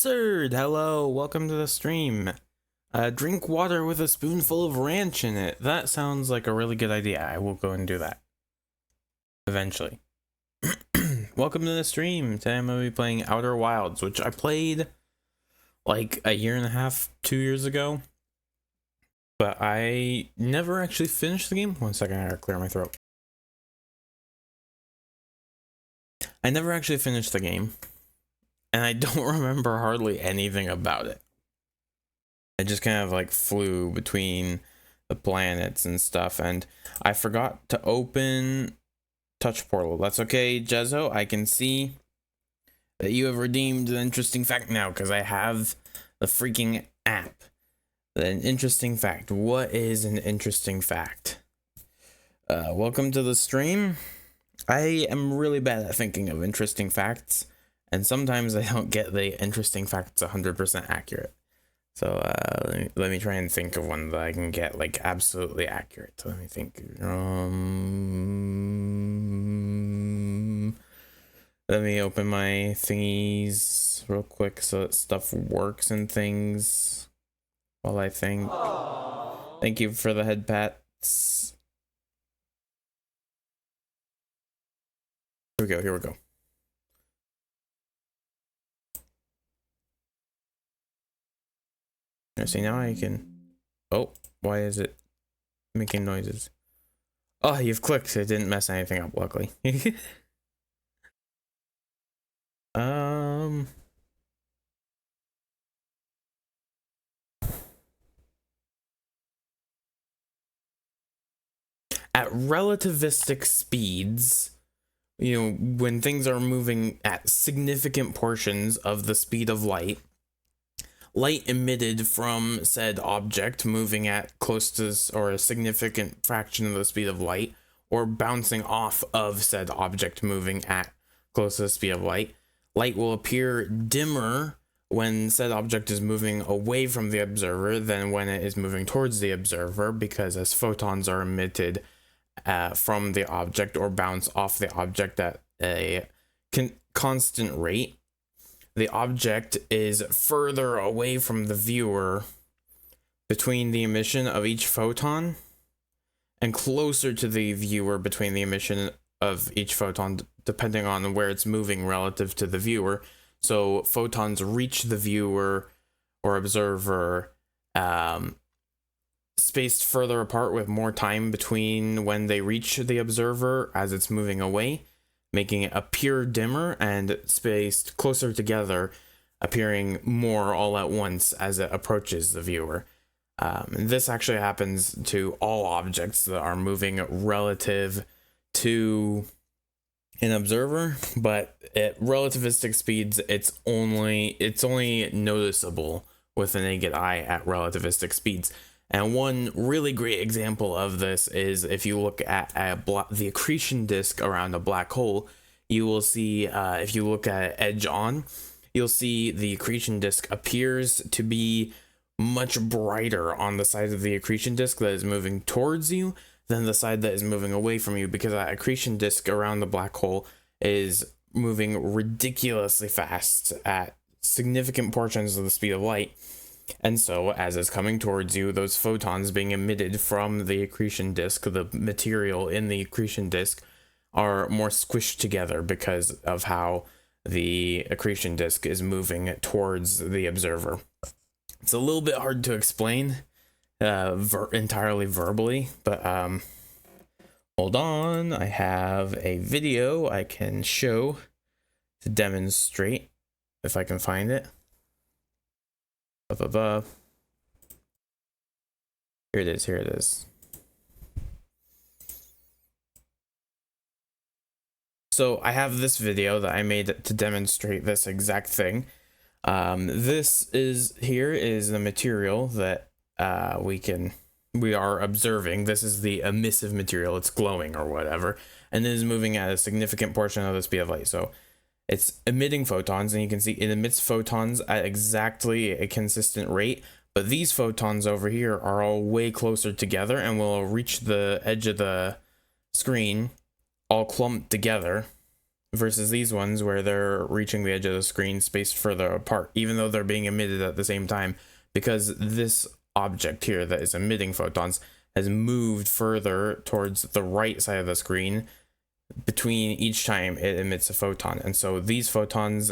Absurd! Hello, welcome to the stream. Drink water with a spoonful of ranch in it. That sounds like a really good idea. I will go and do that. Eventually. Welcome to the stream. Today I'm going to be playing Outer Wilds, which I played like a year and a half, 2 years ago. But I never actually finished the game. 1 second, I gotta clear my throat. I never actually finished the game. And I don't remember hardly anything about it. I just kind of like flew between the planets and stuff, and I forgot to open Touch Portal. That's okay, Jezzo. I can see that you have redeemed an interesting fact now, because I have the freaking app. An interesting fact. What is an interesting fact? Welcome to the stream. I am really bad at thinking of interesting facts, and sometimes I don't get the interesting facts 100% accurate. So let me try and think of one that I can get like absolutely accurate. Let me think. Let me open my thingies real quick so that stuff works and things while I think. Aww. Thank you for the head pats. Here we go. Here we go. See, now I can. Oh, why is it making noises? Oh, you've clicked. It didn't mess anything up, luckily. At relativistic speeds, you know, when things are moving at significant portions of the speed of light emitted from said object moving at close to or a significant fraction of the speed of light, or bouncing off of said object moving at close to the speed of light will appear dimmer when said object is moving away from the observer than when it is moving towards the observer, because as photons are emitted from the object or bounce off the object at a constant rate, the object is further away from the viewer between the emission of each photon and closer to the viewer between the emission of each photon, depending on where it's moving relative to the viewer. So photons reach the viewer or observer spaced further apart with more time between when they reach the observer as it's moving away, making it appear dimmer, and spaced closer together, appearing more all at once as it approaches the viewer. And this actually happens to all objects that are moving relative to an observer, but at relativistic speeds, it's only noticeable with the naked eye at relativistic speeds. And one really great example of this is if you look at the accretion disk around a black hole, you will see, if you look at edge on, you'll see the accretion disk appears to be much brighter on the side of the accretion disk that is moving towards you than the side that is moving away from you, because that accretion disk around the black hole is moving ridiculously fast at significant portions of the speed of light. And so, as it's coming towards you, those photons being emitted from the accretion disk, the material in the accretion disk, are more squished together because of how the accretion disk is moving towards the observer. It's a little bit hard to explain entirely verbally, but hold on. I have a video I can show to demonstrate, if I can find it. Here it is, here it is. So I have this video that I made to demonstrate this exact thing. This is the material that we are observing. This is the emissive material. It's glowing or whatever, and it is moving at a significant portion of the speed of light. So it's emitting photons, and you can see it emits photons at exactly a consistent rate, but these photons over here are all way closer together and will reach the edge of the screen all clumped together versus these ones where they're reaching the edge of the screen spaced further apart, even though they're being emitted at the same time, because this object here that is emitting photons has moved further towards the right side of the screen between each time it emits a photon. And so these photons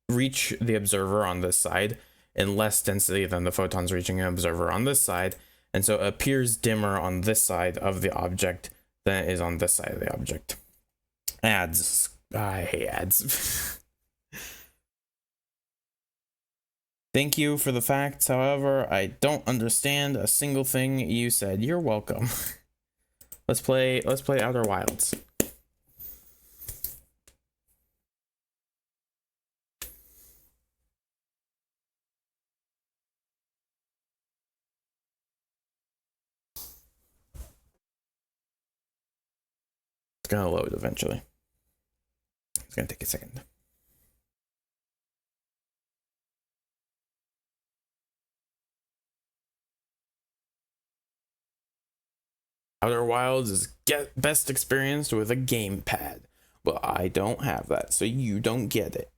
reach the observer on this side in less density than the photons reaching an observer on this side, and so it appears dimmer on this side of the object than it is on this side of the object. Ads. I hate ads. Thank you for the facts, however, I don't understand a single thing you said. You're welcome. Let's play Outer Wilds. It's gonna load eventually. It's gonna take a second. Outer Wilds is best experienced with a gamepad. Well, I don't have that, so you don't get it.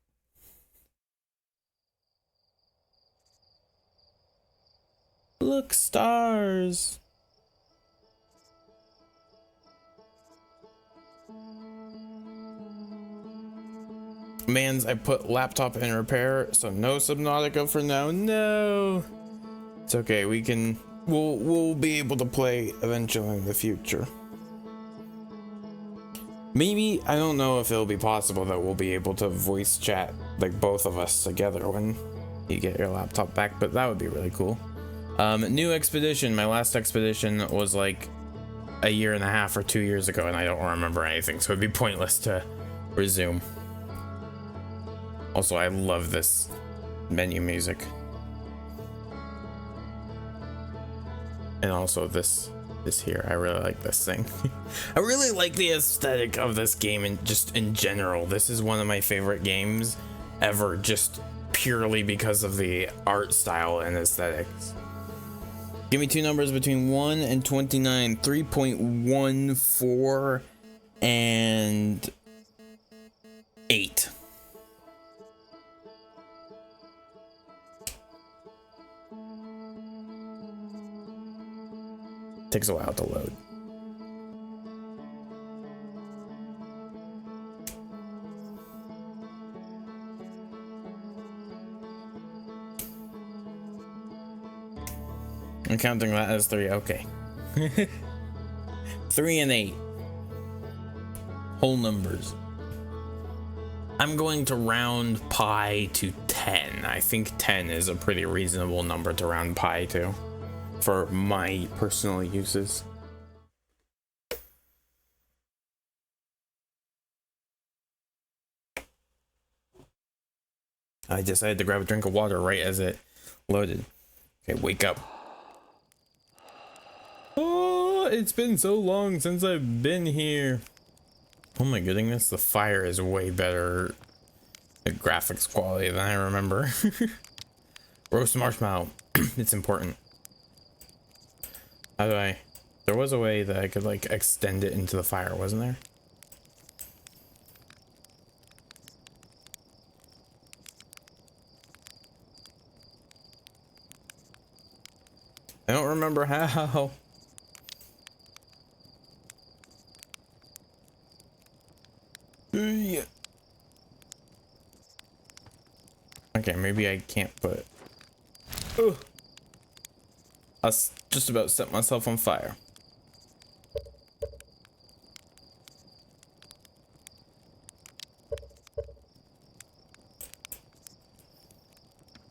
Look, stars. Mans, I put laptop in repair, so no Subnautica for now. No, it's okay. We'll be able to play eventually in the future. Maybe, I don't know if it'll be possible that we'll be able to voice chat like both of us together when you get your laptop back, but that would be really cool. New expedition. My last expedition was like a year and a half or 2 years ago, and I don't remember anything, so it'd be pointless to resume. Also, I love this menu music. And also this here, I really like this thing. I really like the aesthetic of this game, and just in general, this is one of my favorite games ever, just purely because of the art style and aesthetics. Give me two numbers between 1 and 29. 3.14 and 8. Takes a while to load. I'm counting that as 3. Okay. 3 and 8. Whole numbers. I'm going to round pi to 10. I think 10 is a pretty reasonable number to round pi to for my personal uses. I decided to grab a drink of water right as it loaded. Okay, wake up. Oh, it's been so long since I've been here. Oh my goodness, the fire is way better at graphics quality than I remember. Roast marshmallow. It's important. How do I... There was a way that I could like extend it into the fire, wasn't there? I don't remember how. Yeah. Okay, maybe I can't put... Ugh. I just about set myself on fire.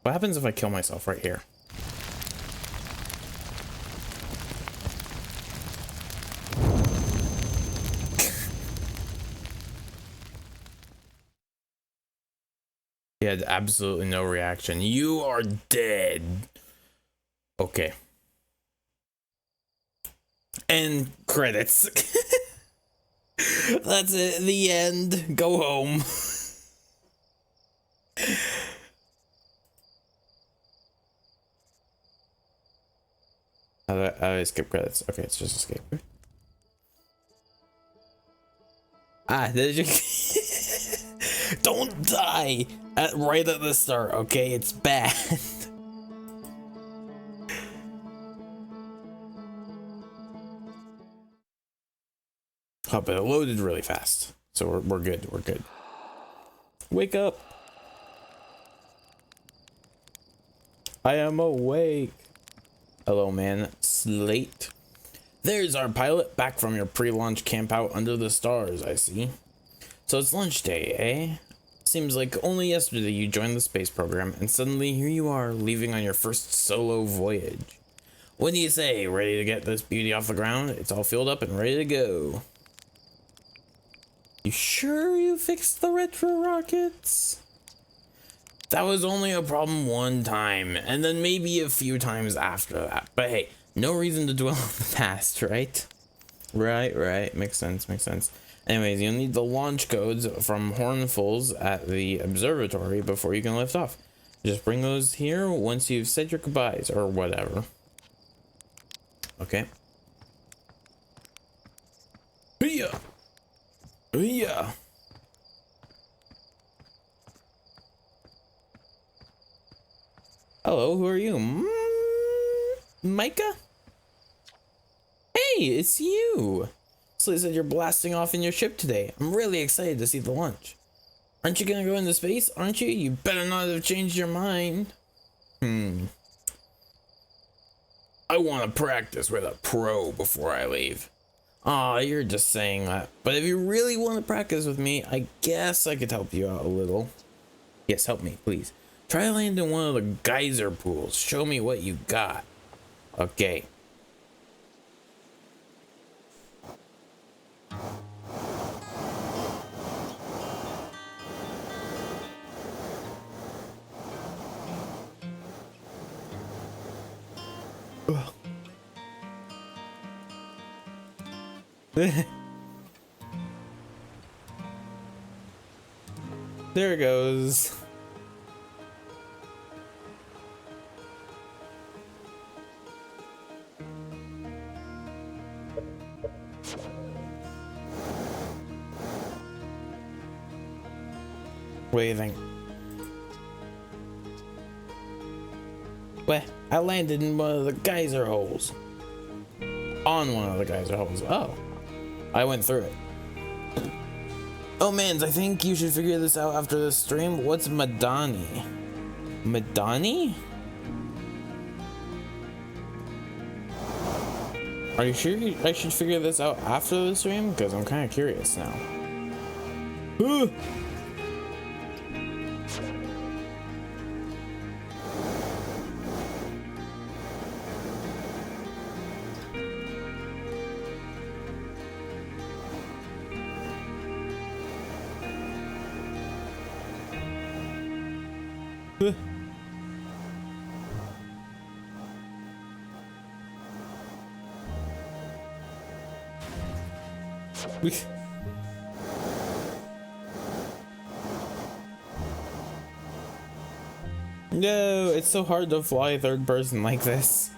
What happens if I kill myself right here? He had absolutely no reaction. You are dead. Okay. End credits. That's it. The end. Go home. How do I skip credits? Okay, it's just escape. Ah, did you? Don't die right at the start, okay? It's bad. Oh, but it loaded really fast. So we're good. We're good. Wake up. I am awake. Hello, man. Slate. There's our pilot, back from your pre-launch camp out under the stars, I see. So it's lunch day, eh? Seems like only yesterday you joined the space program, and suddenly here you are, leaving on your first solo voyage. What do you say? Ready to get this beauty off the ground? It's all filled up and ready to go. You sure you fixed the retro rockets? That was only a problem one time, and then maybe a few times after that. But hey, no reason to dwell on the past, right? Right. Makes sense. Anyways, you'll need the launch codes from Hornfuls at the observatory before you can lift off. Just bring those here once you've said your goodbyes, or whatever. Okay. Yeah. Hello, who are you? Micah? Hey, it's you! So they said you're blasting off in your ship today. I'm really excited to see the launch. Aren't you gonna go into space, aren't you? You better not have changed your mind. I want to practice with a pro before I leave. Aw, you're just saying that. But if you really want to practice with me, I guess I could help you out a little. Yes, help me, please. Try landing one of the geyser pools. Show me what you got. Okay. There it goes. What do you think? Well, I landed in one of the geyser holes. On one of the geyser holes. Oh. I went through it. Oh mans, I think you should figure this out after this stream. What's Madani? Madani? Are you sure I should figure this out after the stream? Because I'm kind of curious now. No, it's so hard to fly third person like this.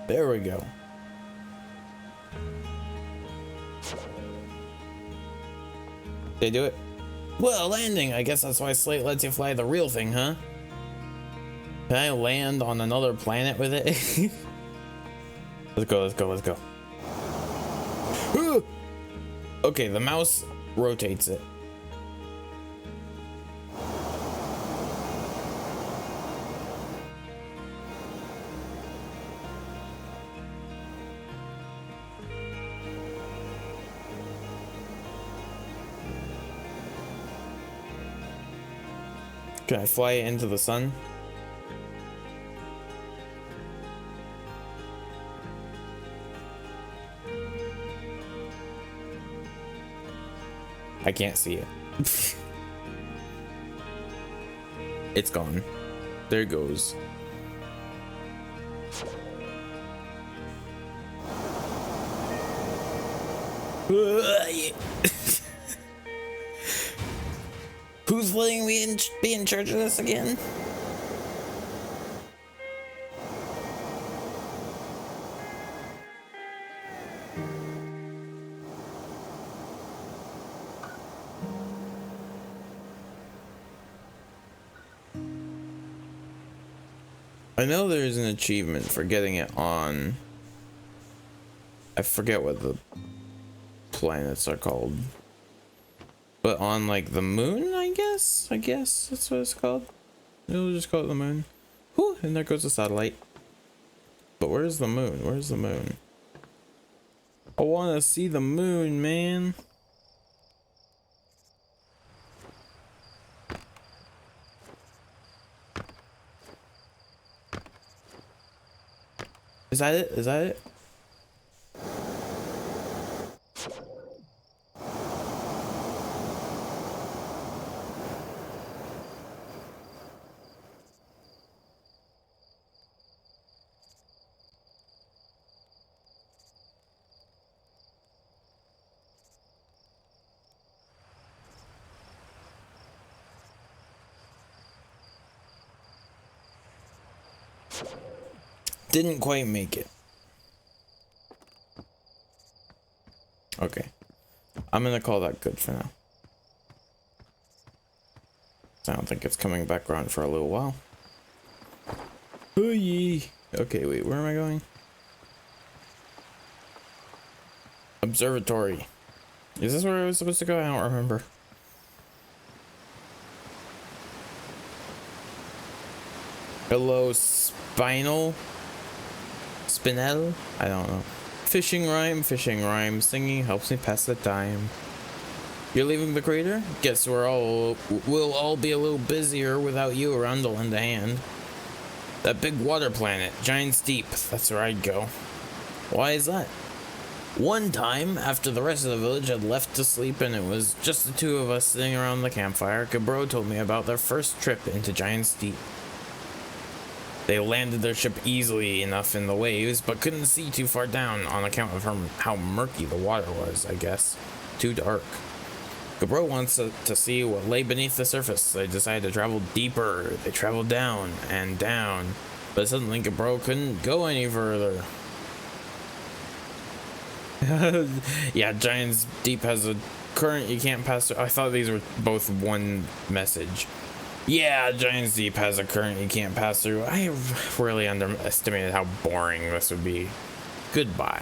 There we go. They do it? Well, landing. I guess that's why Slate lets you fly the real thing, huh? Can I land on another planet with it? Let's go. Okay, the mouse rotates it. Can I fly it into the sun? I can't see it. It's gone. There it goes. Who's letting me be in charge of this again? I know there's an achievement for getting it on. I forget what the planets are called. But on like the moon, I guess that's what it's called. We'll just call it the moon. Whew, and there goes the satellite. But where's the moon? Where's the moon? I want to see the moon, man. Is that it? Is that it? Didn't quite make it. Okay. I'm gonna call that good for now. I don't think it's coming back around for a little while. Hoo-yee. Okay, wait, where am I going? Observatory. Is this where I was supposed to go? I don't remember. Hello, Spinel? Spinel? I don't know. Fishing rhyme. Singing helps me pass the time. You're leaving the crater? Guess we'll all be a little busier without you around to lend a hand. That big water planet, Giant's Deep. That's where I'd go. Why is that? One time, after the rest of the village had left to sleep and it was just the two of us sitting around the campfire, Gabro told me about their first trip into Giant's Deep. They landed their ship easily enough in the waves, but couldn't see too far down on account of how murky the water was, I guess. Too dark. Gabro wants to see what lay beneath the surface, so they decided to travel deeper. They traveled down and down, but suddenly Gabro couldn't go any further. Yeah, Giant's Deep has a current you can't pass through. I thought these were both one message. Yeah, Giant's Deep has a current you can't pass through. I really underestimated how boring this would be. Goodbye.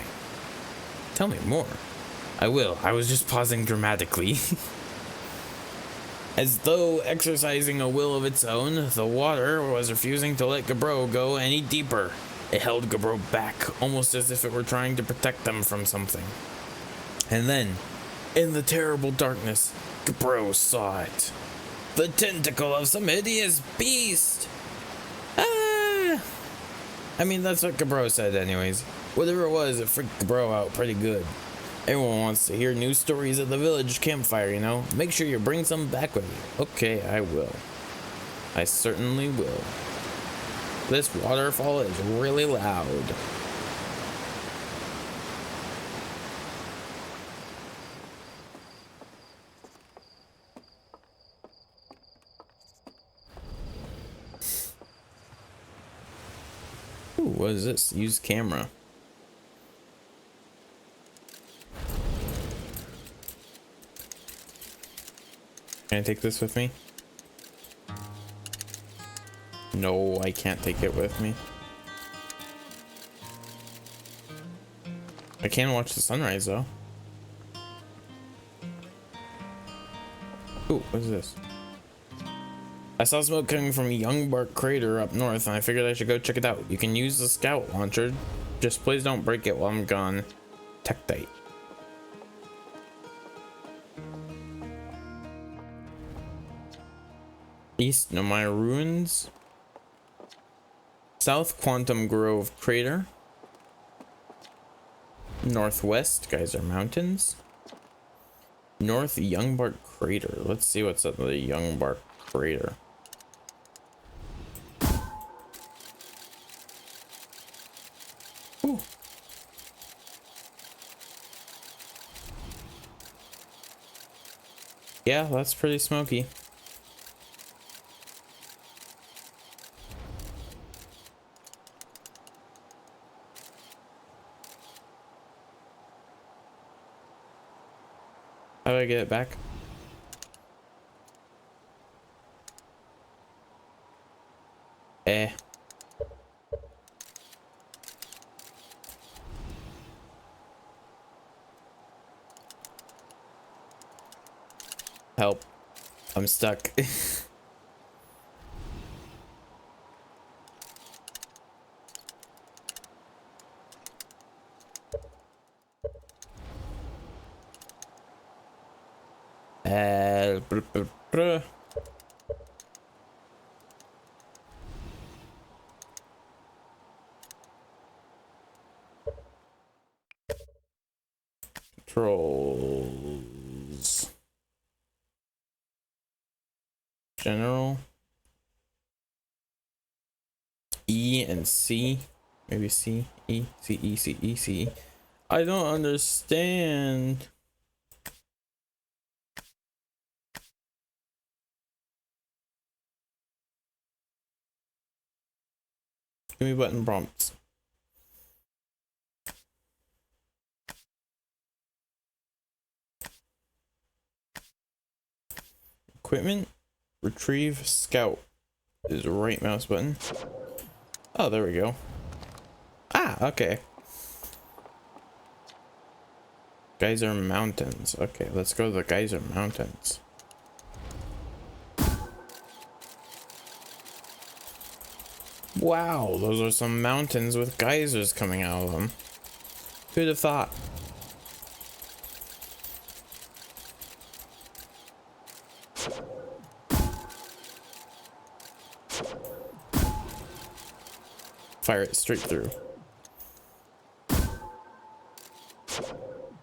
Tell me more. I will. I was just pausing dramatically. As though exercising a will of its own, the water was refusing to let Gabro go any deeper. It held Gabro back, almost as if it were trying to protect them from something. And then, in the terrible darkness, Gabro saw it. The tentacle of some hideous beast! Ah! I mean, that's what Gabro said anyways. Whatever it was, it freaked Gabro out pretty good. Everyone wants to hear new stories at the village campfire, you know? Make sure you bring some back with you. Okay, I will. I certainly will. This waterfall is really loud. Ooh, what is this? Use camera. Can I take this with me? No, I can't take it with me. I can watch the sunrise though. Ooh, what is this? I saw smoke coming from Young Bark Crater up north and I figured I should go check it out. You can use the scout launcher. Just please don't break it while I'm gone. Tektite. East Nomai Ruins. South Quantum Grove Crater. Northwest Geyser Mountains. North Youngbark Crater. Let's see what's at the Youngbark Crater. Ooh. Yeah, that's pretty smoky. How do I get it back? Eh. Help. I'm stuck. Brr, brr. Controls. General. E and C. Maybe C, E, C, E, C, E, C, E. I don't understand. Give me button prompts. Equipment. Retrieve scout is right mouse button. Oh, there we go. Ah, okay. Geyser Mountains. Okay, let's go to the Geyser Mountains. Wow, those are some mountains with geysers coming out of them. Who'd have thought? Fire it straight through.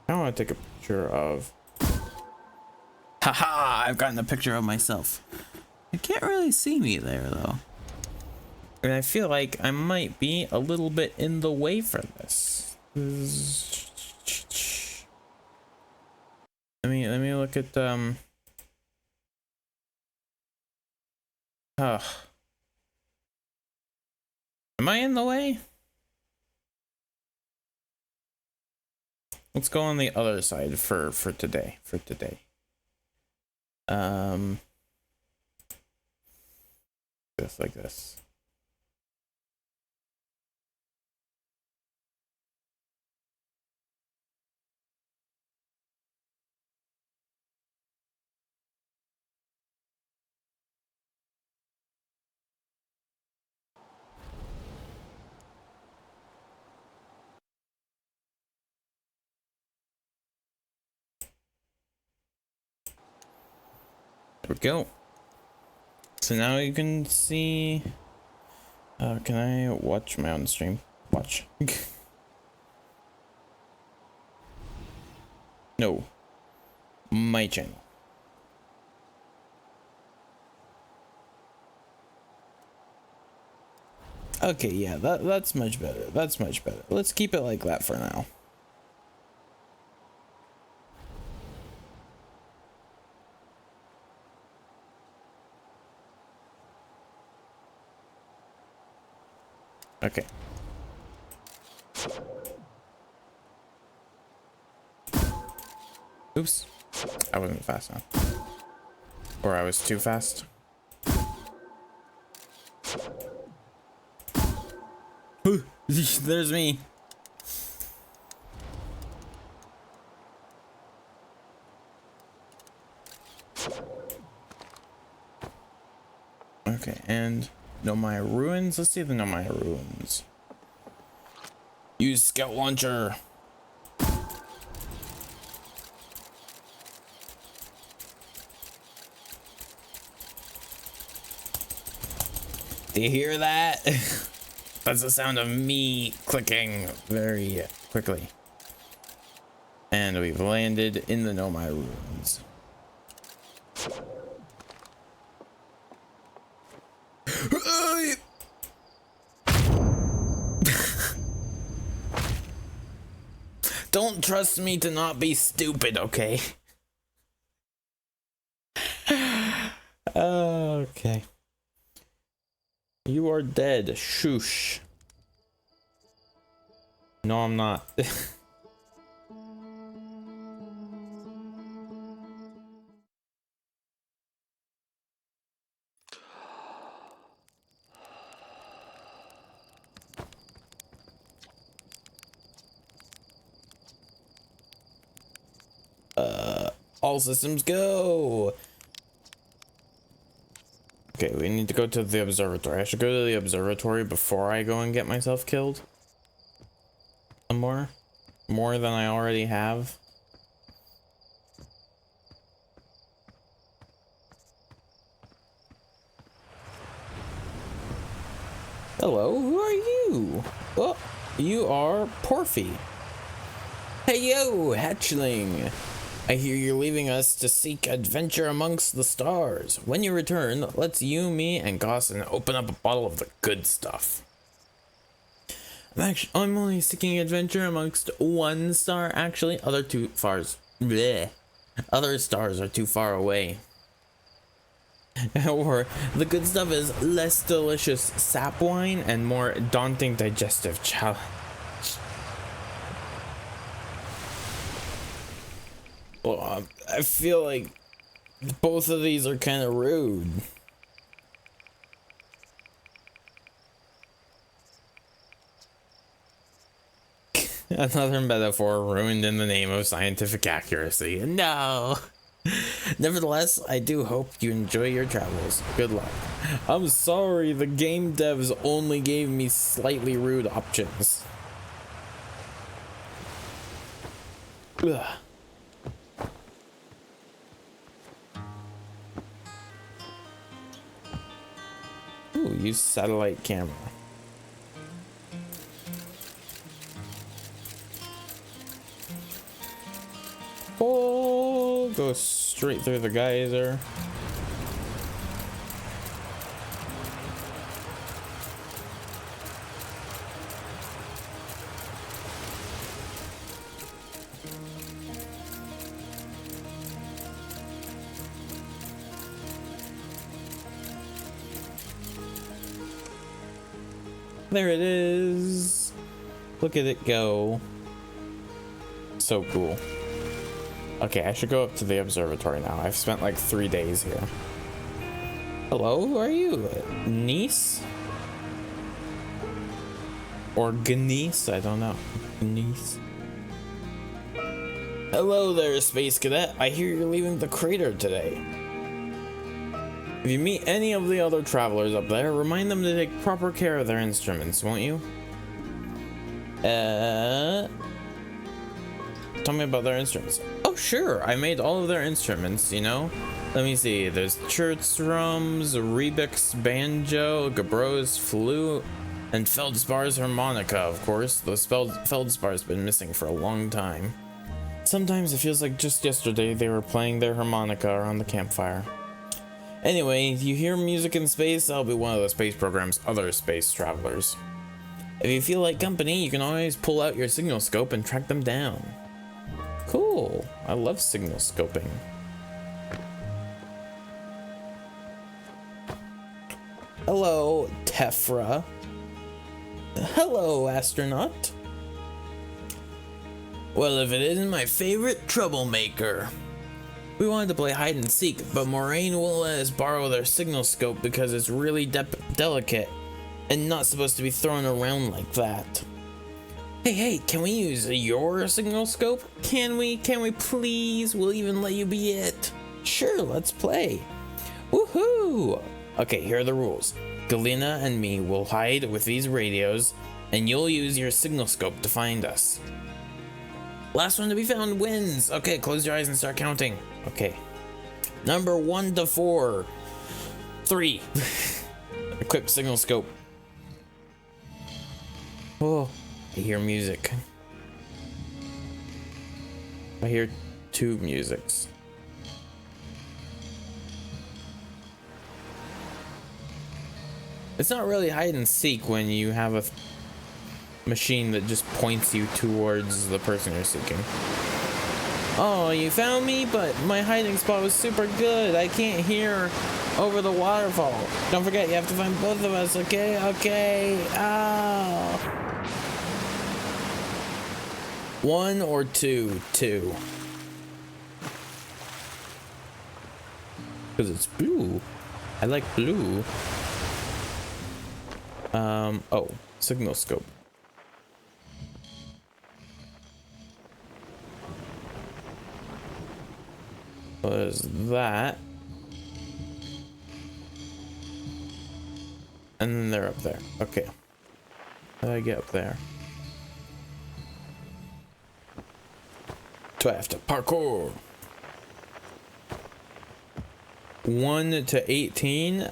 I want to take a picture of... Haha, I've gotten a picture of myself. You can't really see me there though. And I feel like I might be a little bit in the way for this. Let me look at am I in the way? Let's go on the other side for today. Just like this. There we go. So now you can see. Can I watch my own stream? Watch. No. My channel. Okay, yeah, that's much better. That's much better. Let's keep it like that for now. Okay. Oops. I wasn't fast enough. Or I was too fast. There's me. Okay, and Nomai Ruins. Let's see the Nomai Ruins. Use scout launcher. Do you hear that? That's the sound of me clicking very quickly. And we've landed in the Nomai Ruins. Don't trust me to not be stupid, okay? Okay. You are dead. Shoosh. No, I'm not. All systems go. Okay, we need to go to the observatory. I should go to the observatory before I go and get myself killed. Some more? More than I already have. Hello, who are you? Oh, you are Porphy. Hey yo, hatchling! I hear you're leaving us to seek adventure amongst the stars. When you return, let's you, me, and Gossin open up a bottle of the good stuff. I'm only seeking adventure amongst one star, actually. Other stars are too far away. Or the good stuff is less delicious sap wine and more daunting digestive challenge. Well, I feel like both of these are kind of rude. Another metaphor ruined in the name of scientific accuracy. No! Nevertheless, I do hope you enjoy your travels. Good luck. I'm sorry, the game devs only gave me slightly rude options. Ugh. Ooh, use satellite camera. Oh, go straight through the geyser. There it is. Look at it go. So cool. Okay, I should go up to the observatory now. I've spent like 3 days here. Hello, who are you? Niece? Or Gnice? I don't know. Gnice. Hello there, Space Cadet. I hear you're leaving the crater today. If you meet any of the other travelers up there, remind them to take proper care of their instruments, won't you? Tell me about their instruments. Oh, sure. I made all of their instruments, you know? Let me see. There's Church drums, Rebek's banjo, Gabro's flute, and Feldspar's harmonica, of course. Those Feldspar's been missing for a long time. Sometimes it feels like just yesterday they were playing their harmonica around the campfire. Anyway, you hear music in space, I'll be one of the space program's other space travelers. If you feel like company, you can always pull out your signal scope and track them down. Cool. I love signal scoping. Hello, Tephra. Hello, astronaut. Well, if it isn't my favorite troublemaker. We wanted to play hide and seek, but Moraine won't let us borrow their signal scope because it's really delicate and not supposed to be thrown around like that. Hey, can we use your signal scope? Can we please? We'll even let you be it. Sure, let's play. Woohoo! Okay, here are the rules. Galena and me will hide with these radios, and you'll use your signal scope to find us. Last one to be found wins. Okay, close your eyes and start counting. Okay. Number 1 to 4. 3. Equip signal scope. Oh, I hear music. I hear 2 musics. It's not really hide and seek when you have a machine that just points you towards the person you're seeking. Oh, you found me, but my hiding spot was super good. I can't hear over the waterfall. Don't forget, you have to find both of us, okay? Okay. Oh. 1 or 2? 2. Because it's blue. I like blue. Oh, signal scope. What is that? And then they're up there. Okay. How do I get up there? Do I have to parkour? 1 to 18?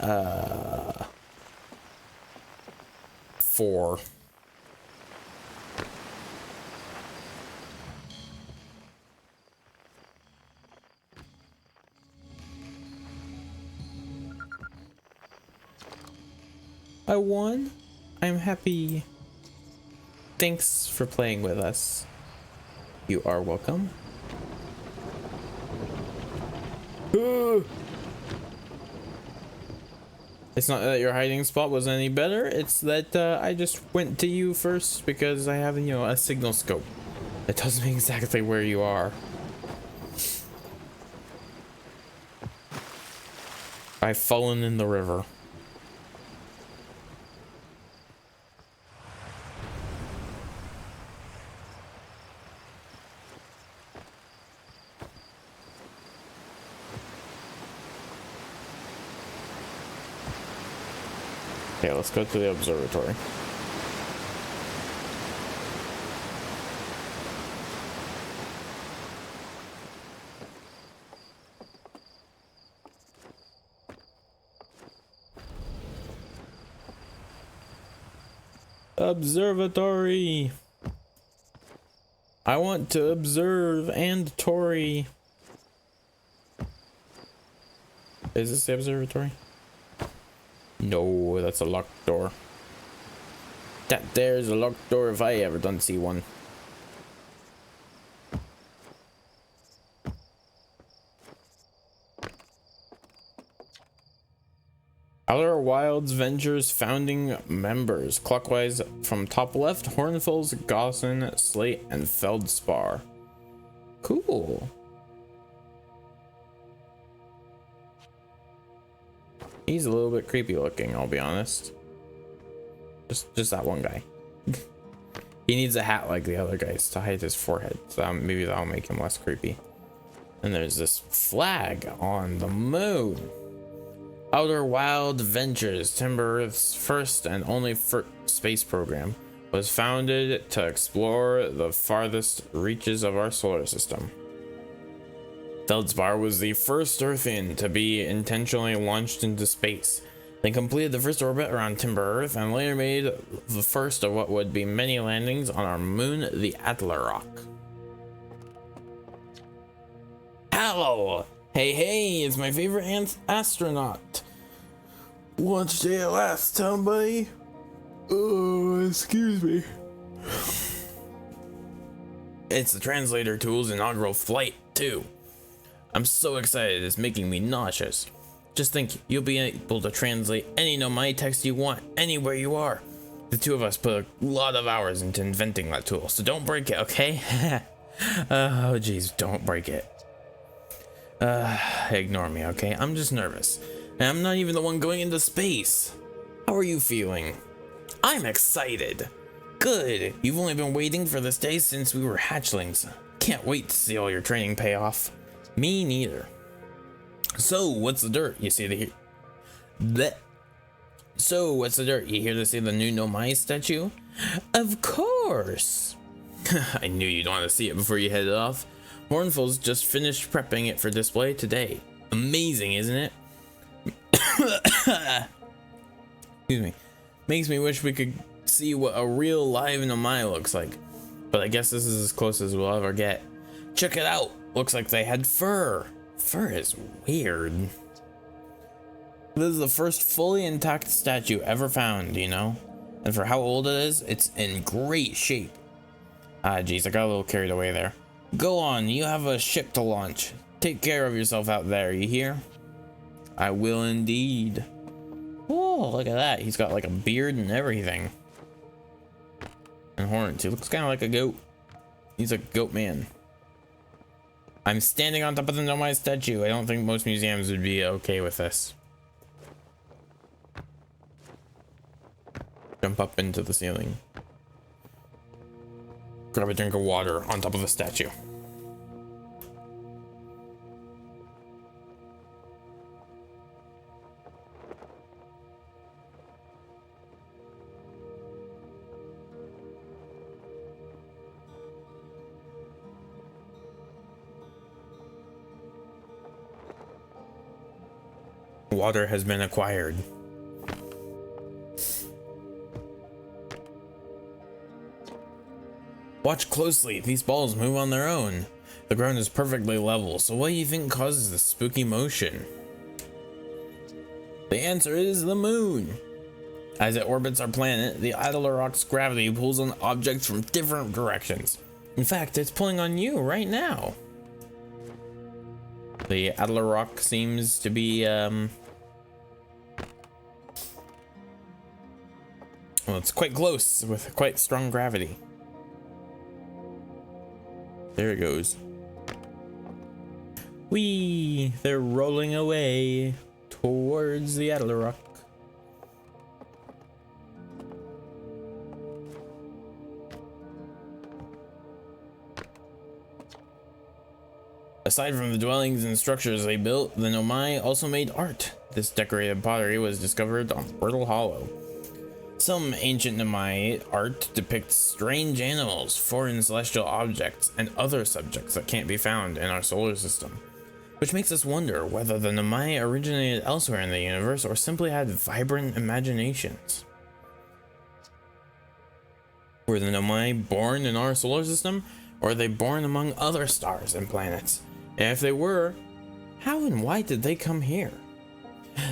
4. I won. I'm happy. Thanks for playing with us. You are welcome. It's not that your hiding spot was any better. It's that I just went to you first because I have, you know, a signal scope. It tells me exactly where you are. I've fallen in the river. Okay, let's go to the observatory. Observatory. I want to observe and Tori. Is this the observatory? No, that's a locked door. That there's a locked door if I ever done see one. Outer Wilds Ventures founding members. Clockwise from top left, Hornfels, Gosson, Slate, and Feldspar. Cool. He's a little bit creepy looking, I'll be honest. Just that one guy. He needs a hat like the other guys to hide his forehead. So maybe that'll make him less creepy. And there's this flag on the moon. Outer Wild Ventures, Timber Earth's first and only space program, was founded to explore the farthest reaches of our solar system. Feldspar was the first Earthian to be intentionally launched into space, then completed the first orbit around Timber Earth, and later made the first of what would be many landings on our moon, the Atlarock. Hello! Hey, it's my favorite astronaut. Launch day at last, town buddy. Oh, excuse me. It's the translator tool's inaugural flight, too. I'm so excited, it's making me nauseous. Just think, you'll be able to translate any Nomai text you want, anywhere you are. The two of us put a lot of hours into inventing that tool, so don't break it, okay? Oh, jeez, don't break it. Ignore me, okay? I'm just nervous. And I'm not even the one going into space. How are you feeling? I'm excited. Good. You've only been waiting for this day since we were hatchlings. Can't wait to see all your training pay off. Me neither. So, what's the dirt? You see the bleh. So, what's the dirt? You here to see the new Nomai statue? Of course. I knew you'd want to see it before you headed off. Hornfels just finished prepping it for display today. Amazing, isn't it? Excuse me. Makes me wish we could see what a real live Nomai looks like. But I guess this is as close as we'll ever get. Check it out. Looks like they had fur. Fur is weird. This is the first fully intact statue ever found, you know? And for how old it is, it's in great shape. Ah, geez, I got a little carried away there. Go on, you have a ship to launch. Take care of yourself out there, you hear? I will indeed. Oh, look at that. He's got like a beard and everything. And horns. He looks kind of like a goat. He's a goat man. I'm standing on top of the Nomai statue. I don't think most museums would be okay with this. Jump up into the ceiling. Grab a drink of water on top of the statue. water has been acquired. Watch closely, these balls move on their own. The ground is perfectly level, so what do you think causes this spooky motion? The answer is the moon. As it orbits our planet, the idler rock's gravity pulls on objects from different directions. In fact, it's pulling on you right now. The idler rock seems to be, well, it's quite close with quite strong gravity. There it goes. Whee! They're rolling away towards the idler rock. Aside from the dwellings and structures they built, the Nomai also made art. This decorated pottery was discovered on Brittle Hollow. Some ancient Nomai art depicts strange animals, foreign celestial objects, and other subjects that can't be found in our solar system, which makes us wonder whether the Nomai originated elsewhere in the universe or simply had vibrant imaginations. Were the Nomai born in our solar system, or are they born among other stars and planets? And if they were, how and why did they come here?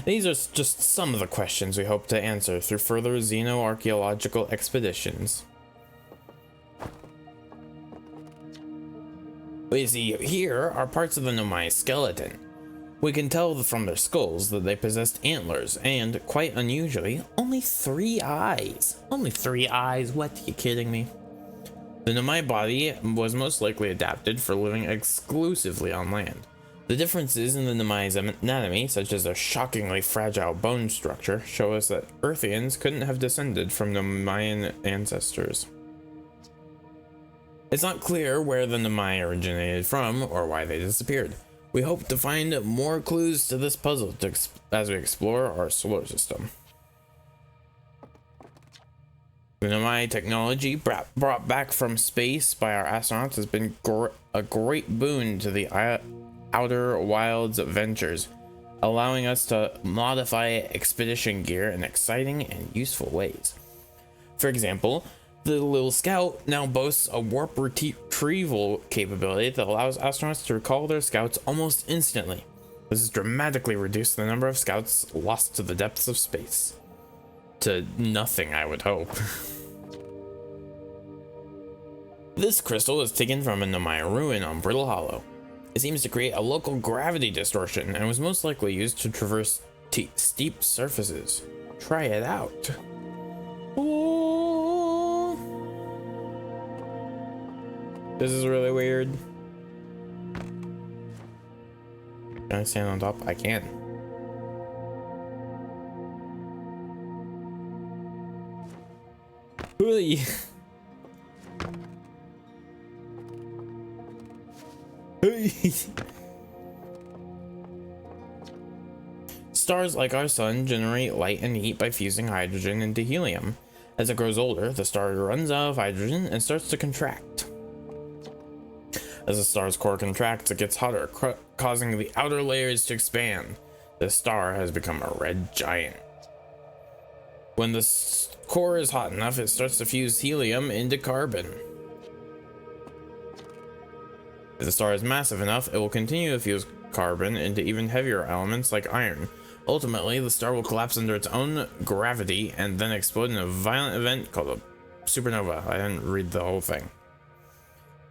These are just some of the questions we hope to answer through further xenoarchaeological expeditions. But you see, here are parts of the Nomai skeleton. We can tell from their skulls that they possessed antlers and, quite unusually, only 3 eyes. Only 3 eyes? What? You kidding me? The Nomai body was most likely adapted for living exclusively on land. The differences in the Nomai's anatomy, such as their shockingly fragile bone structure, show us that Earthians couldn't have descended from Nomaian ancestors. It's not clear where the Nomai originated from or why they disappeared. We hope to find more clues to this puzzle as we explore our solar system. The Nomai technology brought back from space by our astronauts has been a great boon to the Outer Wilds ventures, allowing us to modify expedition gear in exciting and useful ways. For example, the little Scout now boasts a warp retrieval capability that allows astronauts to recall their scouts almost instantly. This has dramatically reduced the number of scouts lost to the depths of space. To nothing, I would hope. This crystal is taken from a Nomai ruin on Brittle Hollow. It seems to create a local gravity distortion and was most likely used to traverse steep surfaces. Try it out. Ooh. This is really weird. Can I stand on top? I can. Hey. Stars like our sun generate light and heat by fusing hydrogen into helium. As it grows older, the star runs out of hydrogen and starts to contract. As the star's core contracts, it gets hotter, causing the outer layers to expand. The star has become a red giant. When the core is hot enough, it starts to fuse helium into carbon. If the star is massive enough, it will continue to fuse carbon into even heavier elements like iron. Ultimately, the star will collapse under its own gravity and then explode in a violent event called a supernova. I didn't read the whole thing.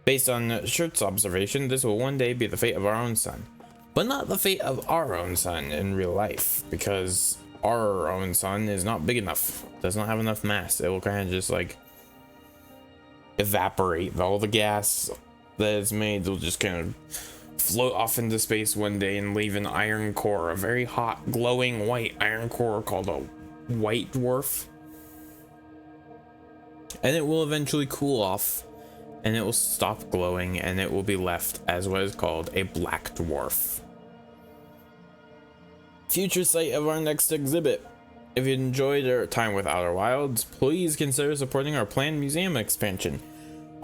Based on Schur's observation, this will one day be the fate of our own sun. But not the fate of our own sun in real life, because our own sun is not big enough. Does not have enough mass. It will kind of just like evaporate. All the gas that is made will just kind of float off into space one day and leave an iron core, a very hot, glowing white iron core called a white dwarf. And it will eventually cool off, and it will stop glowing, and it will be left as what is called a black dwarf. Future site of our next exhibit. If you enjoyed our time with Outer Wilds, please consider supporting our planned museum expansion.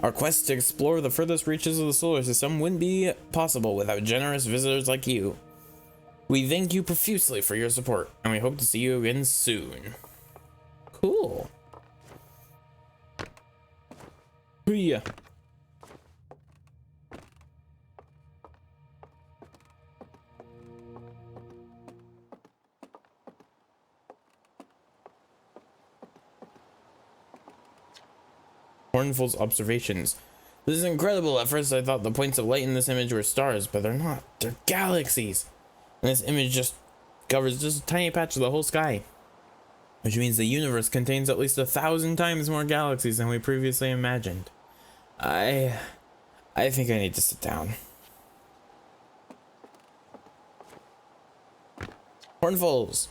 Our quest to explore the furthest reaches of the solar system wouldn't be possible without generous visitors like you. We thank you profusely for your support, and we hope to see you again soon. Cool. Yeah. Hornful's observations. This is incredible. At first I thought the points of light in this image were stars, but they're not. They're galaxies. And this image just covers just a tiny patch of the whole sky. Which means the universe contains at least 1,000 times more galaxies than we previously imagined. I think I need to sit down. Hornfuls.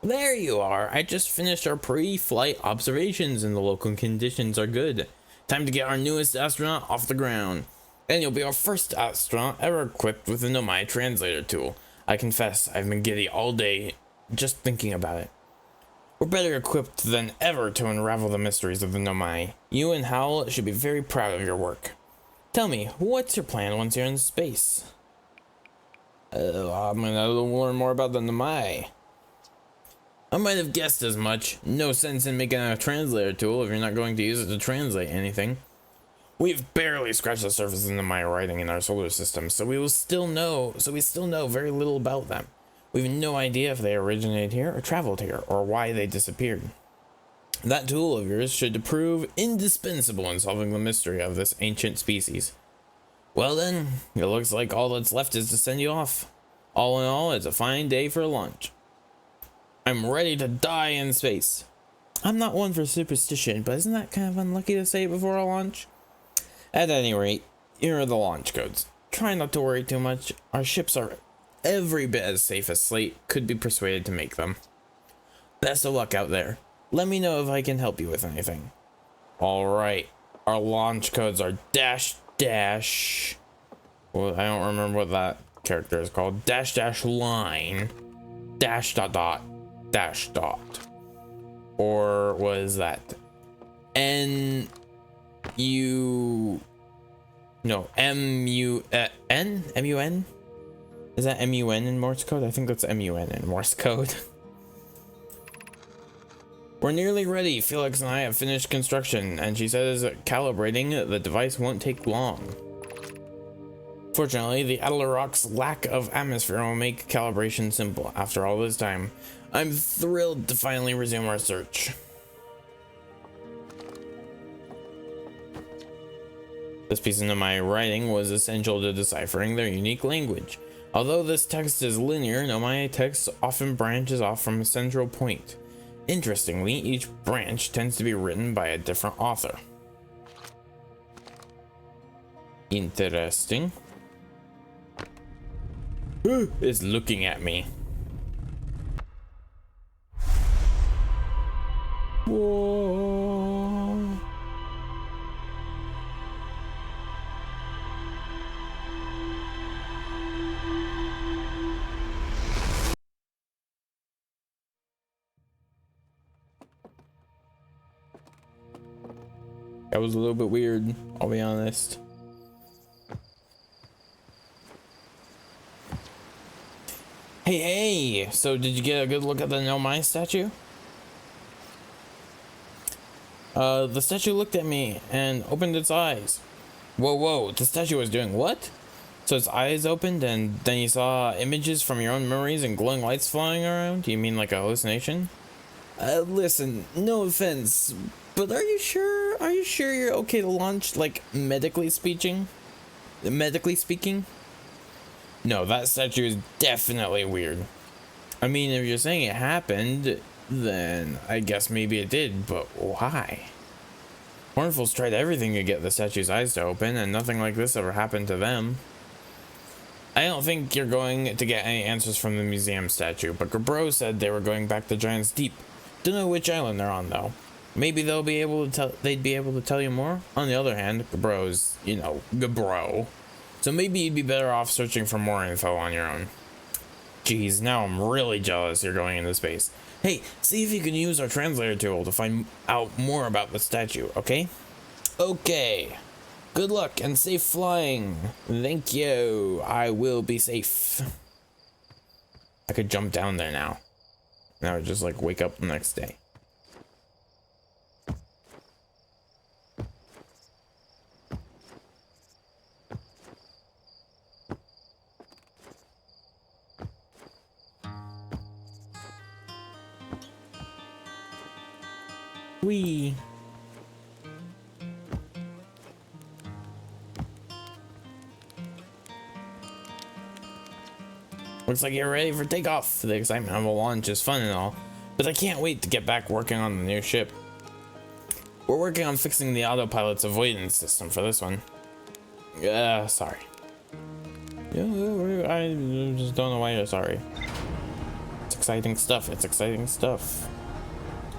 There you are. I just finished our pre-flight observations and the local conditions are good. Time to get our newest astronaut off the ground. And you'll be our first astronaut ever equipped with the Nomai translator tool. I confess, I've been giddy all day just thinking about it. We're better equipped than ever to unravel the mysteries of the Nomai. You and Howell should be very proud of your work. Tell me, what's your plan once you're in space? I'm gonna learn more about the Nomai. I might have guessed as much. No sense in making a translator tool if you're not going to use it to translate anything. We've barely scratched the surface of the Nomai writing in our solar system, so we still know very little about them. We have no idea if they originated here or traveled here, or why they disappeared. That tool of yours should prove indispensable in solving the mystery of this ancient species. Well then, it looks like all that's left is to send you off. All in all, it's a fine day for launch. I'm ready to die in space. I'm not one for superstition, but isn't that kind of unlucky to say before a launch? At any rate, here are the launch codes. Try not to worry too much. Our ships are every bit as safe as Slate could be persuaded to make them. Best of luck out there. Let me know if I can help you with anything. Alright, our launch codes are dash dash. Well, I don't remember what that character is called. Dash dash line. Dash dot dot. Dash dot. Or what is that? N U. No, M U N? M U N? Is that MUN in Morse code? I think that's MUN in Morse code. We're nearly ready. Felix and I have finished construction, and she says calibrating the device won't take long. Fortunately, the Adler Rock's lack of atmosphere will make calibration simple. After all this time, I'm thrilled to finally resume our search. This piece of my writing was essential to deciphering their unique language. Although this text is linear, Nomai text often branches off from a central point. Interestingly, each branch tends to be written by a different author. Interesting. Who is looking at me? Whoa. That was a little bit weird, I'll be honest. Hey, so did you get a good look at the Nomai statue? The statue looked at me and opened its eyes. Whoa, the statue was doing what? So its eyes opened and then you saw images from your own memories and glowing lights flying around? Do you mean like a hallucination? Listen, no offense, but are you sure you're okay to launch, like, medically speaking? No, that statue is definitely weird. I mean, if you're saying it happened, then I guess maybe it did, but why? Hornfuls tried everything to get the statue's eyes to open, and nothing like this ever happened to them. I don't think you're going to get any answers from the museum statue, but Gabro said they were going back to Giant's Deep. Don't know which island they're on, though. Maybe they'd be able to tell you more. On the other hand, Gabro's, Gabro. So maybe you'd be better off searching for more info on your own. Geez, now I'm really jealous you're going into space. Hey, see if you can use our translator tool to find out more about the statue, okay? Okay. Good luck and safe flying. Thank you. I will be safe. I could jump down there now. Now just like wake up the next day. Whee! Looks like you're ready for takeoff. The excitement of a launch is fun and all, but I can't wait to get back working on the new ship. We're working on fixing the autopilot's avoidance system for this one. Sorry. Yeah, I just don't know why you're sorry. It's exciting stuff. It's exciting stuff.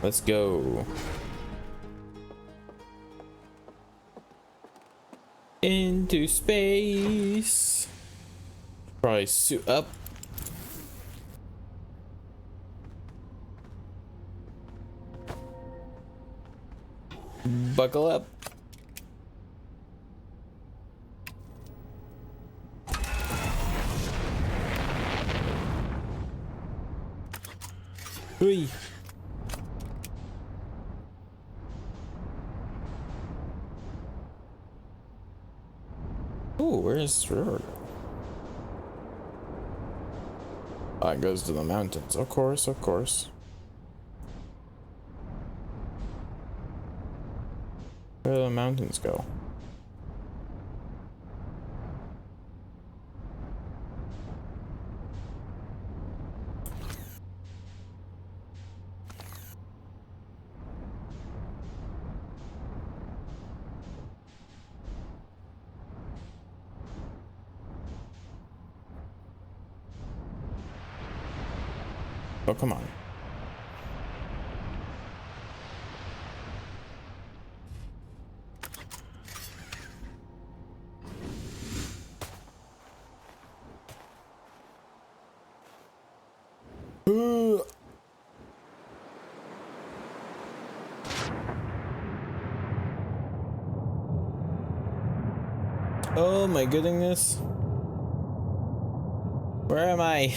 Let's go. Into space. Probably suit up. Buckle up. Hui. Ooh, where's this river? Oh, it goes to the mountains. Of course, of course. Where do the mountains go? Oh, come on. Oh my goodness. Where am I?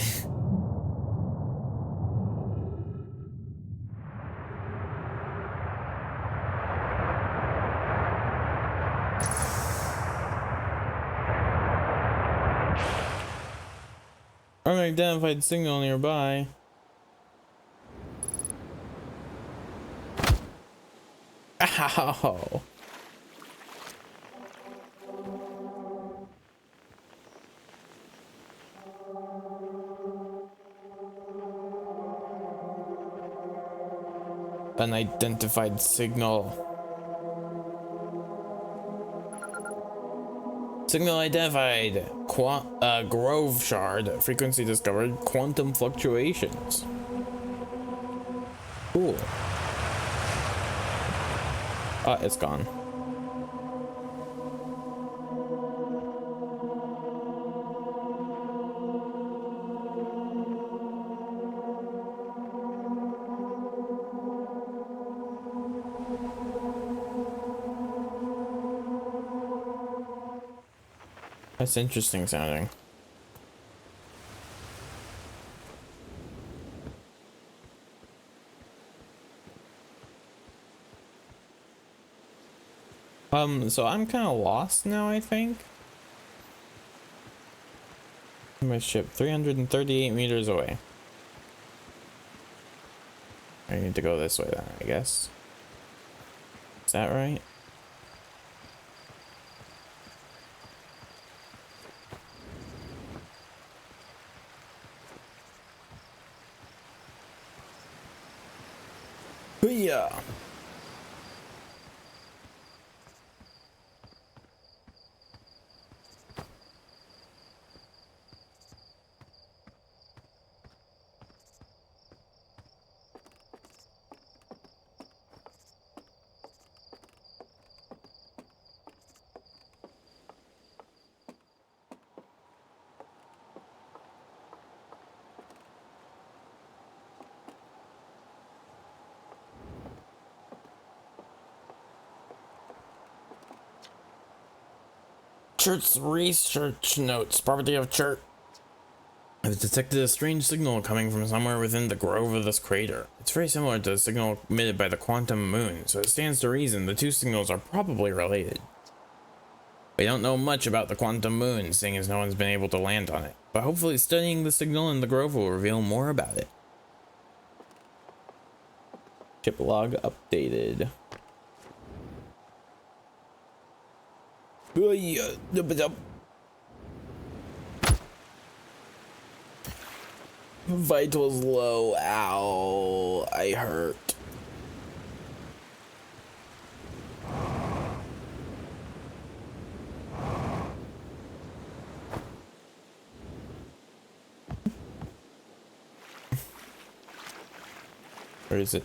Unidentified signal nearby. Ow. Unidentified signal. Signal identified. Grove shard. Frequency discovered. Quantum fluctuations. Cool. Oh, it's gone. That's interesting sounding. So I'm kind of lost now, I think. My ship, 338 meters away. I need to go this way then, I guess. Is that right? Yeah. Church research notes, property of church. I've detected a strange signal coming from somewhere within the grove of this crater. It's very similar to the signal emitted by the quantum moon, so it stands to reason the two signals are probably related. We don't know much about the quantum moon, seeing as no one's been able to land on it, but hopefully studying the signal in the grove will reveal more about it. Ship log updated. Vitals low. Ow. I hurt. Where is it?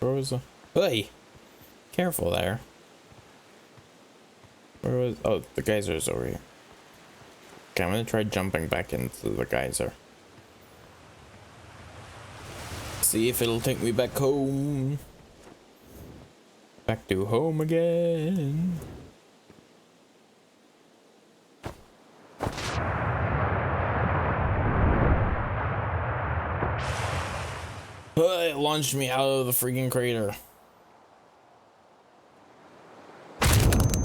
Where was the... Hey! Careful there. Where was... Oh, the geyser's over here. Okay, I'm gonna try jumping back into the geyser. See if it'll take me back home. Back to home again. It launched me out of the freaking crater.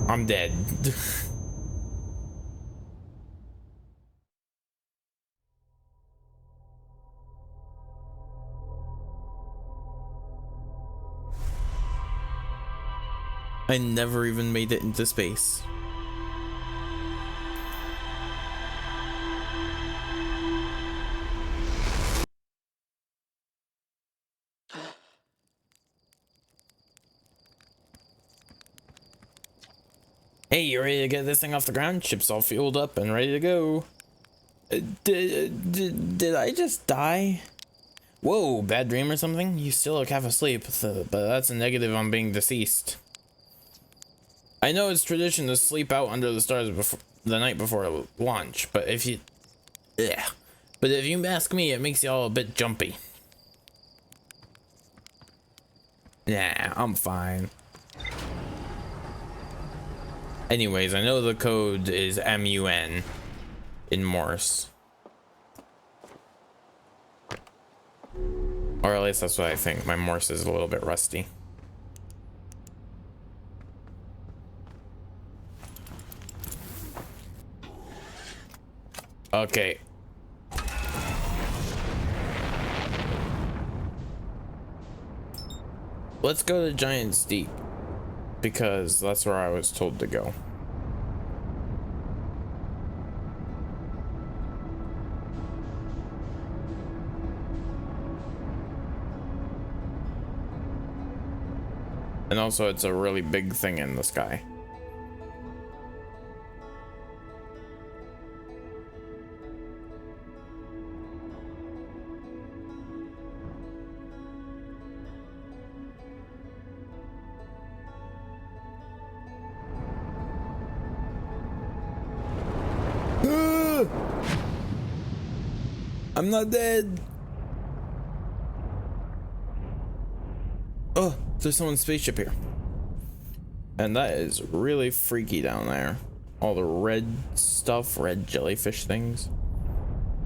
I'm dead. I never even made it into space. Hey, you ready to get this thing off the ground? Ship's all fueled up and ready to go. Did I just die? Whoa, bad dream or something? You still look half asleep, but that's a negative on being deceased. I know it's tradition to sleep out under the stars before the night before launch, but if you ask me, it makes you all a bit jumpy. Nah, I'm fine. Anyways, I know the code is MUN in Morse. Or at least that's what I think. My Morse is a little bit rusty. Okay. Let's go to Giant's Deep, because that's where I was told to go. And also, it's a really big thing in the sky. I'm not dead. Oh, there's someone's spaceship here. And that is really freaky down there. All the red stuff, red jellyfish things.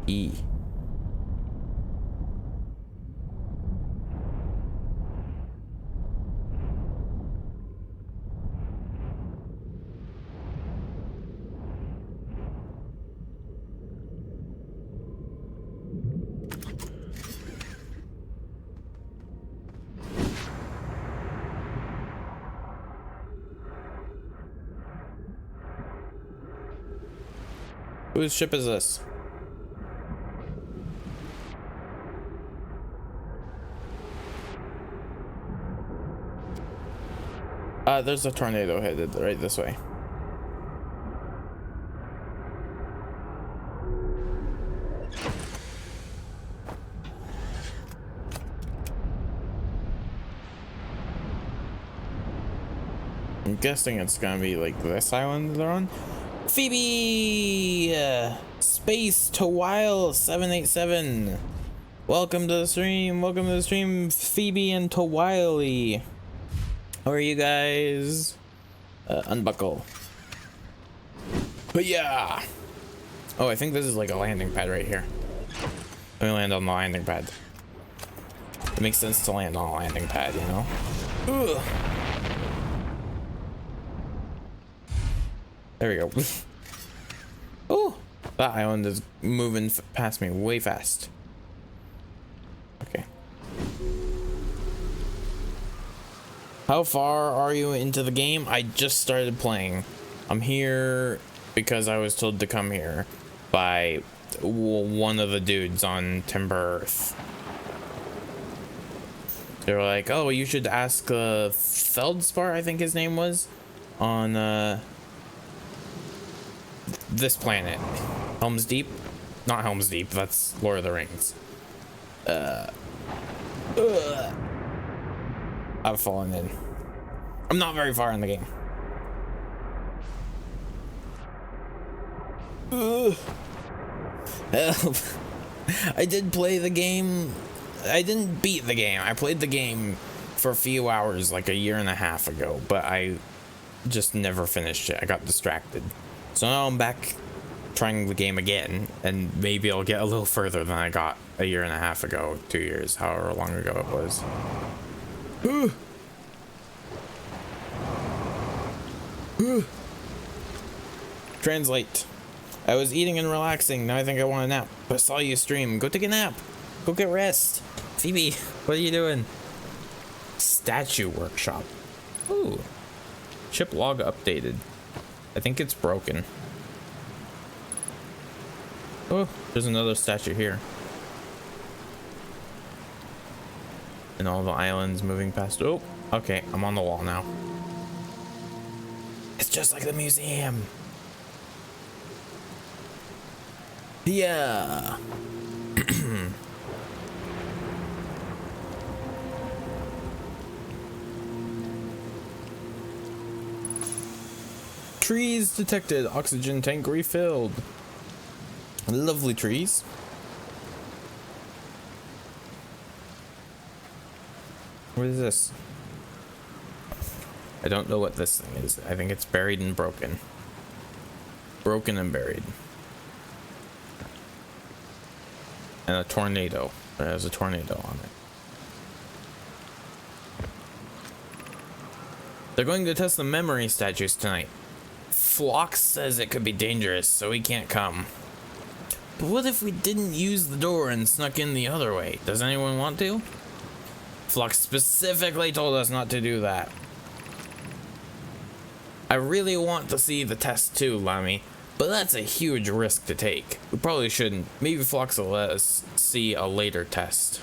E. Whose ship is this? There's a tornado headed right this way. I'm guessing it's gonna be like this island they're on. Phoebe! Space to Wild 787. Welcome to the stream. Welcome to the stream, Phoebe and Tawiley. How are you guys? Unbuckle. But yeah. Oh, I think this is like a landing pad right here. Let me land on the landing pad. It makes sense to land on a landing pad, you know? Ugh. There we go. Oh, that island is moving past me way fast. Okay. How far are you into the game? I just started playing. I'm here because I was told to come here by one of the dudes on Timber Earth. They were like, oh, you should ask Feldspar, I think his name was, on this planet. Helm's Deep? Not Helm's Deep, that's Lord of the Rings. I've fallen in. I'm not very far in the game. Help. I did play the game. I didn't beat the game. I played the game for a few hours like a year and a half ago, but I just never finished it. I got distracted. So now I'm back trying the game again, and maybe I'll get a little further than I got a year and a half ago, 2 years, however long ago it was. Translate. I was eating and relaxing. Now I think I want a nap. But I saw you stream. Go take a nap. Go get rest. Phoebe, what are you doing? Statue workshop. Ooh. Chip log updated. I think it's broken. Oh, there's another statue here. And all the islands moving past. Oh, okay. I'm on the wall now. It's just like the museum. Yeah. Trees detected. Oxygen tank refilled. Lovely trees. What is this? I don't know what this thing is. I think it's buried and broken. Broken and buried. And a tornado. There's a tornado on it. They're going to test the memory statues tonight. Phlox says it could be dangerous, so he can't come. But what if we didn't use the door and snuck in the other way? Does anyone want to? Phlox specifically told us not to do that. I really want to see the test too, Lammy, but that's a huge risk to take. We probably shouldn't. Maybe Phlox will let us see a later test.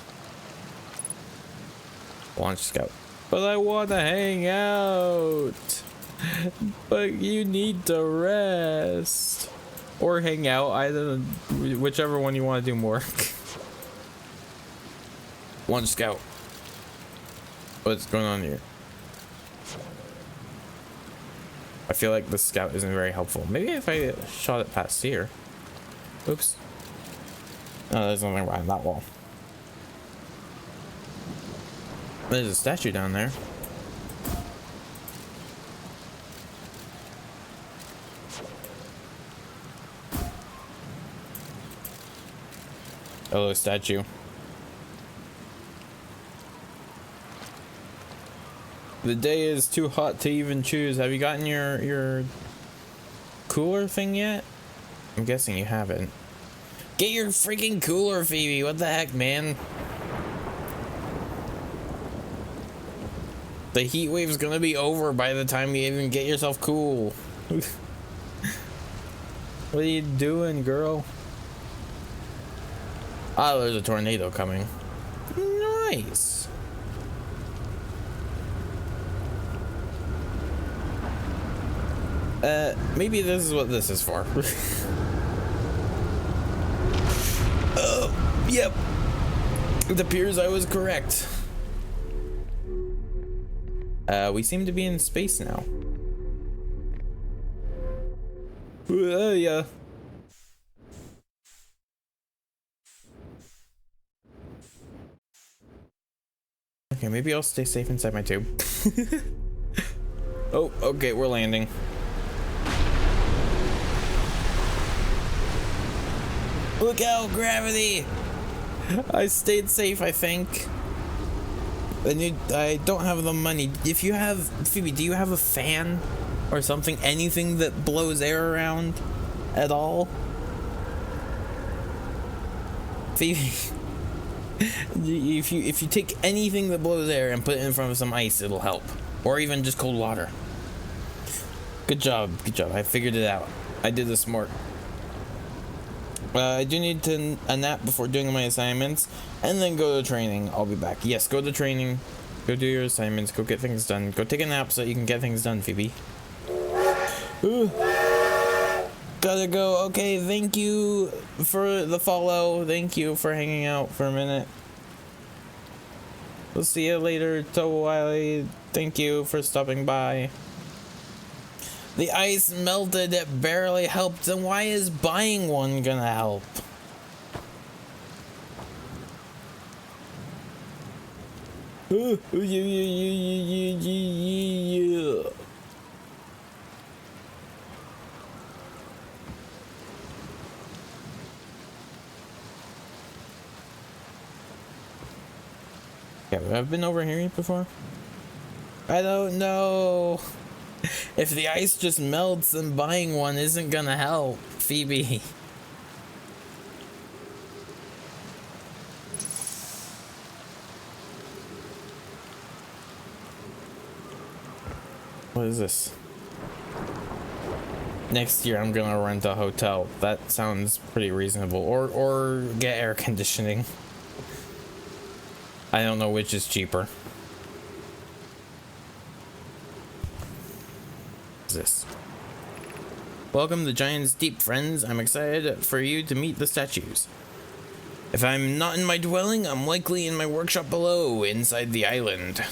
Launch Scout. But I want to hang out. But you need to rest. Or hang out, either whichever one you want to do more. Launch Scout. What's going on here? I feel like the scout isn't very helpful. Maybe if I shot it past here. Oops. Oh, there's nothing behind that wall. There's a statue down there. Hello, statue. The day is too hot to even choose. Have you gotten your cooler thing yet? I'm guessing you haven't. Get your freaking cooler, Phoebe. What the heck, man? The heat wave's gonna be over by the time you even get yourself cool. What are you doing, girl? Oh, there's a tornado coming. Nice. Maybe this is what this is for. Yep. It appears I was correct. We seem to be in space now. Yeah. Okay, maybe I'll stay safe inside my tube. Oh, okay, we're landing. Look out, gravity! I stayed safe, I think. I don't have the money. If you have, Phoebe, do you have a fan or something? Anything that blows air around at all? Phoebe, if you take anything that blows air and put it in front of some ice, it'll help. Or even just cold water. Good job, good job. I figured it out. I did this smart. I do need a nap before doing my assignments, and then go to training. I'll be back. Yes, go to training. Go do your assignments. Go get things done. Go take a nap so that you can get things done, Phoebe. Ooh. Gotta go. Okay, thank you for the follow. Thank you for hanging out for a minute. We'll see you later, Wiley. Thank you for stopping by. The ice melted, it barely helped, and why is buying one gonna help? Yeah. I've been over here before. I don't know. If the ice just melts, then buying one isn't gonna help, Phoebe. What is this? Next year I'm gonna rent a hotel. That sounds pretty reasonable. Or get air conditioning. I don't know which is cheaper. This. Welcome to Giant's Deep, friends. I'm excited for you to meet the statues. If I'm not in my dwelling, I'm likely in my workshop below, inside the island.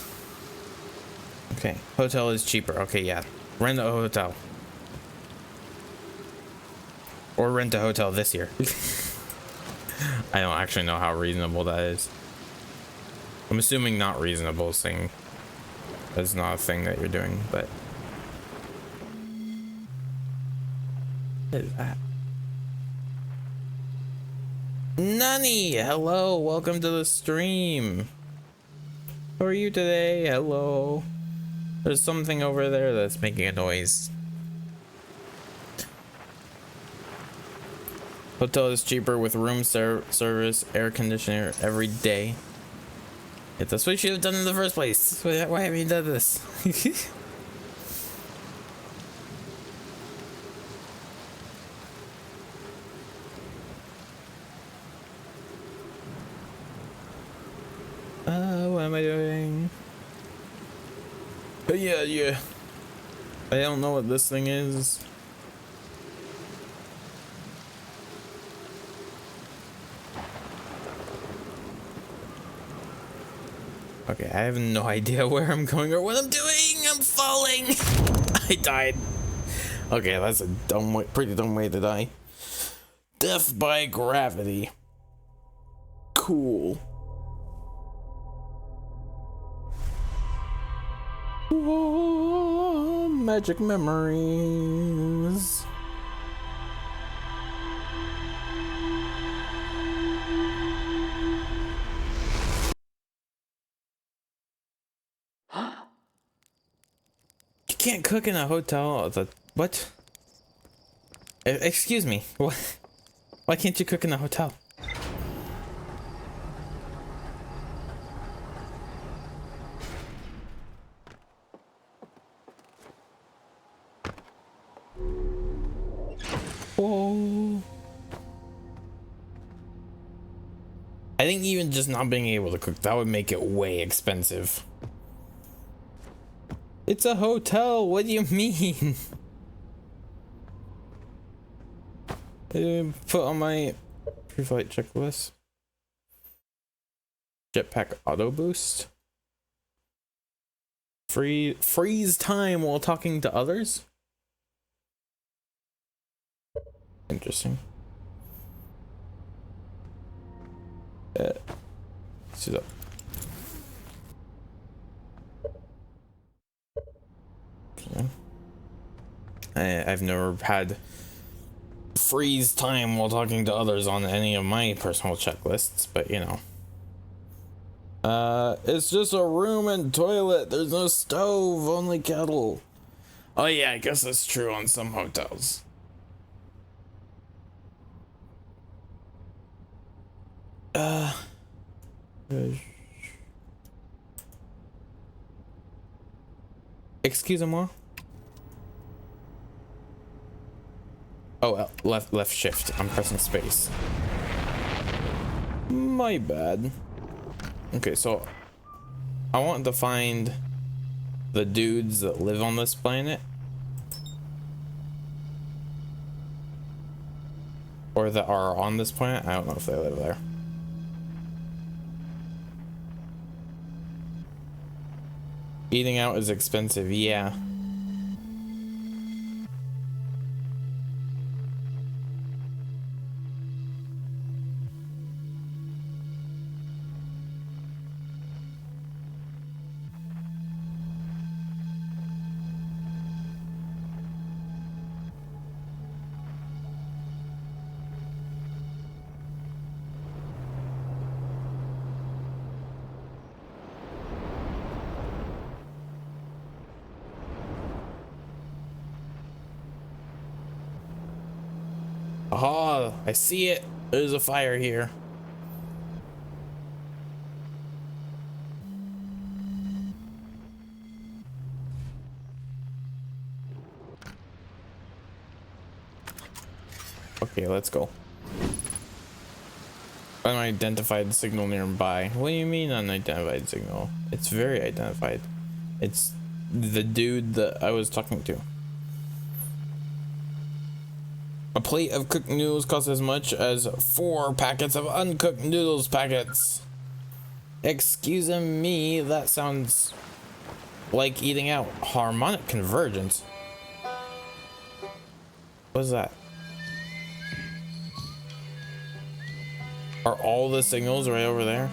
Okay, hotel is cheaper. Okay, yeah. Rent a hotel. Or rent a hotel this year. I don't actually know how reasonable that is. I'm assuming not reasonable, saying that's not a thing that you're doing, but... What is that? Nani! Hello, welcome to the stream. How are you today? Hello. There's something over there that's making a noise. Hotel is cheaper with room service, air conditioner every day. Yeah, that's what you should have done in the first place. Why haven't you done this? What am I doing? Yeah. I don't know what this thing is. Okay, I have no idea where I'm going or what I'm doing. I'm falling. I died. Okay, that's a dumb way, pretty dumb way to die. Death by gravity. Cool. Whoa, magic memories. You can't cook in a hotel. What? Excuse me. What? Why can't you cook in a hotel? Oh. I think even just not being able to cook, that would make it way expensive. It's a hotel, what do you mean? Put on my pre-flight checklist. Jetpack auto boost. Freeze time while talking to others. Interesting. See that. I've never had freeze time while talking to others on any of my personal checklists, but you know. It's just a room and toilet. There's no stove, only kettle. Oh yeah, I guess that's true on some hotels. Excusez-moi. Oh, left shift. I'm pressing space. My bad. Okay, so I want to find the dudes that live on this planet. Or that are on this planet. I don't know if they live there. Eating out is expensive, yeah. Oh, I see it. There's a fire here. Okay, let's go. Unidentified signal nearby. What do you mean unidentified signal? It's very identified. It's the dude that I was talking to. A plate of cooked noodles costs as much as 4 packets of uncooked noodles packets. Excuse me, that sounds like eating out. Harmonic convergence. What's that? Are all the signals right over there?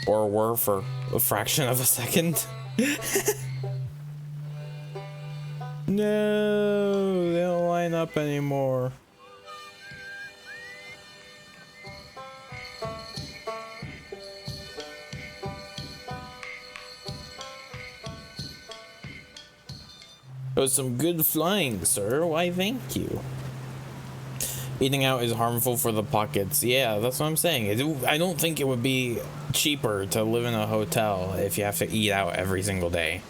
Or were for a fraction of a second? No, they don't line up anymore. That was some good flying, sir. Why, thank you. Eating out is harmful for the pockets. Yeah, that's what I'm saying. I don't think it would be cheaper to live in a hotel if you have to eat out every single day.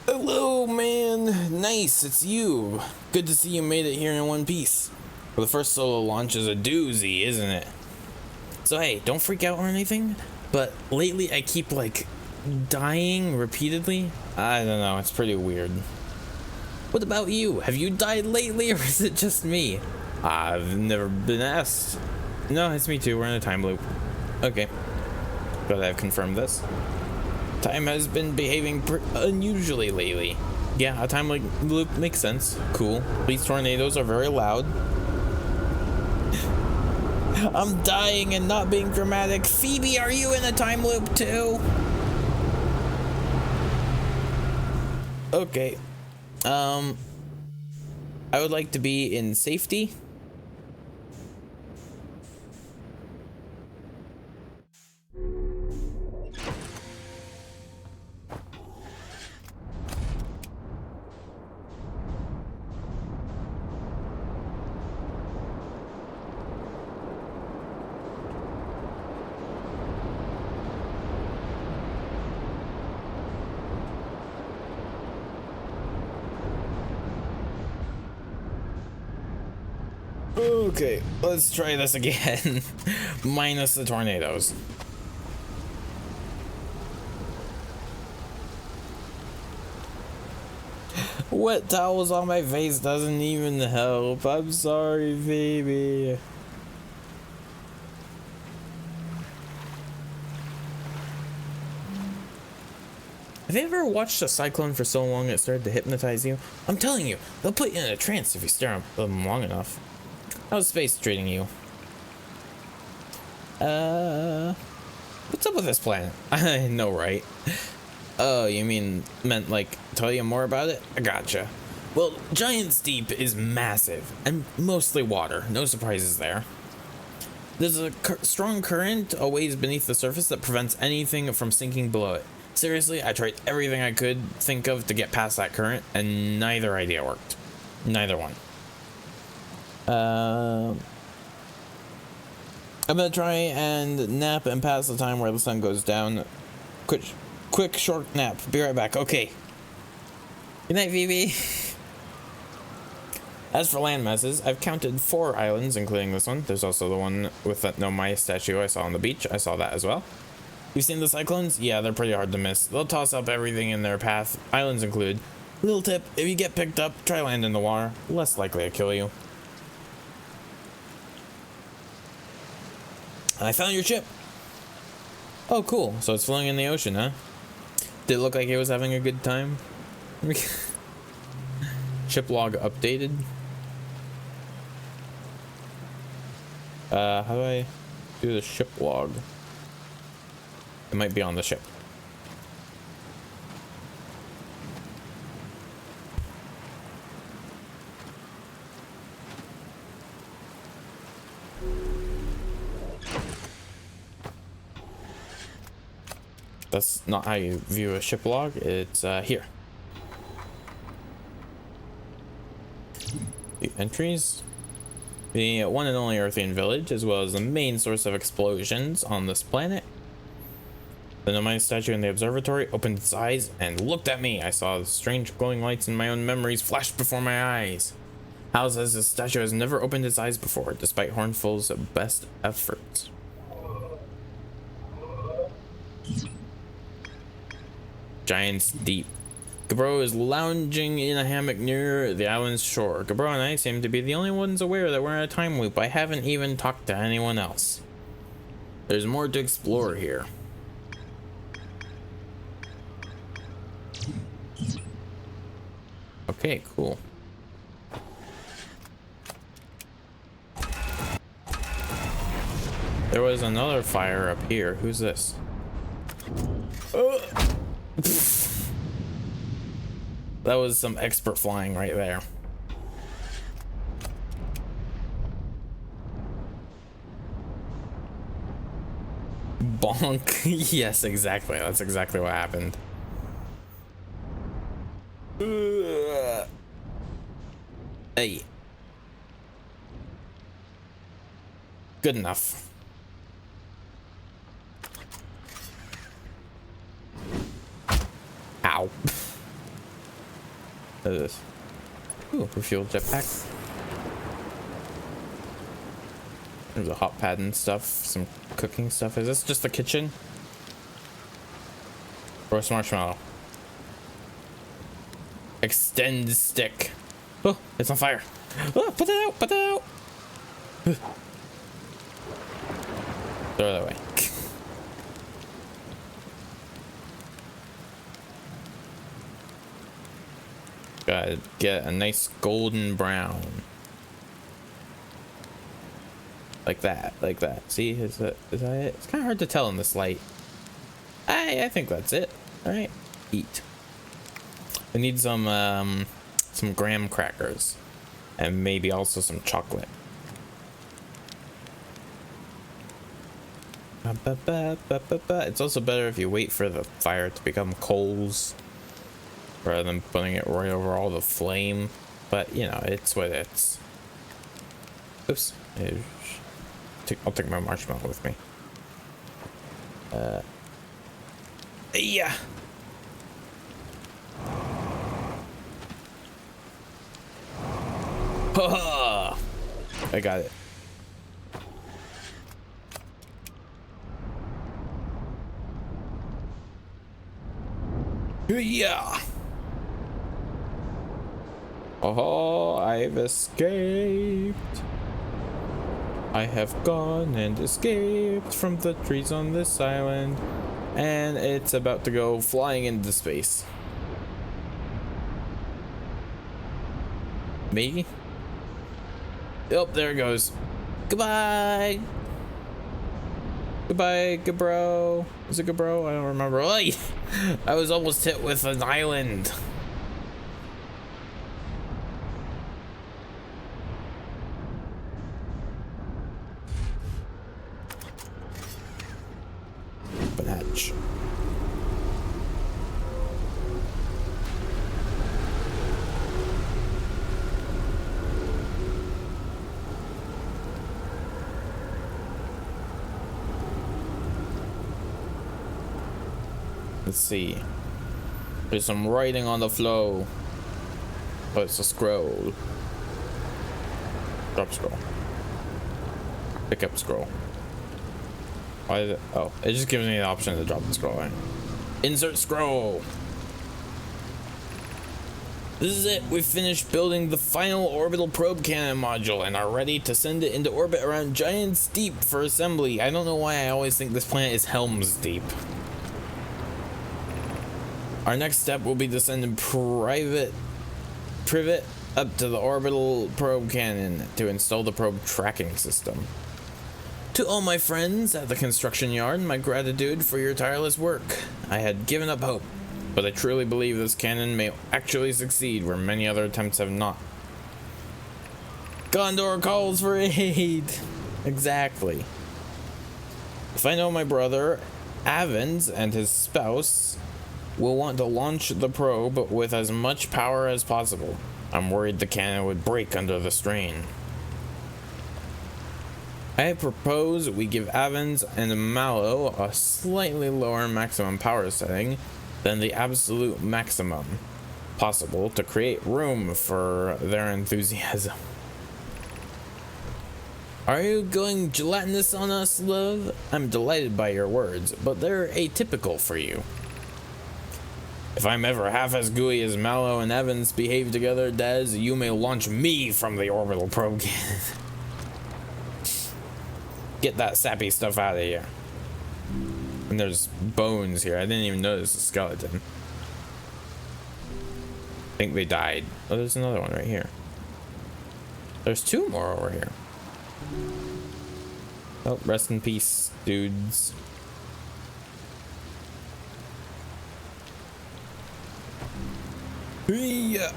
Hello, man. Nice, it's you. Good to see you made it here in one piece. Well, the first solo launch is a doozy, isn't it? So hey, don't freak out or anything, but lately I keep like dying repeatedly. I don't know, it's pretty weird. What about you? Have you died lately, or is it just me? I've never been asked. No, it's me too. We're in a time loop. Okay, but I've confirmed this. Time has been behaving unusually lately. Yeah, a time loop makes sense. Cool. These tornadoes are very loud. I'm dying and not being dramatic. Phoebe, are you in a time loop too? Okay. I would like to be in safety. Okay, let's try this again. Minus the tornadoes. Wet towels on my face doesn't even help. I'm sorry, baby. I Have you ever watched a cyclone for so long it started to hypnotize you? I'm telling you, they'll put you in a trance if you stare at them long enough. How's space treating you? What's up with this planet? I know, right? Oh, you meant like tell you more about it? I gotcha. Well, Giant's Deep is massive and mostly water. No surprises there. There's a strong current a ways beneath the surface that prevents anything from sinking below it. Seriously, I tried everything I could think of to get past that current, and neither idea worked. Neither one. I'm gonna try and nap and pass the time where the sun goes down. Quick short nap. Be right back. Okay. Good night, Phoebe. As for land masses, I've counted 4 islands, including this one. There's also the one with that No Mai statue I saw on the beach. I saw that as well. You've seen the cyclones? Yeah, they're pretty hard to miss. They'll toss up everything in their path. Islands include. Little tip, if you get picked up, try land in the water. Less likely to kill you. I found your ship. Oh, cool. So it's floating in the ocean, huh? Did it look like it was having a good time? Ship log updated. How do I do the ship log? It might be on the ship. That's not how you view a ship log. It's here. The entries. The one and only Earthian village, as well as the main source of explosions on this planet. The No Mai statue in the observatory opened its eyes and looked at me. I saw the strange glowing lights in my own memories flash before my eyes. How says this statue has never opened its eyes before, despite Hornful's best efforts. Giant's Deep. Gabbro is lounging in a hammock near the island's shore. Gabbro and I seem to be the only ones aware that we're in a time loop. I haven't even talked to anyone else. There's more to explore here. Okay, cool. There was another fire up here. Who's this? That was some expert flying right there. Bonk. Yes, exactly. That's exactly what happened. Hey. Good enough. Ow. What is this? Ooh, refuel jetpack. There's a hot pad and stuff, some cooking stuff. Is this just the kitchen? Roast marshmallow. Extend stick. Oh, it's on fire. Oh, put it out, put it out. Throw it away. Gotta get a nice golden brown. Like that, like that. See, is that it? It's kind of hard to tell in this light. I think that's it. All right, eat. I need some graham crackers, and maybe also some chocolate. It's also better if you wait for the fire to become coals, rather than putting it right over all the flame. But you know, it's what it's. Oops. I'll take my marshmallow with me. Yeah. Ha! I got it. Yeah. Oh, I've escaped. I have gone and escaped from the trees on this island. And it's about to go flying into space. Me? Oh, there it goes. Goodbye. Goodbye, good bro. Is it good bro? I don't remember. Oy! I was almost hit with an island. Banach. Let's see. There's some writing on the flow. Oh, it's a scroll. Drop scroll. Pick up scroll. Why is it? Oh, it just gives me the option to drop the scroll. Right? Insert scroll. This is it. We've finished building the final orbital probe cannon module and are ready to send it into orbit around Giant's Deep for assembly. I don't know why I always think this planet is Helm's Deep. Our next step will be to send a privet up to the orbital probe cannon to install the probe tracking system. To all my friends at the construction yard, my gratitude for your tireless work. I had given up hope, but I truly believe this cannon may actually succeed where many other attempts have not. Gondor calls for aid! Exactly. If I know my brother, Avens, and his spouse will want to launch the probe with as much power as possible. I'm worried the cannon would break under the strain. I propose we give Avens and Mallow a slightly lower maximum power setting than the absolute maximum possible to create room for their enthusiasm. Are you going gelatinous on us, love? I'm delighted by your words, but they're atypical for you. If I'm ever half as gooey as Mallow and Evans behave together, Des, you may launch me from the orbital probe cannon. Get that sappy stuff out of here. And there's bones here. I didn't even notice a skeleton. I think they died. Oh, there's another one right here. There's two more over here. Oh, rest in peace, dudes. Yeah.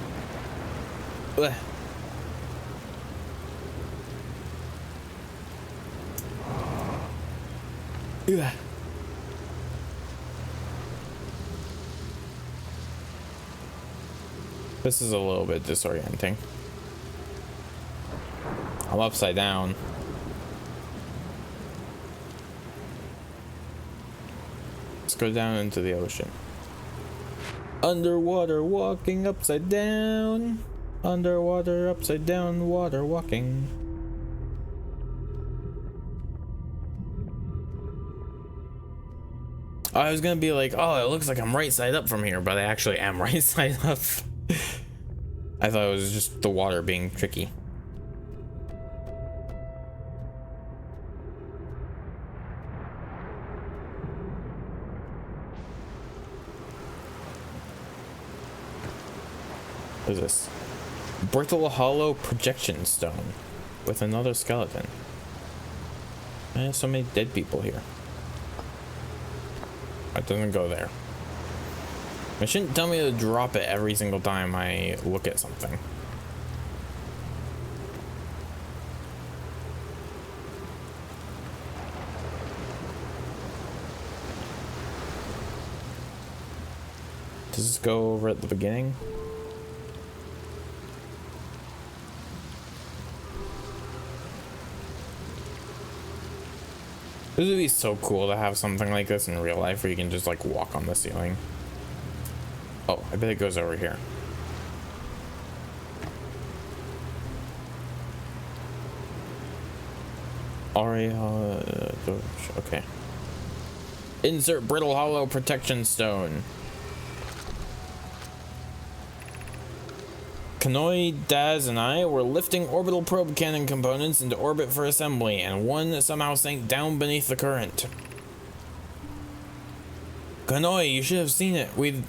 Yeah. This is a little bit disorienting. I'm upside down. Let's go down into the ocean. Underwater walking upside down. Underwater upside down water walking. I was gonna be like, oh, it looks like I'm right side up from here, but I actually am right side up. I thought it was just the water being tricky. What is this? Brittle hollow projection stone with another skeleton. There's so many dead people here. It doesn't go there. It shouldn't tell me to drop it every single time I look at something. Does this go over at the beginning? This would be so cool to have something like this in real life where you can just like walk on the ceiling. Oh, I bet it goes over here. Okay. Insert brittle hollow protection stone. Kanoi, Daz, and I were lifting orbital probe cannon components into orbit for assembly, and one somehow sank down beneath the current. Kanoi, you should have seen it. We'd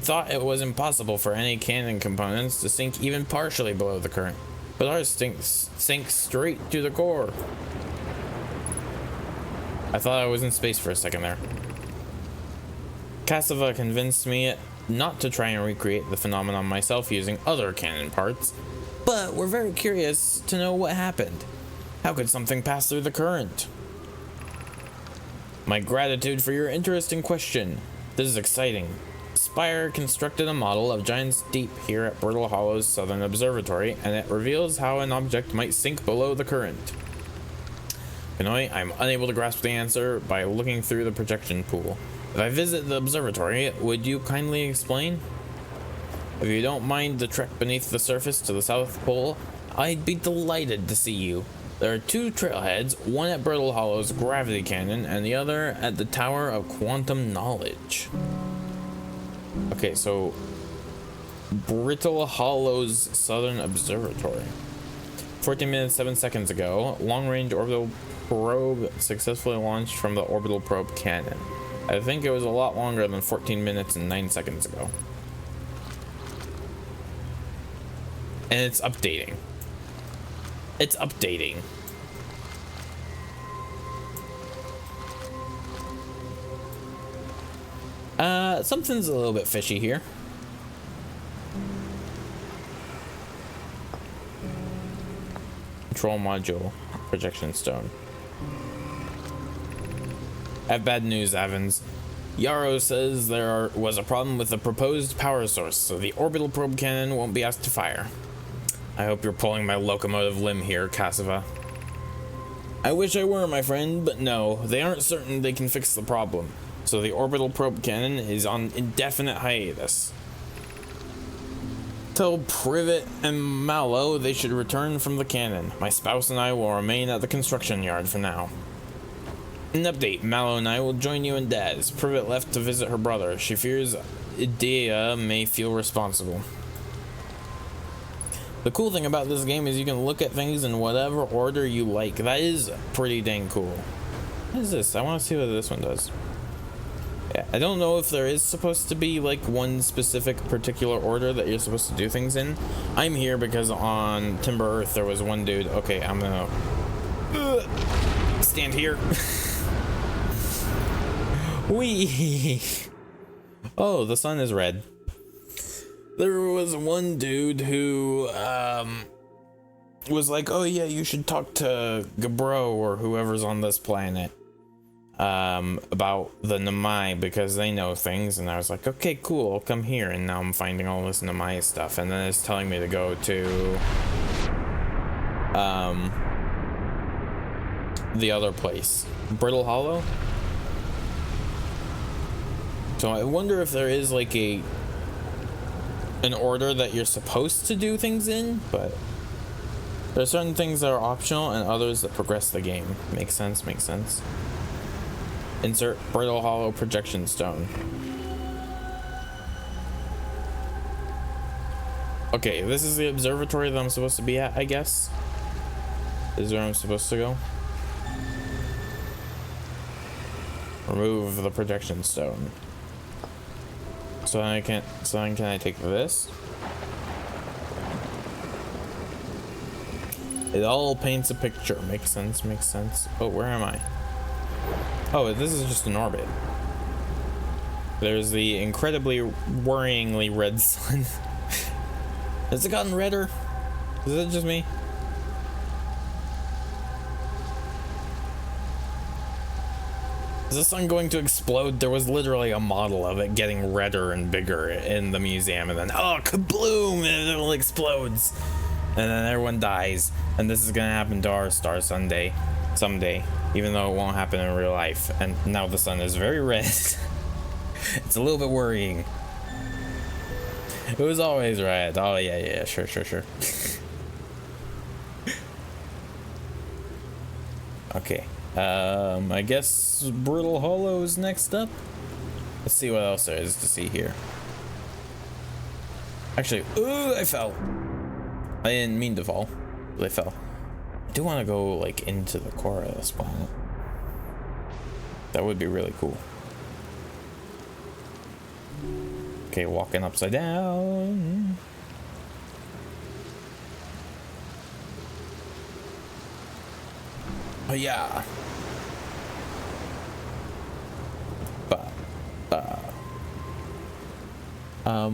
thought it was impossible for any cannon components to sink even partially below the current, but ours sinks straight to the core. I thought I was in space for a second there. Cassava convinced me not to try and recreate the phenomenon myself using other cannon parts, but we're very curious to know what happened. How could something pass through the current? My gratitude for your interesting question. This is exciting. Spire constructed a model of Giant's Deep here at Brittle Hollow's Southern Observatory, and it reveals how an object might sink below the current. Kanoi, I'm unable to grasp the answer by looking through the projection pool. If I visit the observatory, would you kindly explain? If you don't mind the trek beneath the surface to the South Pole, I'd be delighted to see you. There are two trailheads, one at Brittle Hollow's Gravity Canyon and the other at the Tower of Quantum Knowledge. Okay, so Brittle Hollow's Southern Observatory. 14 minutes 7 seconds ago, long-range orbital probe successfully launched from the orbital probe cannon. I think it was a lot longer than 14 minutes and 9 seconds ago. And it's updating. It's updating. Something's a little bit fishy here. Control module, projection stone. I have bad news, Evans. Yarrow says there was a problem with the proposed power source, so the orbital probe cannon won't be asked to fire. I hope you're pulling my locomotive limb here, Cassava. I wish I were, my friend, but no, they aren't certain they can fix the problem, so the orbital probe cannon is on indefinite hiatus. Tell Privet and Mallow they should return from the cannon. My spouse and I will remain at the construction yard for now. An update, Mallow and I will join you and Daz. Privet left to visit her brother. She fears Idea may feel responsible. The cool thing about this game is you can look at things in whatever order you like. That is pretty dang cool. What is this? I want to see what this one does. Yeah, I don't know if there is supposed to be like one specific particular order that you're supposed to do things in. I'm here because on Timber Earth there was one dude. Okay, I'm gonna stand here. Wee. Oh, the sun is red. There was one dude who was like, oh yeah, you should talk to Gabro or whoever's on this planet about the Namai because they know things. And I was like, okay, cool, I'll come here. And now I'm finding all this Namai stuff, and then it's telling me to go to the other place, Brittle Hollow. So I wonder if there is like an order that you're supposed to do things in, but there are certain things that are optional and others that progress the game. Makes sense, makes sense. Insert Brittle Hollow projection stone. Okay, this is the observatory that I'm supposed to be at, I guess. This is where I'm supposed to go. Remove the projection stone. So then can I take this? It all paints a picture. Makes sense, makes sense. Oh, where am I? Oh, this is just an orbit. There's the incredibly worryingly red sun. Has it gotten redder? Is it just me? Is the sun going to explode? There was literally a model of it getting redder and bigger in the museum, and then oh, kabloom, and it all explodes, and then everyone dies. And this is gonna happen to our star someday, even though it won't happen in real life. And now the sun is very red. It's a little bit worrying. It was always red. Oh yeah, sure. Okay. I guess Brittle Hollow is next up. Let's see what else there is to see here. Actually, ooh, I fell. I didn't mean to fall, but I fell. I do want to go like into the core of this planet. That would be really cool. Okay, walking upside down. Oh yeah.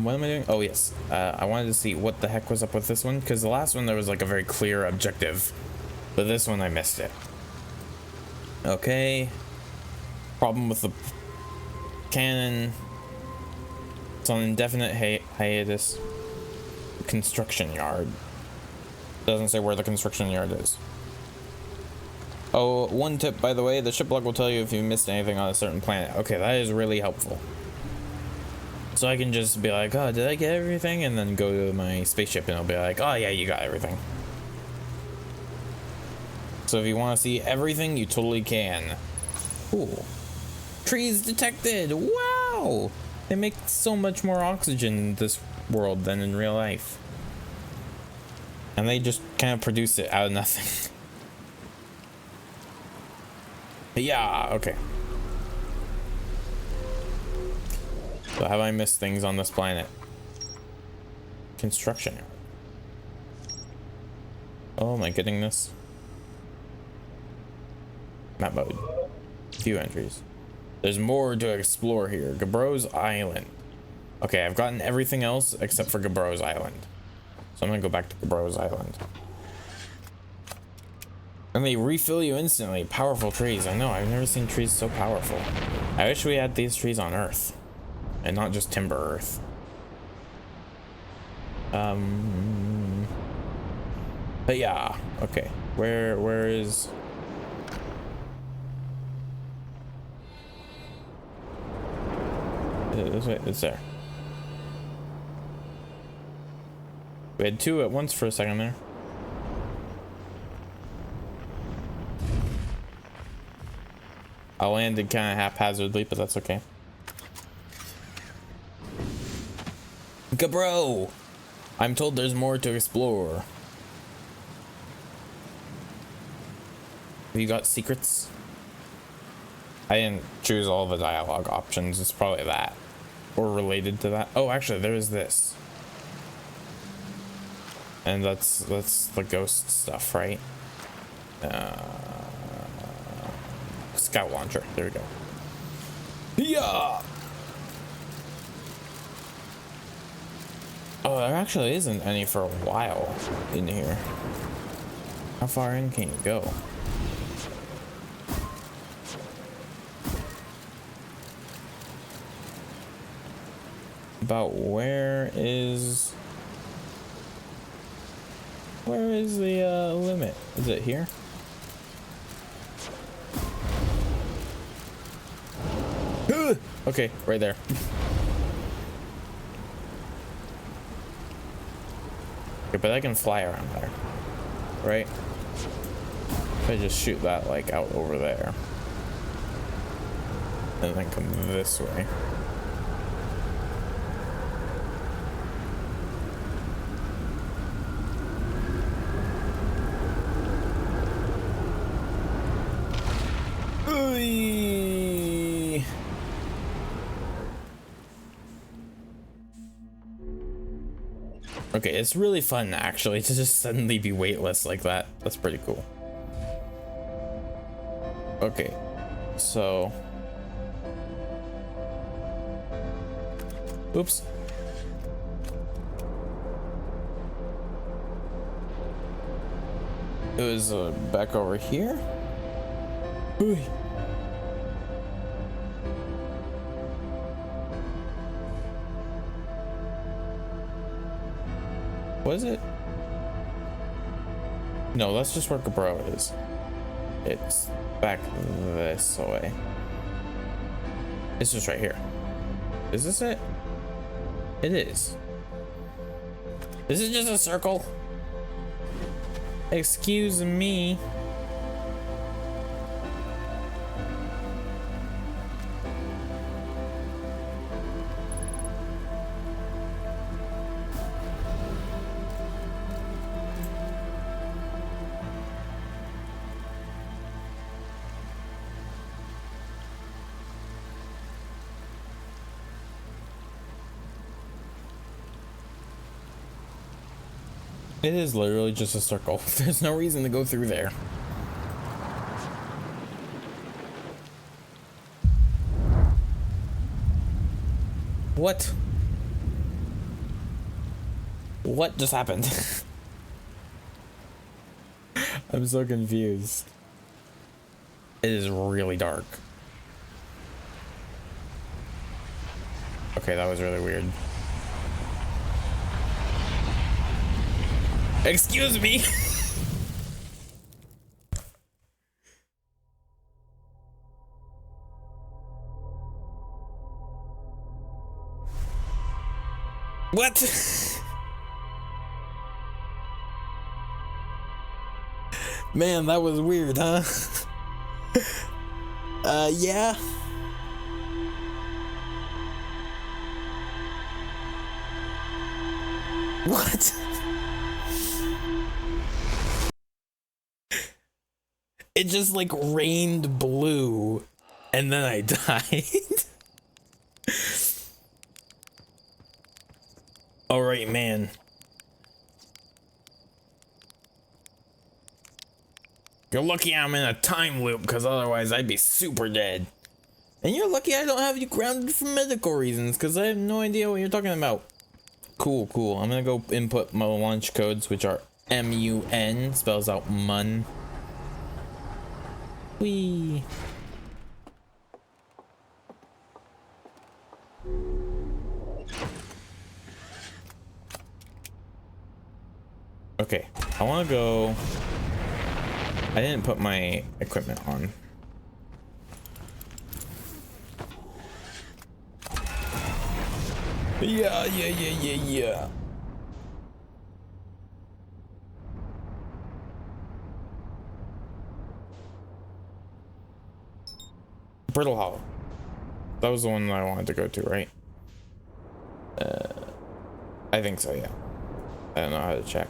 What am I doing? Oh yes. I wanted to see what the heck was up with this one, because the last one there was like a very clear objective, but this one I missed it. Okay. Problem with the cannon. It's on indefinite hiatus. Construction yard. Doesn't say where the construction yard is. Oh, one tip, by the way, the ship log will tell you if you missed anything on a certain planet. Okay, that is really helpful. So I can just be like, oh, did I get everything? And then go to my spaceship and it'll be like, oh yeah, you got everything. So if you want to see everything, you totally can. Cool. Trees detected! Wow! They make so much more oxygen in this world than in real life. And they just kind of produce it out of nothing. But yeah, okay. So have I missed things on this planet? Construction. Oh, am I getting this? Map mode. Few entries. There's more to explore here. Gabro's Island. Okay, I've gotten everything else except for Gabro's Island. So I'm gonna go back to Gabro's Island. And they refill you instantly. Powerful trees. I know, I've never seen trees so powerful. I wish we had these trees on Earth. And not just Timber Earth. But yeah, okay. Where is... Is it this way? It's there. We had two at once for a second there. I landed kind of haphazardly, but that's okay. Gabro! I'm told there's more to explore. Have you got secrets? I didn't choose all the dialogue options. It's probably that. Or related to that. Oh, actually, there is this. And that's the ghost stuff, right? Scout launcher. There we go. Yeah. Oh, there actually isn't any for a while in here. How far in can you go? About where is the limit? Is it here? Okay, right there. Okay, but I can fly around there, right? If I just shoot that like out over there and then come this way. Okay, it's really fun actually to just suddenly be weightless like that. That's pretty cool. Okay, so oops. It was back over here. Ooh. Was it? No, that's just where Gabro is. It's back this way. It's just right here. Is this it? It is. This is just a circle. Excuse me. It is literally just a circle. There's no reason to go through there. What? What just happened? I'm so confused. It is really dark. Okay, that was really weird. Excuse me. What? Man, that was weird, huh? Yeah. What? It just like rained blue and then I died. All right, man. You're lucky I'm in a time loop, because otherwise I'd be super dead. And you're lucky I don't have you grounded for medical reasons, because I have no idea what you're talking about. Cool, cool. I'm gonna go input my launch codes, which are MUN, spells out mun. Whee. Okay, I want to go. I didn't put my equipment on. Yeah. Brittle Hollow. That was the one that I wanted to go to, right? I think so, yeah. I don't know how to check.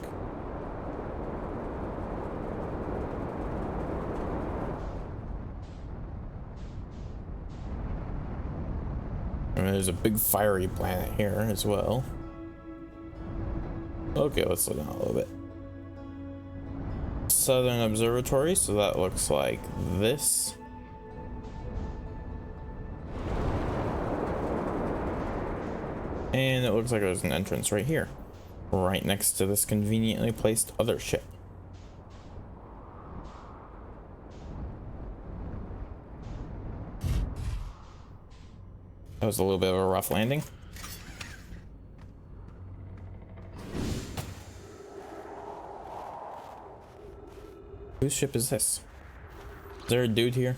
I mean, there's a big fiery planet here as well. Okay, let's slow down a little bit. Southern Observatory, so that looks like this. And it looks like there's an entrance right here, right next to this conveniently placed other ship. That was a little bit of a rough landing. Whose ship is this? Is there a dude here?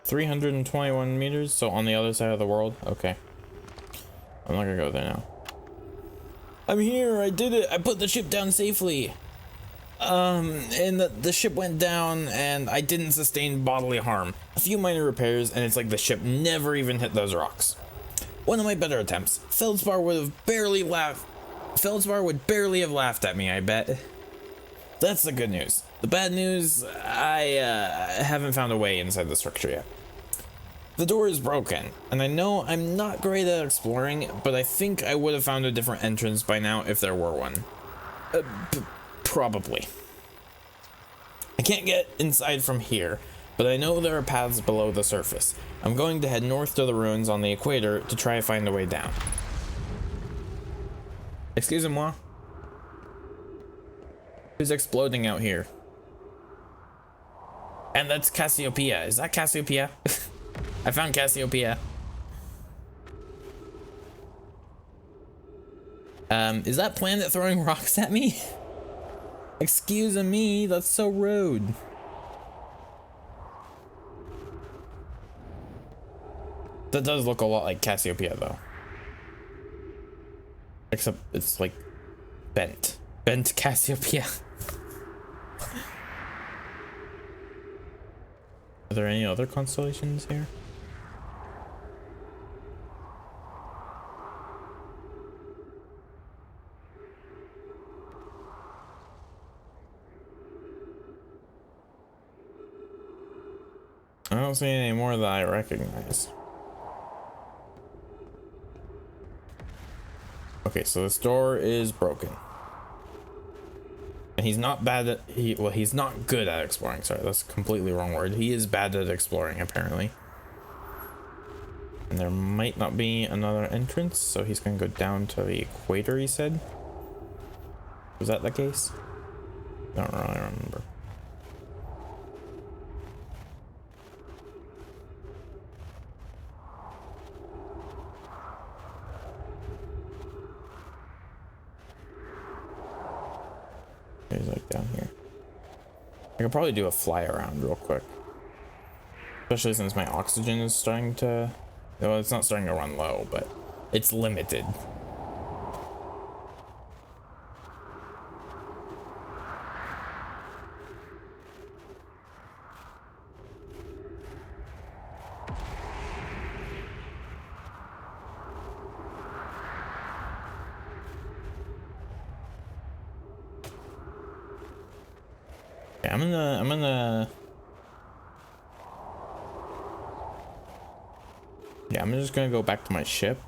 $321 meters, so on the other side of the world. Okay. I'm not gonna go there now. I'm here, I did it, I put the ship down safely. And the ship went down and I didn't sustain bodily harm. A few minor repairs and it's like the ship never even hit those rocks. One of my better attempts. Feldspar would barely have laughed at me, I bet. That's the good news. The bad news, I haven't found a way inside the structure yet. The door is broken, and I know I'm not great at exploring, but I think I would have found a different entrance by now if there were one. Probably. I can't get inside from here, but I know there are paths below the surface. I'm going to head north to the ruins on the equator to try to find a way down. Excusez-moi. Who's exploding out here? And that's Cassiopeia. Is that Cassiopeia? I found Cassiopeia. Is that planet throwing rocks at me? Excuse me, that's so rude. That does look a lot like Cassiopeia though. Except it's like bent. Bent Cassiopeia. Are there any other constellations here? I don't see any more that I recognize. Okay, so this door is broken. And he's not bad at he's not good at exploring. Sorry, that's a completely wrong word. He is bad at exploring, apparently. And there might not be another entrance, so he's gonna go down to the equator, he said. Was that the case? I don't really remember. He's like down here. I could probably do a fly around real quick. Especially since my oxygen is starting to... Well, it's not starting to run low, but it's limited. Yeah, I'm gonna yeah, I'm just gonna go back to my ship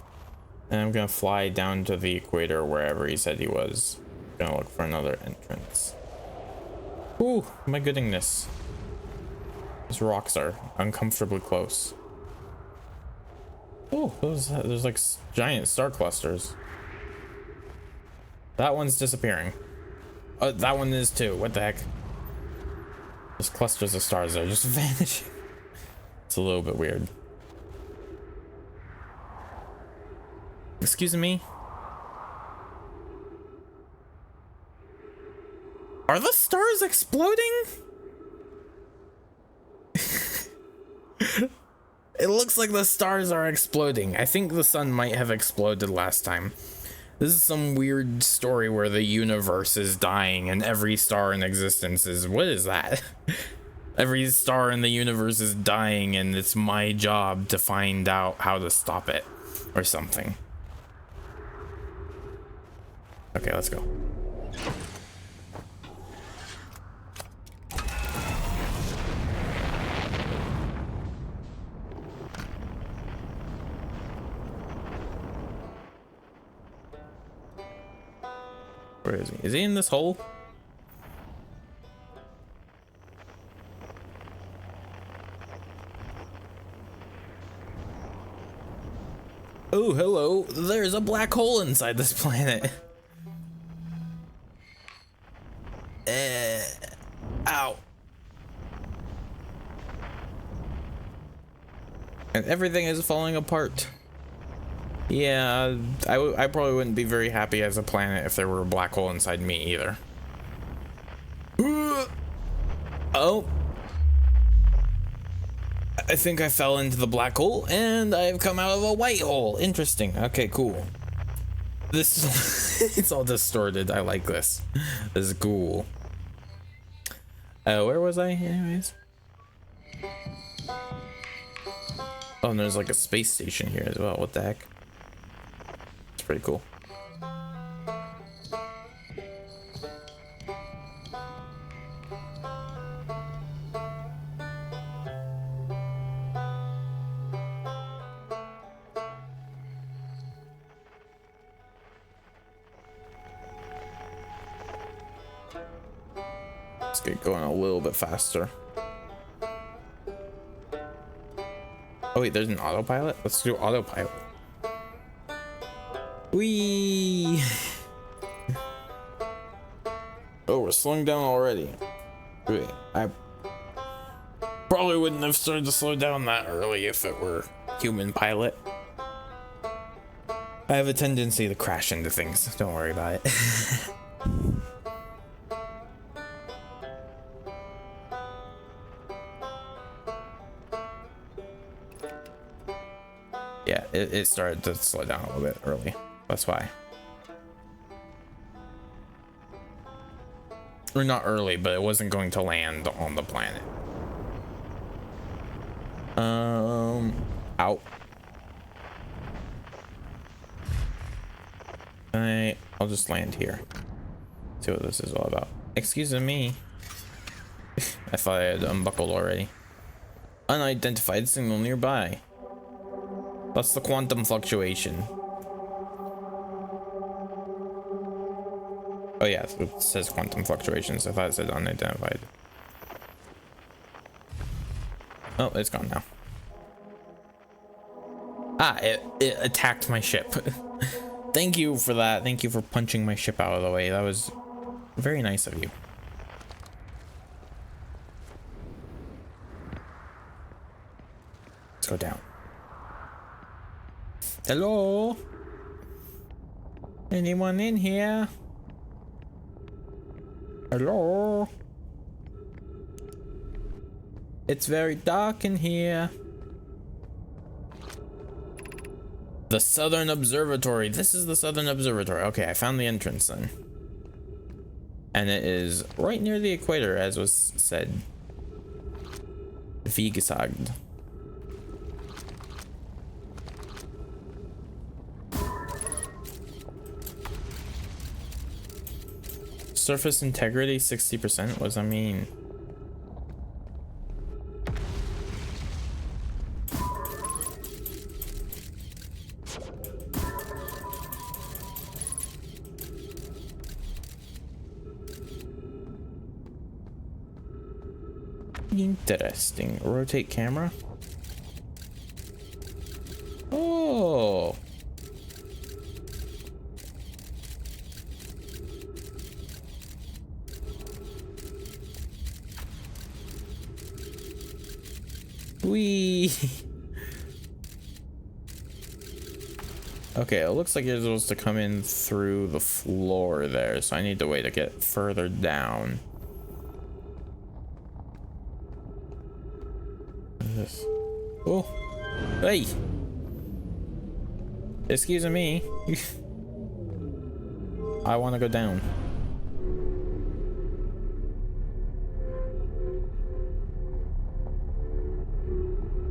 and I'm gonna fly down to the equator wherever he said he was. Gonna look for another entrance. Ooh, my goodness. These rocks are uncomfortably close. Oh, there's like giant star clusters. That one's disappearing. That one is too. What the heck? There's clusters of stars that are just vanishing. It's a little bit weird. Excuse me? Are the stars exploding? It looks like the stars are exploding. I think the sun might have exploded last time. This is some weird story where the universe is dying and every star in existence is... What is that? Every star in the universe is dying and it's my job to find out how to stop it. Or something. Okay, let's go. Where is he? Is he in this hole? Oh, hello. There's a black hole inside this planet. Ow. And everything is falling apart. Yeah, I probably wouldn't be very happy as a planet if there were a black hole inside me either. Oh. I think I fell into the black hole and I've come out of a white hole. Interesting. Okay, cool. This it's all distorted. I like this. This is cool. Where was I anyways? Oh, and there's like a space station here as well. What the heck? It's pretty cool. Let's get going a little bit faster. Oh wait, there's an autopilot? Let's do autopilot. Whee! Oh, we're slowing down already. Wait, I probably wouldn't have started to slow down that early if it were human pilot. I have a tendency to crash into things. Don't worry about it. Yeah, it started to slow down a little bit early. That's why. Or not early, but it wasn't going to land on the planet. Out. I'll just land here. See what this is all about. Excuse me. I thought I had unbuckled already. Unidentified signal nearby. That's the quantum fluctuation. Oh yeah, it says quantum fluctuations. I thought it said unidentified. Oh, it's gone now. Ah, it attacked my ship. Thank you for that. Thank you for punching my ship out of the way. That was very nice of you. Let's go down. Hello? Anyone in here? Hello? It's very dark in here. The Southern Observatory. This is the Southern Observatory. Okay, I found the entrance then. And it is right near the equator, as was said. Wie gesagt. Surface integrity 60%. What does that mean? Interesting. Rotate camera. Oh. Wee. Okay, it looks like you're supposed to come in through the floor there, so I need to wait to get further down. What is this? Oh, hey! Excuse me. I want to go down.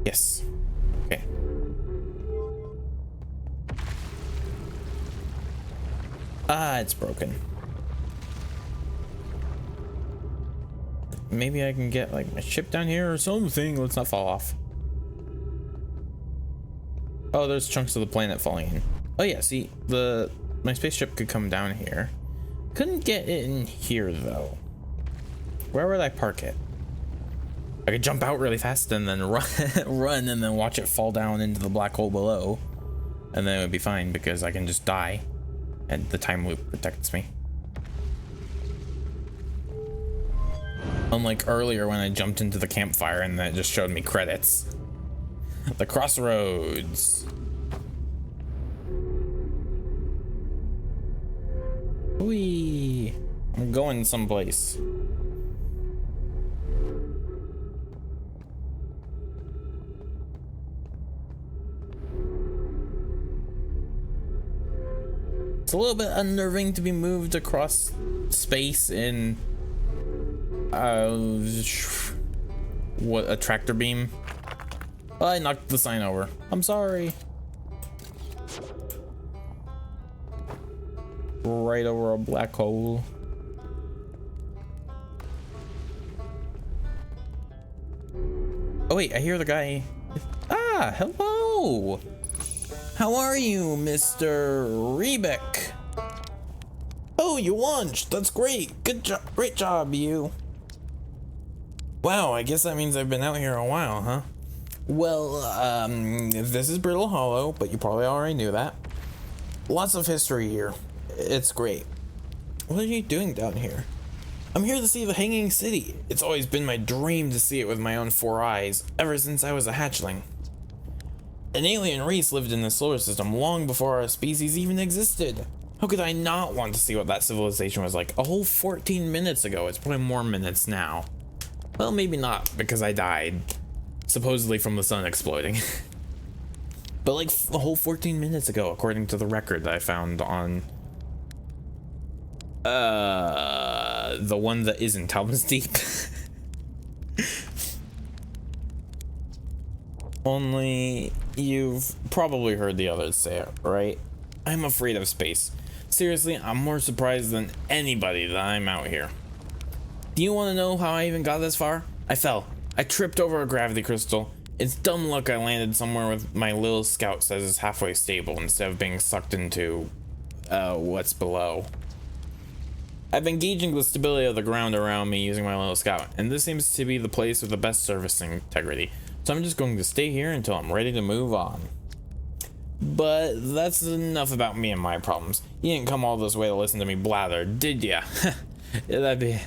Yes. Okay. Ah, it's broken. Maybe I can get like my ship down here or something. Let's not fall off. Oh, there's chunks of the planet falling in. Oh yeah, see, my spaceship could come down here. Couldn't get it in here though. Where would I park it? I could jump out really fast and then run and then watch it fall down into the black hole below. And then it would be fine because I can just die and the time loop protects me. Unlike earlier when I jumped into the campfire and that just showed me credits. The crossroads. Whee! I'm going someplace. It's a little bit unnerving to be moved across space in what, a tractor beam? Oh, I knocked the sign over. I'm sorry. Right over a black hole. Oh wait, I hear the guy. Ah, hello. How are you, Mr. Rebeck? Oh, you launched. That's great. Good job. Great job, you. Wow, I guess that means I've been out here a while, huh? Well, this is Brittle Hollow, but you probably already knew that. Lots of history here. It's great. What are you doing down here? I'm here to see the Hanging City. It's always been my dream to see it with my own 4 eyes, ever since I was a hatchling. An alien race lived in the solar system long before our species even existed. How could I not want to see what that civilization was like a whole 14 minutes ago? It's probably more minutes now. Well, maybe not, because I died. Supposedly from the sun exploding. But like a whole 14 minutes ago, according to the record that I found on the one that isn't Talbot's Deep. Only you've probably heard the others say it, right? I'm afraid of space. Seriously, I'm more surprised than anybody that I'm out here. Do you want to know how I even got this far? I fell. I tripped over a gravity crystal. It's dumb luck I landed somewhere with my little scout says it's halfway stable instead of being sucked into what's below. I've been gauging the stability of the ground around me using my little scout, and this seems to be the place with the best surface integrity. So I'm just going to stay here until I'm ready to move on. But that's enough about me and my problems. You didn't come all this way to listen to me blather, did ya? That'd be...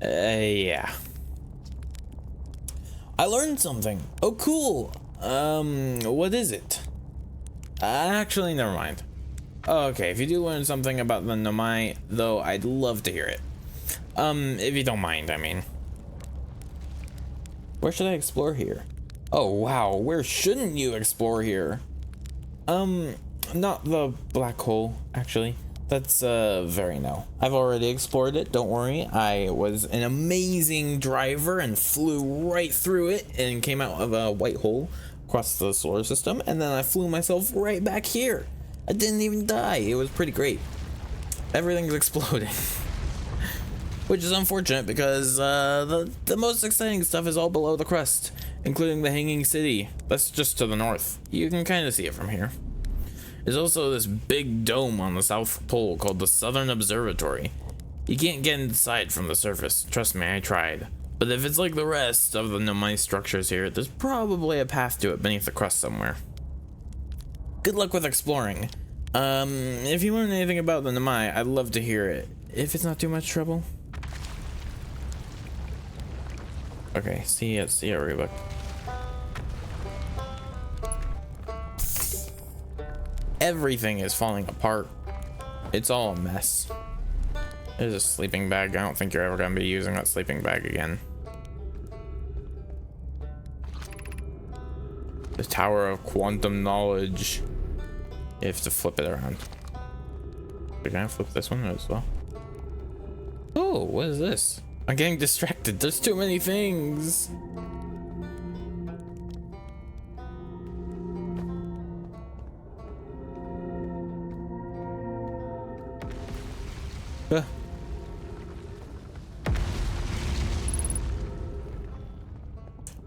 yeah. I learned something. Oh, cool. What is it? Actually, never mind. Okay, if you do learn something about the Nomai, though, I'd love to hear it. If you don't mind, I mean. Where should I explore here? Oh, wow, where shouldn't you explore here? Not the black hole, actually. That's, very no. I've already explored it, don't worry. I was an amazing driver and flew right through it and came out of a white hole across the solar system, and then I flew myself right back here. I didn't even die. It was pretty great. Everything's exploding. Which is unfortunate because the most exciting stuff is all below the crust, including the hanging city. That's just to the north. You can kind of see it from here. There's also this big dome on the South Pole called the Southern Observatory. You can't get inside from the surface. Trust me, I tried. But if it's like the rest of the Nomai structures here, there's probably a path to it beneath the crust somewhere. Good luck with exploring. If you learn anything about the Nomai, I'd love to hear it. If it's not too much trouble. Okay, see ya, Reba. Everything is falling apart. It's all a mess. There's a sleeping bag. I don't think you're ever gonna be using that sleeping bag again. The Tower of Quantum Knowledge. You have to flip it around. Can I flip this one as well? Oh, what is this? I'm getting distracted. There's too many things.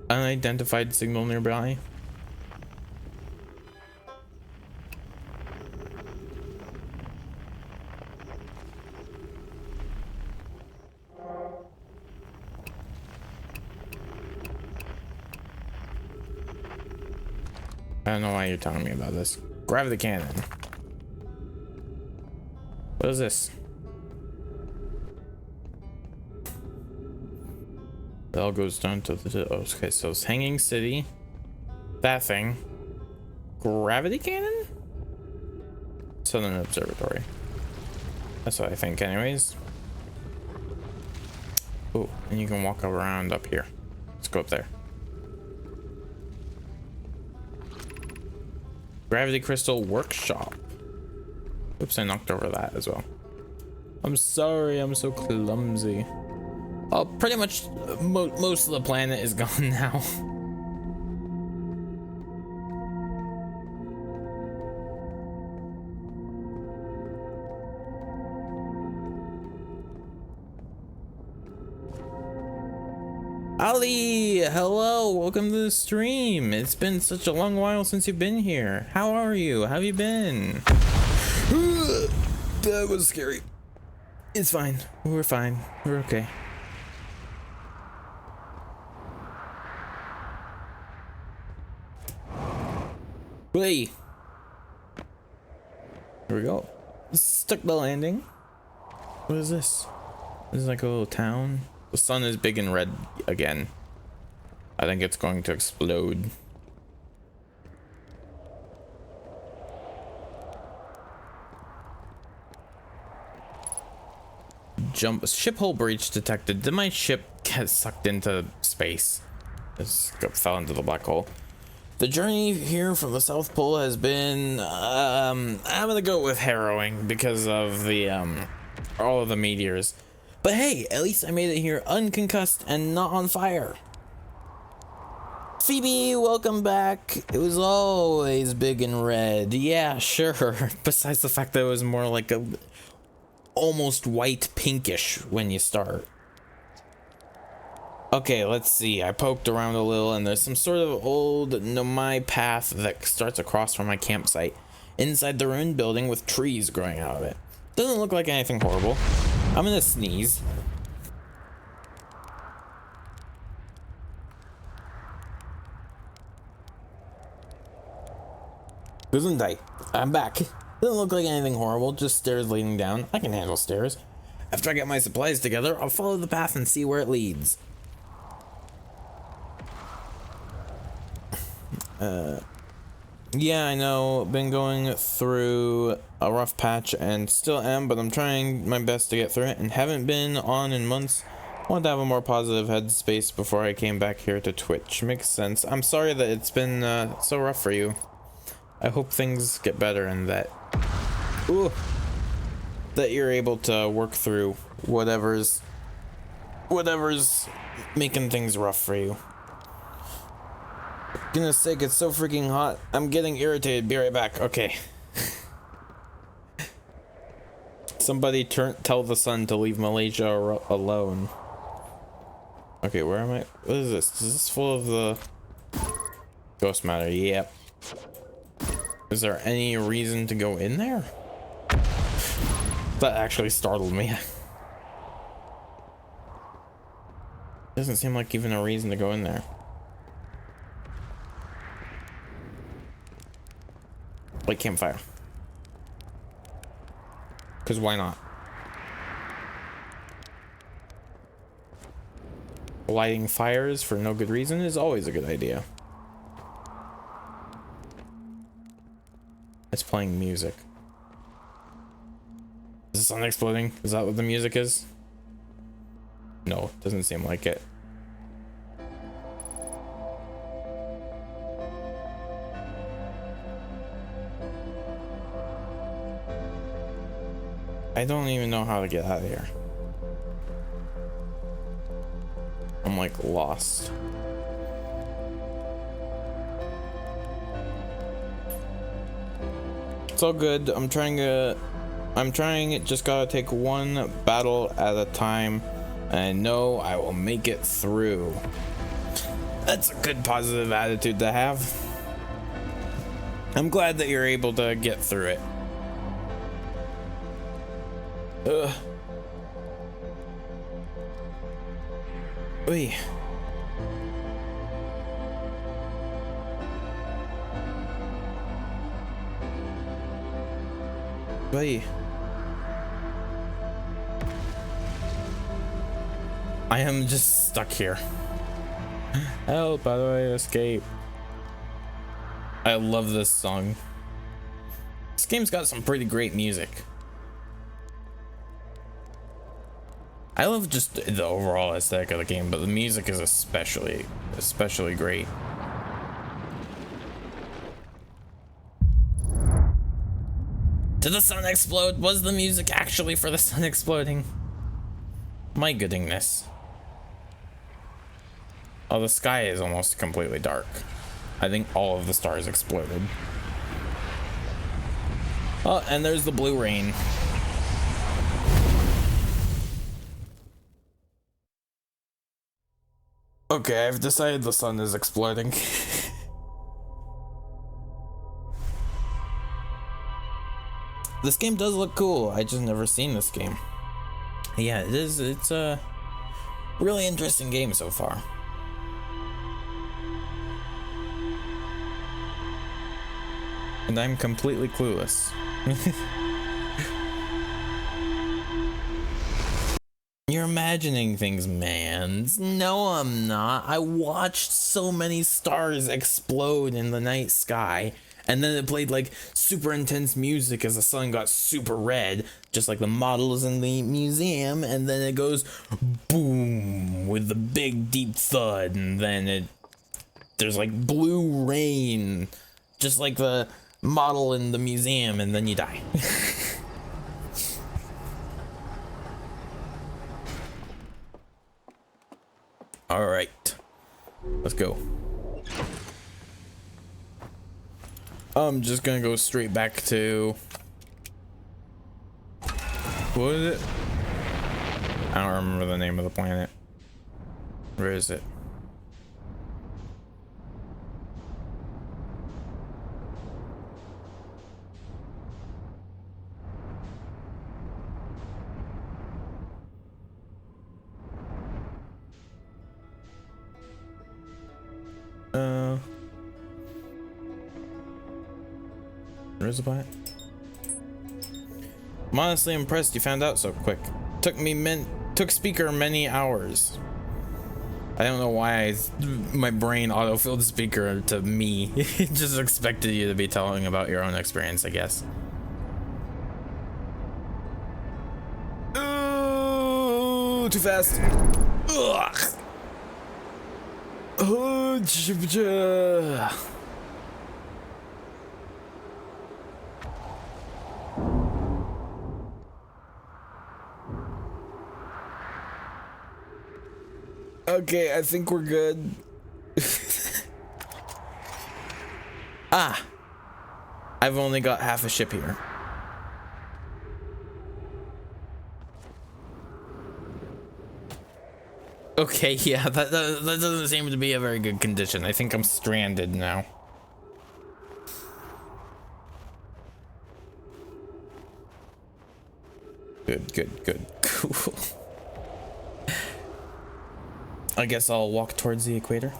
Unidentified signal nearby. I don't know why you're telling me about this. Grab the cannon. What is this? It all goes down to the... Oh, okay, so it's hanging city. That thing. Gravity cannon? Southern Observatory. That's what I think anyways. Oh, and you can walk around up here. Let's go up there. Gravity Crystal Workshop. Oops, I knocked over that as well. I'm sorry, I'm so clumsy. Oh, pretty much most of the planet is gone now. Ali, hello, welcome to the stream. It's been such a long while since you've been here. How are you? How have you been? That was scary. It's fine. We're fine. We're okay. Wait. Here we go. Stuck the landing. What is this? This is like a little town. The sun is big and red again. I think it's going to explode. Ship hull breach detected. Did my ship get sucked into space? Just fell into the black hole. The journey here from the South Pole has been, I'm gonna go with harrowing because of the, all of the meteors. But hey, at least I made it here unconcussed and not on fire. Phoebe, welcome back. It was always big and red. Yeah, sure. Besides the fact that it was more like a almost white pinkish when you start. Okay, let's see. I poked around a little and there's some sort of old Nomai path that starts across from my campsite. Inside the ruined building with trees growing out of it. Doesn't look like anything horrible. I'm gonna sneeze. Gesundheit. I'm back. Doesn't look like anything horrible, just stairs leading down. I can handle stairs. After I get my supplies together, I'll follow the path and see where it leads. Yeah, I know. Been going through a rough patch and still am, but I'm trying my best to get through it and haven't been on in months. Want to have a more positive headspace before I came back here to Twitch. Makes sense. I'm sorry that it's been so rough for you. I hope things get better and that you're able to work through whatever's making things rough for you. Goodness sake, it's so freaking hot. I'm getting irritated. Be right back. Okay. Somebody tell the sun to leave Malaysia alone. Okay, where am I? What is this? Is this full of the ghost matter? Yep. Is there any reason to go in there? That actually startled me. Doesn't seem like even a reason to go in there. Like campfire. Because why not? Lighting fires for no good reason is always a good idea. It's playing music. Is the sun exploding? Is that what the music is? No, doesn't seem like it. I don't even know how to get out of here. I'm like lost. It's all good. I'm trying it. Just gotta take one battle at a time. And I know I will make it through. That's a good positive attitude to have. I'm glad that you're able to get through it. Ugh. Oy. Oy. I am just stuck here. Help, how do I escape? I love this song. This game's got some pretty great music. I love just the overall aesthetic of the game, but the music is especially great. Did the sun explode? Was the music actually for the sun exploding? My goodness. Oh, the sky is almost completely dark. I think all of the stars exploded. Oh, and there's the blue rain. Okay, I've decided the sun is exploding. This game does look cool. I just never seen this game. Yeah, it is. It's a really interesting game so far. And I'm completely clueless. You're imagining things, man. No, I'm not. I watched so many stars explode in the night sky, and then it played like super intense music as the sun got super red, just like the models in the museum, and then it goes boom with the big deep thud, and then there's like blue rain, just like the model in the museum, and then you die. All right, let's go. I'm just gonna go straight back to what is it? I don't remember the name of the planet. Where is it? Where's the planet? I'm honestly impressed you found out so quick. Took speaker many hours. I don't know why my brain autofilled speaker to me. It just expected you to be telling about your own experience, I guess. Ooh, too fast. Ugh. Okay, I think we're good. Ah, I've only got half a ship here. Okay, yeah, that doesn't seem to be a very good condition. I think I'm stranded now. Good. Cool. I guess I'll walk towards the equator.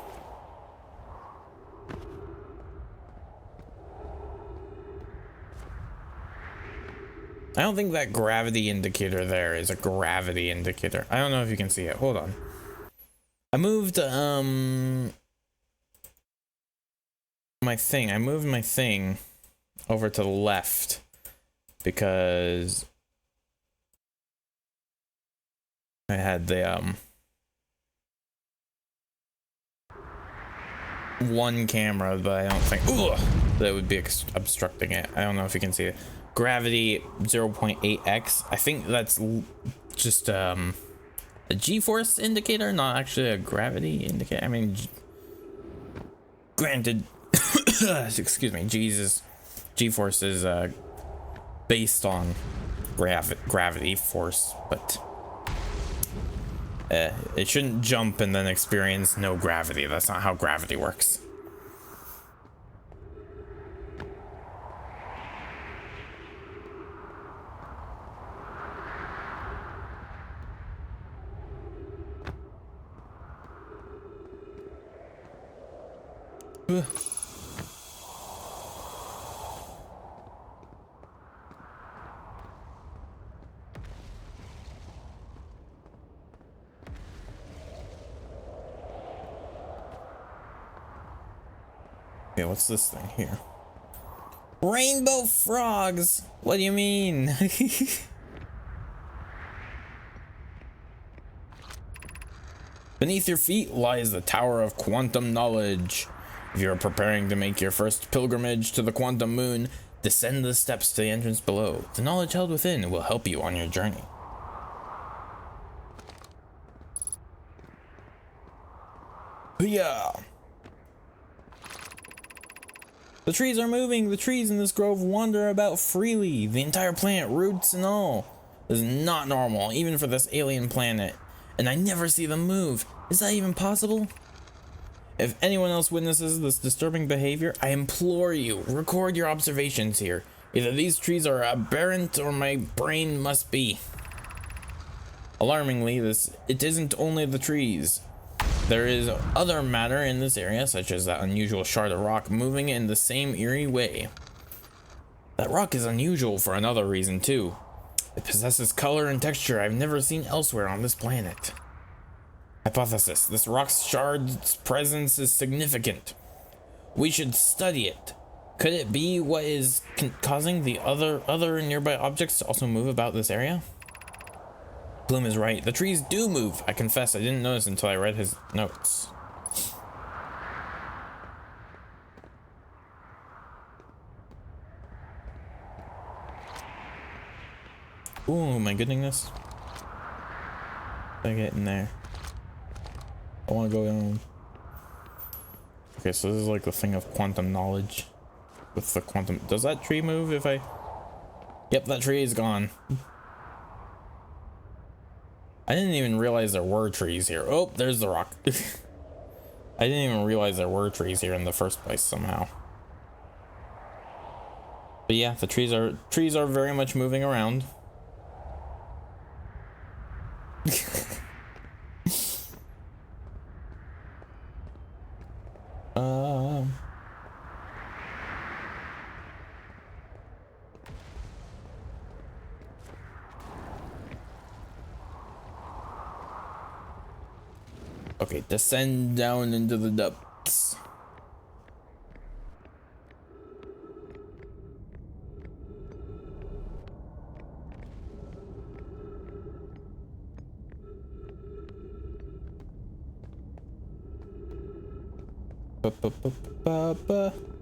I don't think that gravity indicator there is a gravity indicator. I don't know if you can see it. Hold on. I moved my thing over to the left because I had the one camera, but I don't think that would be obstructing it. I don't know if you can see it. Gravity 0.8x. I think that's just a G-force indicator, not actually a gravity indicator. I mean, granted, excuse me, G-force is based on gravity force, but it shouldn't jump and then experience no gravity. That's not how gravity works. Okay, what's this thing here? Rainbow frogs! What do you mean? Beneath your feet lies the Tower of Quantum Knowledge. If you're preparing to make your first pilgrimage to the Quantum Moon, descend the steps to the entrance below. The knowledge held within will help you on your journey. Yeah. The trees are moving. The trees in this grove wander about freely. The entire planet, roots and all. This is not normal, even for this alien planet. And I never see them move. Is that even possible? If anyone else witnesses this disturbing behavior, I implore you, record your observations here. Either these trees are aberrant or my brain must be. Alarmingly, it isn't only the trees. There is other matter in this area, such as that unusual shard of rock moving in the same eerie way. That rock is unusual for another reason too. It possesses color and texture I've never seen elsewhere on this planet. Hypothesis: this rock shard's presence is significant. We should study it. Could it be what is causing the other nearby objects to also move about this area? Bloom is right. The trees do move. I confess I didn't notice until I read his notes. Ooh, my goodness. I get in there. I want to go down. Okay, so this is like the thing of quantum knowledge. With the quantum... Does that tree move if I... Yep, that tree is gone. I didn't even realize there were trees here. Oh, there's the rock. I didn't even realize there were trees here in the first place somehow. But yeah, the trees are very much moving around. Okay, descend down into the depths.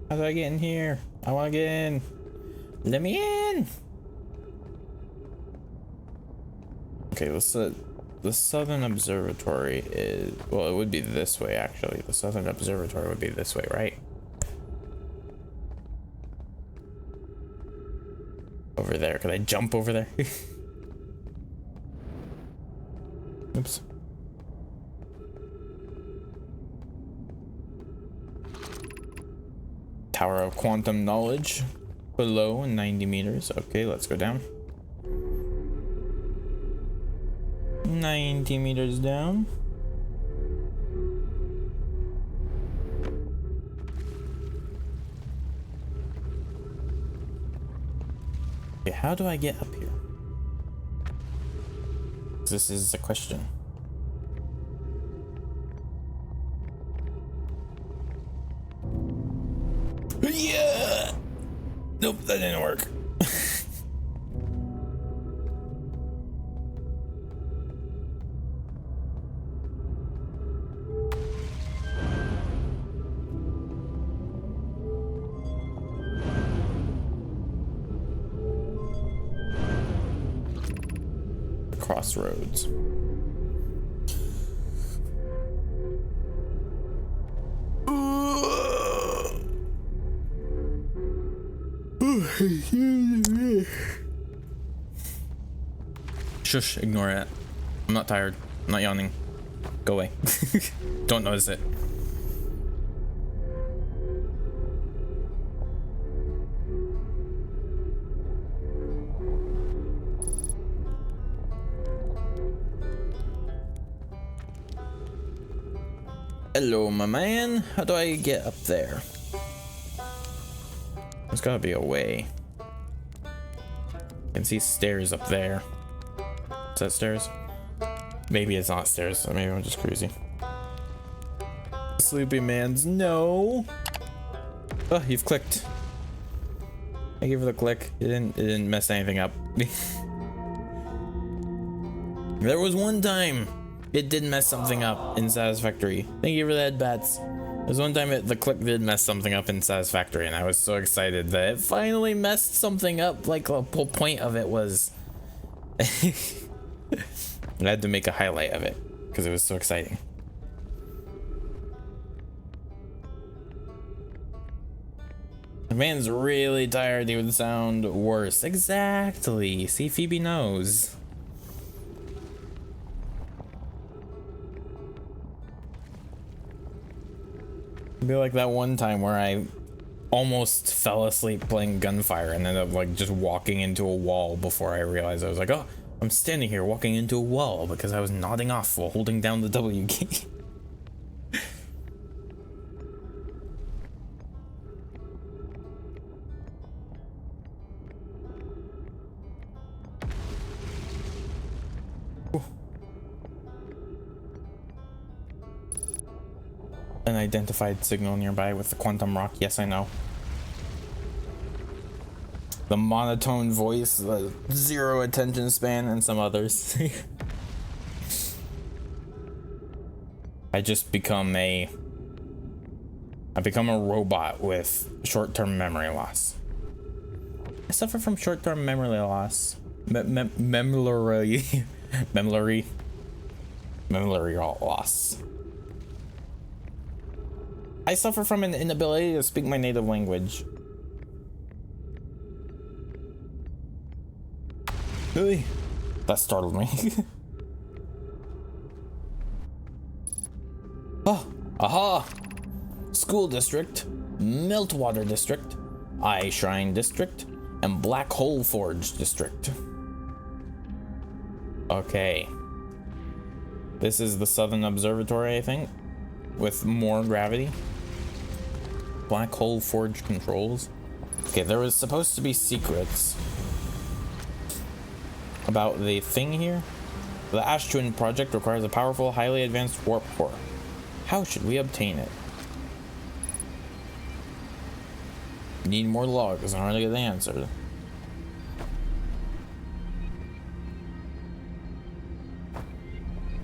How do I get in here? I want to get in. Let me in. Okay, the Southern Observatory is, well, it would be this way actually. The Southern Observatory would be this way, right? Over there. Could I jump over there? Oops. Tower of Quantum Knowledge below 90 meters. Okay, let's go down. 90 meters down. Okay, how do I get up here? This is the question. Yeah! Nope, that didn't work. Crossroads. Shush, ignore it. I'm not tired. I'm not yawning. Go away. Don't notice it. Hello, my man. How do I get up there? There's gotta be a way. I can see stairs up there. Is that stairs? Maybe it's not stairs. Maybe I'm just crazy. Sleepy man's no. Oh, you've clicked. Thank you for the click. It didn't mess anything up. There was one time it did mess something up in Satisfactory. Thank you for the head bats. There's one time the click did mess something up in Satisfactory, and I was so excited that it finally messed something up. Like the whole point of it was, I had to make a highlight of it because it was so exciting. The man's really tired. He would sound worse. Exactly. See, Phoebe knows. It'd be like that one time where I almost fell asleep playing Gunfire and ended up like just walking into a wall before I realized I was like, oh, I'm standing here walking into a wall because I was nodding off while holding down the W key. An identified signal nearby with the quantum rock. Yes, I know. The monotone voice, the zero attention span, and some others. I become a robot with short-term memory loss. I suffer from short-term memory loss. Memory loss. I suffer from an inability to speak my native language. That startled me. Aha! School District, Meltwater District, Eye Shrine District, and Black Hole Forge District. Okay. This is the Southern Observatory, I think, with more gravity. Black Hole Forge controls. Okay, there was supposed to be secrets about the thing here. The Ash Twin project requires a powerful, highly advanced warp core. How should we obtain it? Need more logs in order to get the answer.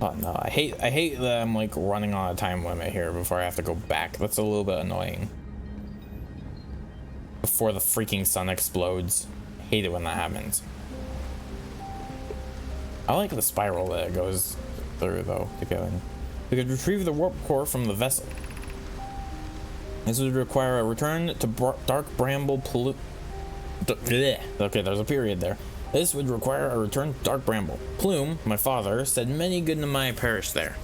Oh no, I hate that I'm like running on a time limit here before I have to go back. That's a little bit annoying. Before the freaking sun explodes. I hate it when that happens. I like the spiral that it goes through though to go in. We could retrieve the warp core from the vessel. This would require a return to Dark Bramble Okay, there's a period there. This would require a return to Dark Bramble. Plume, my father, said many good Nemai perished there.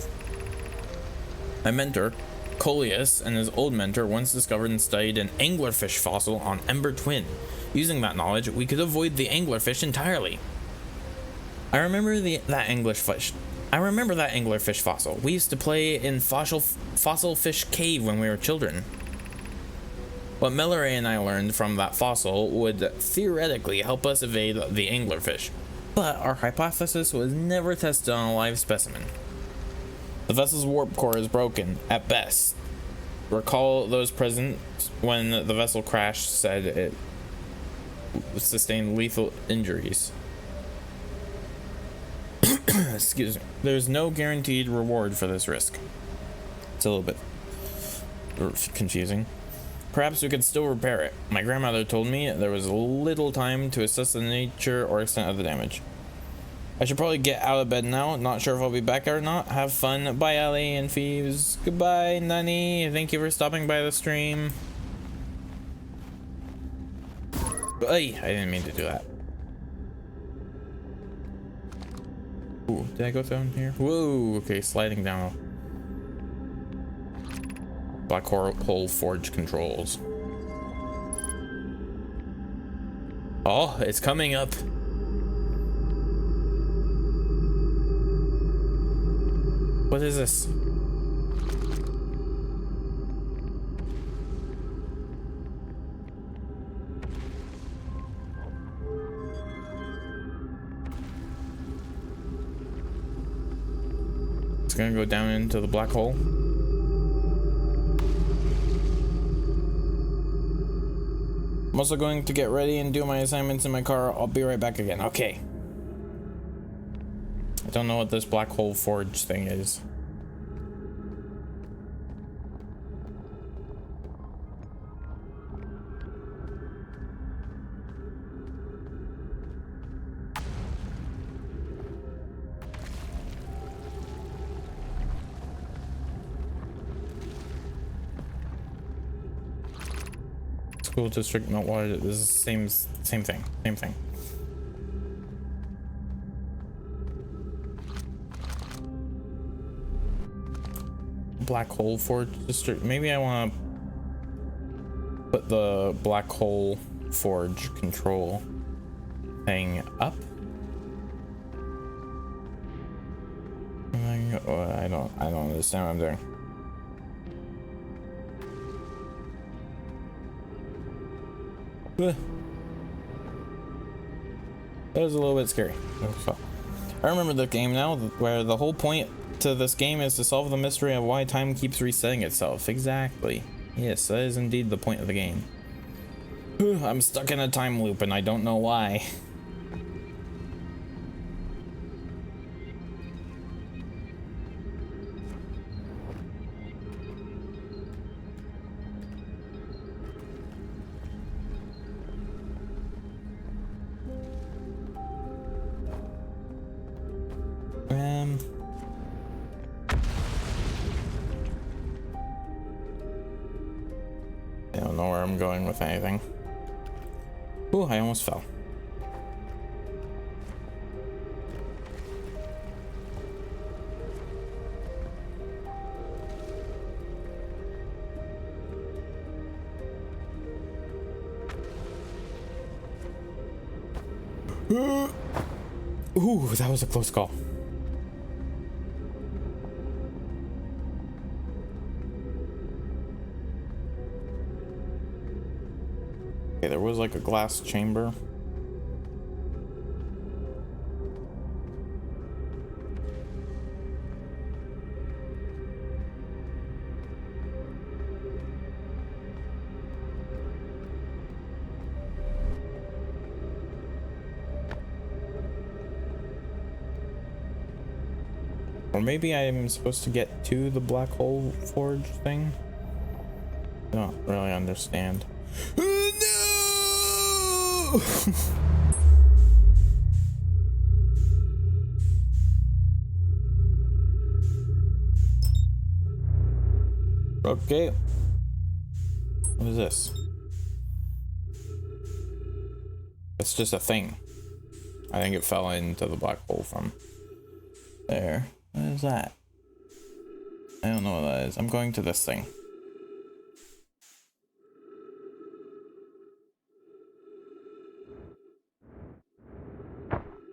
My mentor, Coleus, and his old mentor once discovered and studied an anglerfish fossil on Ember Twin. Using that knowledge, we could avoid the anglerfish entirely. I remember that anglerfish fossil. We used to play in Fossil Fish Cave when we were children. What Melloray and I learned from that fossil would theoretically help us evade the anglerfish, but our hypothesis was never tested on a live specimen. The vessel's warp core is broken, at best. Recall those present when the vessel crashed said it sustained lethal injuries. Excuse me. There's no guaranteed reward for this risk. It's a little bit confusing. Perhaps we could still repair it. My grandmother told me there was little time to assess the nature or extent of the damage. I should probably get out of bed now. Not sure if I'll be back or not. Have fun. Bye, Ali and Phoebes. Goodbye, Nani. Thank you for stopping by the stream. Ay, I didn't mean to do that. Ooh, did I go down here? Whoa, okay, sliding down. Black Hole Forge controls. Oh, it's coming up. What is this? It's gonna go down into the black hole. I'm also going to get ready and do my assignments in my car. I'll be right back again. Okay. I don't know what this black hole forge thing is. School district, Meltwater. This is same thing. Same thing. Black hole forge district. Maybe I want to put the black hole forge control thing up. I don't understand what I'm doing. That was a little bit scary. I remember the game now, where the whole point to this game is to solve the mystery of why time keeps resetting itself. Exactly. Yes, that is indeed the point of the game. I'm stuck in a time loop and I don't know why. I don't know where I'm going with anything. Ooh, I almost fell. Ooh, that was a close call. Okay, there was like a glass chamber. Or maybe I'm supposed to get to the black hole forge thing? I don't really understand. No! Okay. What is this? It's just a thing. I think it fell into the black hole from there. What is that? I don't know what that is. I'm going to this thing.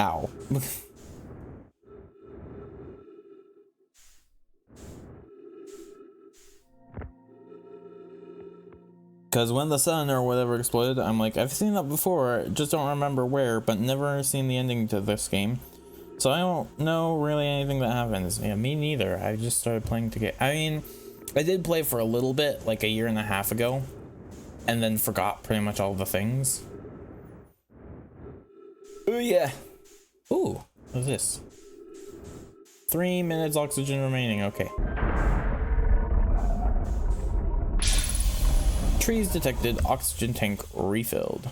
Ow. Because when the sun or whatever exploded, I'm like, I've seen that before, just don't remember where, but never seen the ending to this game. So I don't know really anything that happens. Yeah, me neither. I just started playing to get... I mean, I did play for a little bit, like a year and a half ago, and then forgot pretty much all the things. Oh yeah. Ooh, what is this? 3 minutes oxygen remaining, okay. Trees detected, oxygen tank refilled.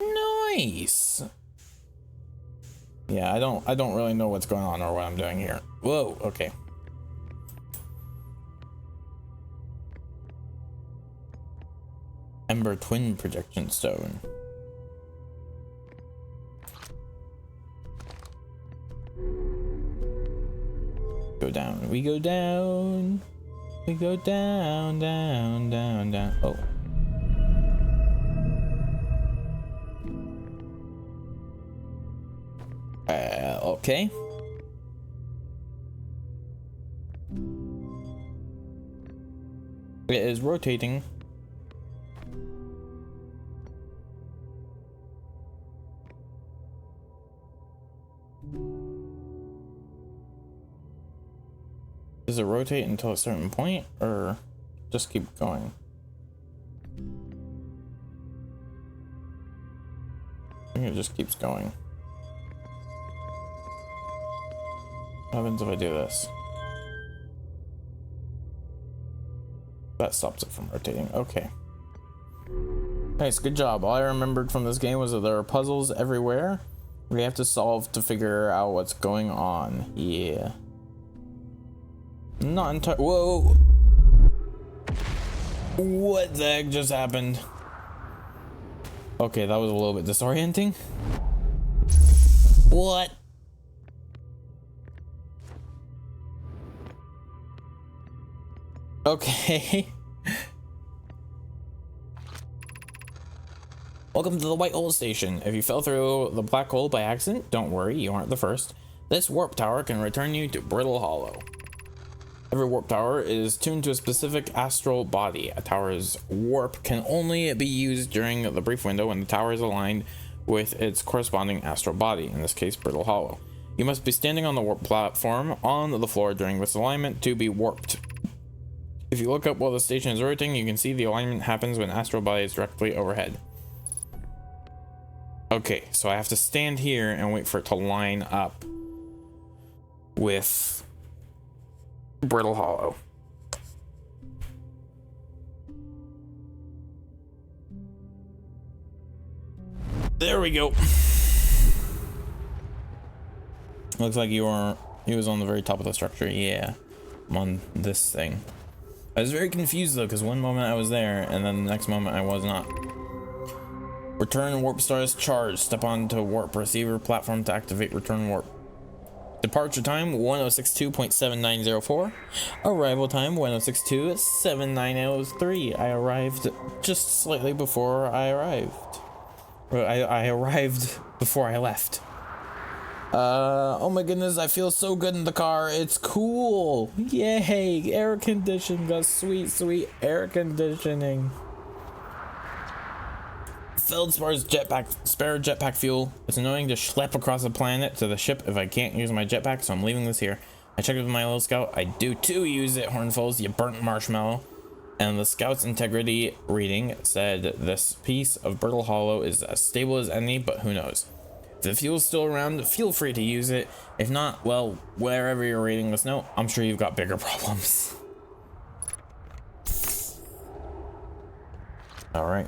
Nice. Yeah, I don't really know what's going on or what I'm doing here. Whoa, okay. Ember twin projection stone. Go down. We go down. We go down, down, down, down. Oh. Okay. It is rotating. Does it rotate until a certain point, or just keep going? I think it just keeps going. What happens if I do this? That stops it from rotating. Okay. Nice, good job. All I remembered from this game was that there are puzzles everywhere we have to solve to figure out what's going on. Yeah. Not entirely. Whoa. What the heck just happened? Okay, that was a little bit disorienting. What? Okay. Welcome to the White Hole Station. If you fell through the black hole by accident, don't worry, you aren't the first. This warp tower can return you to Brittle Hollow. Every warp tower is tuned to a specific astral body. A tower's warp can only be used during the brief window when the tower is aligned with its corresponding astral body, in this case Brittle Hollow. You must be standing on the warp platform on the floor during this alignment to be warped. If you look up while the station is rotating, you can see the alignment happens when astral body is directly overhead. Okay, so I have to stand here and wait for it to line up with Brittle Hollow. There we go. Looks like he was on the very top of the structure. Yeah, I'm on this thing. I was very confused though, because one moment I was there and then the next moment I was not. Return warp stars charged. Step onto warp receiver platform to activate return warp. Departure time 1062.7904. Arrival time 1062.7903. I arrived just slightly before I arrived. I arrived before I left. Oh my goodness, I feel so good in the car. It's cool. Yay, air conditioning. Got sweet, sweet air conditioning. Filled spare jetpack fuel. It's annoying to schlep across the planet to the ship if I can't use my jetpack, so I'm leaving this here. I checked with my little scout. I do too use it, Hornfuls, you burnt marshmallow. And the scout's integrity reading said this piece of Brittle Hollow is as stable as any, but who knows. If the fuel's still around, feel free to use it. If not, well, wherever you're reading this note, I'm sure you've got bigger problems. Alright.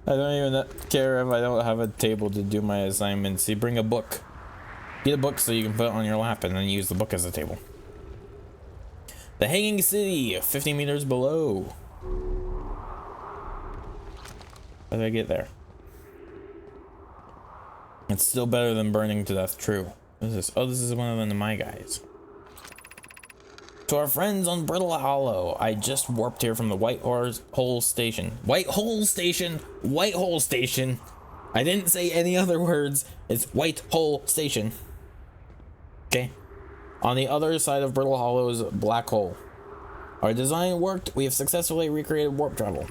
I don't even care if I don't have a table to do my assignments. You bring a book. Get a book so you can put it on your lap and then use the book as a table. The Hanging City, 50 meters below. How did I get there? It's still better than burning to death, true. What is this? Oh, this is one of the my guys. To our friends on Brittle Hollow, I just warped here from the White Hole Station. White Hole Station! White Hole Station! I didn't say any other words. It's White Hole Station. Okay. On the other side of Brittle Hollow's black hole. Our design worked. We have successfully recreated warp travel.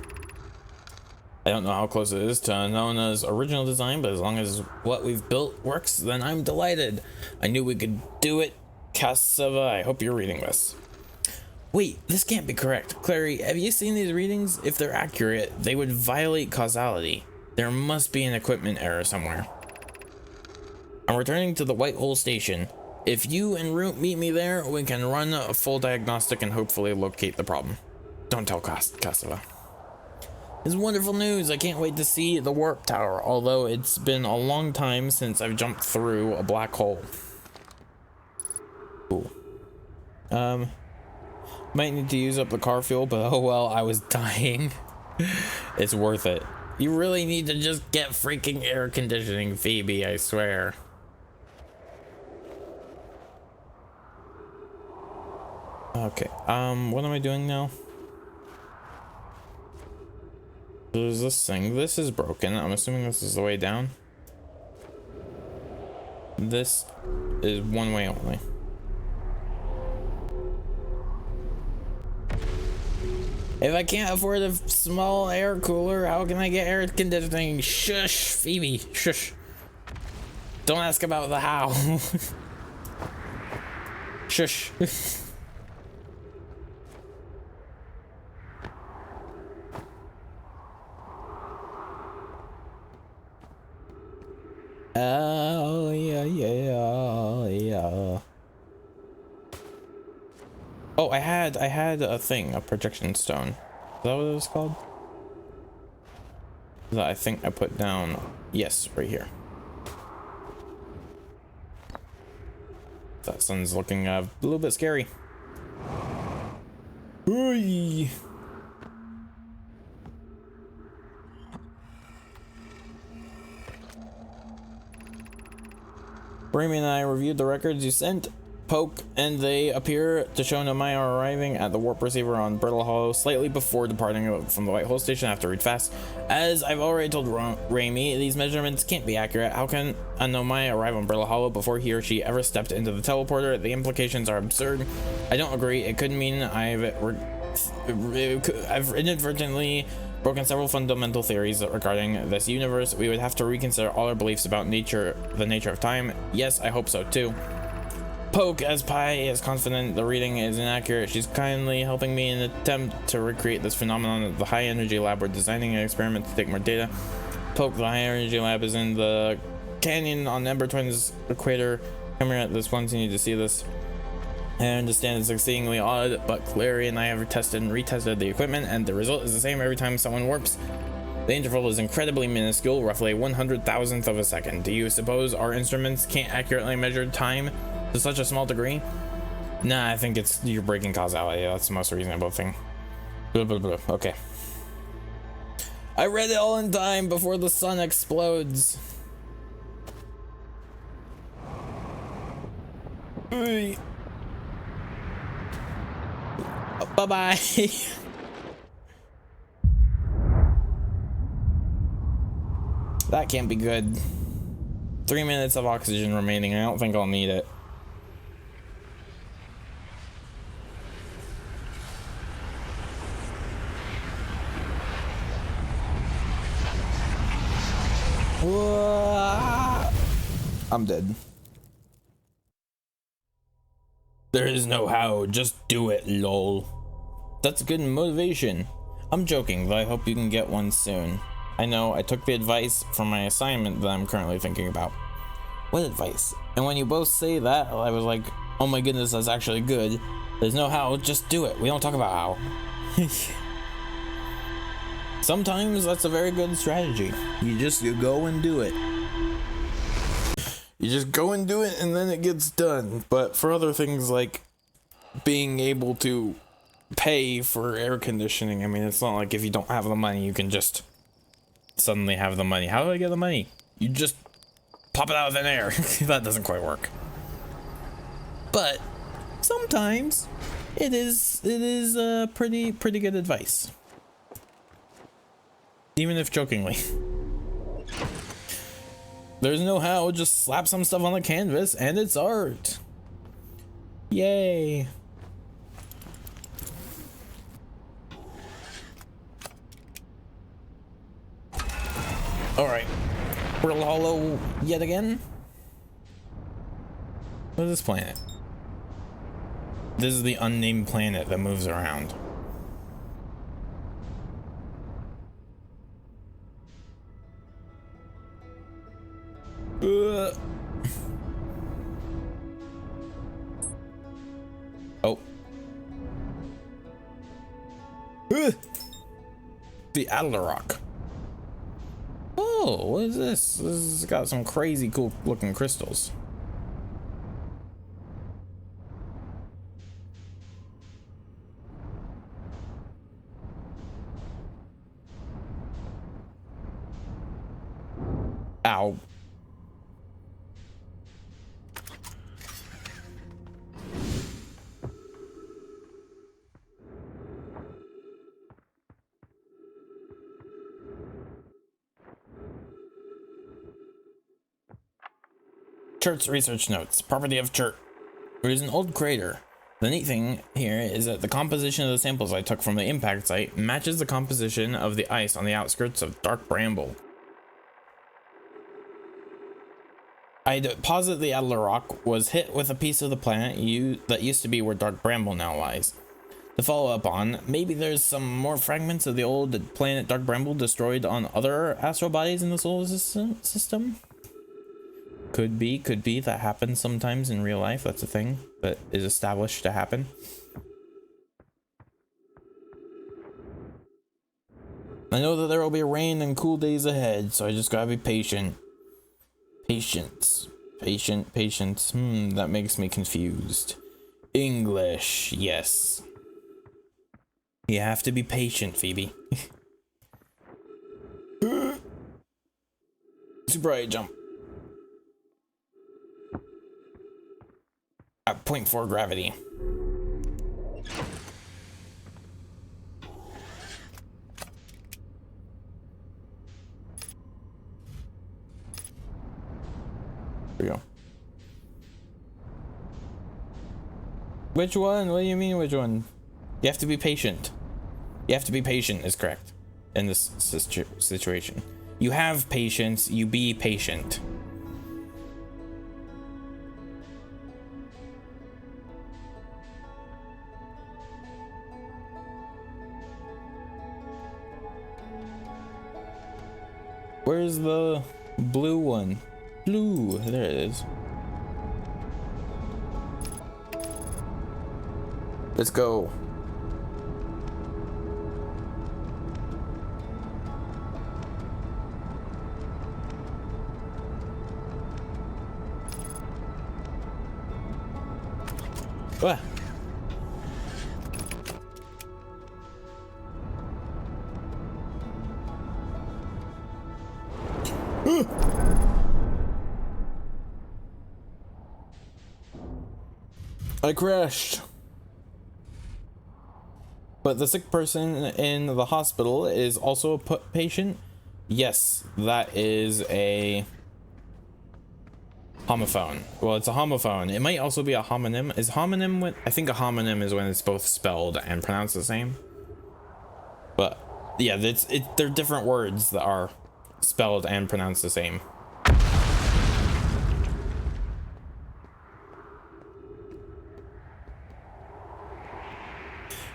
I don't know how close it is to Nona's original design, but as long as what we've built works, then I'm delighted. I knew we could do it. Cassava, I hope you're reading this. Wait, this can't be correct. Clary, have you seen these readings? If they're accurate, they would violate causality. There must be an equipment error somewhere. I'm returning to the White Hole Station. If you and Root meet me there, we can run a full diagnostic and hopefully locate the problem. Don't tell Cassava. It's wonderful news. I can't wait to see the warp tower, although it's been a long time since I've jumped through a black hole. Cool. Might need to use up the car fuel, but oh well, I was dying. It's worth it. You really need to just get freaking air conditioning, Phoebe, I swear. Okay, what am I doing now? There's this thing. This is broken. I'm assuming this is the way down. This is one way only. If I can't afford a small air cooler, how can I get air conditioning? Shush, Phoebe, shush. Don't ask about the how. Shush. Oh, yeah. Oh, I had a thing, a projection stone. Is that what it was called? That I think I put down. Yes, right here. That sun's looking a little bit scary. Ooh. Remy and I reviewed the records you sent, Poke, and they appear to show Nomai are arriving at the warp receiver on Brittle Hollow slightly before departing from the White Hole Station. I have to read fast. As I've already told Remy, these measurements can't be accurate. How can a Nomai arrive on Brittle Hollow before he or she ever stepped into the teleporter? The implications are absurd. I don't agree. It could mean I've inadvertently broken several fundamental theories regarding this universe. We would have to reconsider all our beliefs about the nature of time. Yes, I hope so too. Poke, as Pi is confident the reading is inaccurate, she's kindly helping me in an attempt to recreate this phenomenon at the high energy lab. We're designing an experiment to take more data. Poke, the high energy lab is in the canyon on Ember Twins equator. Come here at this once, you need to see this. I understand it's exceedingly odd, but Clary and I have tested and retested the equipment, and the result is the same every time someone warps. The interval is incredibly minuscule, roughly 100,000th of a second. Do you suppose our instruments can't accurately measure time to such a small degree? Nah, I think you're breaking causality. That's the most reasonable thing. Blah, blah, blah. Okay. I read it all in time before the sun explodes. Bye-bye. That can't be good. 3 minutes of oxygen remaining. I don't think I'll need it. I'm dead. There is no how, just do it, lol. That's good motivation. I'm joking, but I hope you can get one soon. I know, I took the advice from my assignment that I'm currently thinking about. What advice? And when you both say that, I was like, oh my goodness, that's actually good. There's no how, just do it. We don't talk about how. Sometimes that's a very good strategy. You go and do it. You just go and do it and then it gets done. But for other things like being able to pay for air conditioning, I mean, it's not like if you don't have the money, you can just suddenly have the money. How do I get the money? You just pop it out of thin air. That doesn't quite work. But sometimes it is pretty good advice. Even if jokingly. There's no how, just slap some stuff on the canvas and it's art. Yay. Alright. We're hollow yet again? What is this planet? This is the unnamed planet that moves around. Oh. The Adler Rock. Oh, what is this? This has got some crazy cool looking crystals. Ow. Churt's research notes. Property of Churt. It is an old crater. The neat thing here is that the composition of the samples I took from the impact site matches the composition of the ice on the outskirts of Dark Bramble. I'd posit the Adler Rock was hit with a piece of the planet that used to be where Dark Bramble now lies. To follow up on, maybe there's some more fragments of the old planet Dark Bramble destroyed on other astral bodies in the solar system? Could be. That happens sometimes in real life. That's a thing that is established to happen. I know that there will be rain and cool days ahead, so I just gotta be patient. Patience. Patience. That makes me confused. English, yes. You have to be patient, Phoebe. Super high jump. At 0.4 gravity. There we go. Which one? What do you mean, which one? You have to be patient. You have to be patient is correct in this situation. You have patience, you be patient. Where's the blue one? Blue, there it is. Let's go. Ah. I crashed. But the sick person in the hospital is also a patient. Yes, that is a homophone. Well, it's a homophone. It might also be a homonym. Is homonym when I think a homonym is when it's both spelled and pronounced the same. But yeah, they're different words that are spelled and pronounced the same.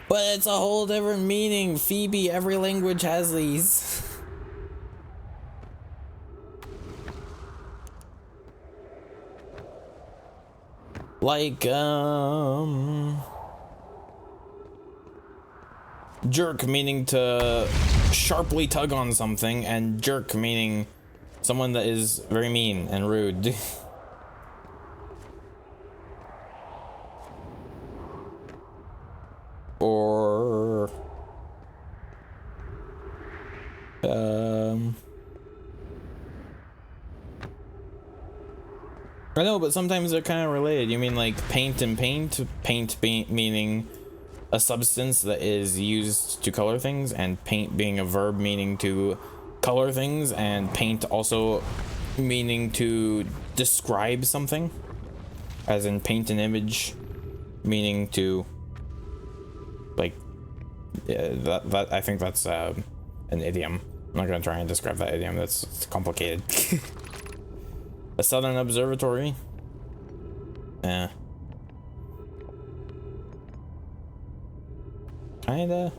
But it's a whole different meaning. Phoebe, every language has these. Like, jerk meaning to sharply tug on something, and jerk meaning someone that is very mean and rude. Or I know, but sometimes they're kind of related. You mean like paint and paint? Meaning a substance that is used to color things, and paint being a verb meaning to color things, and paint also meaning to describe something, as in paint an image meaning to like that I think that's an idiom. I'm not gonna try and describe that idiom, it's complicated. A southern observatory. Kinda.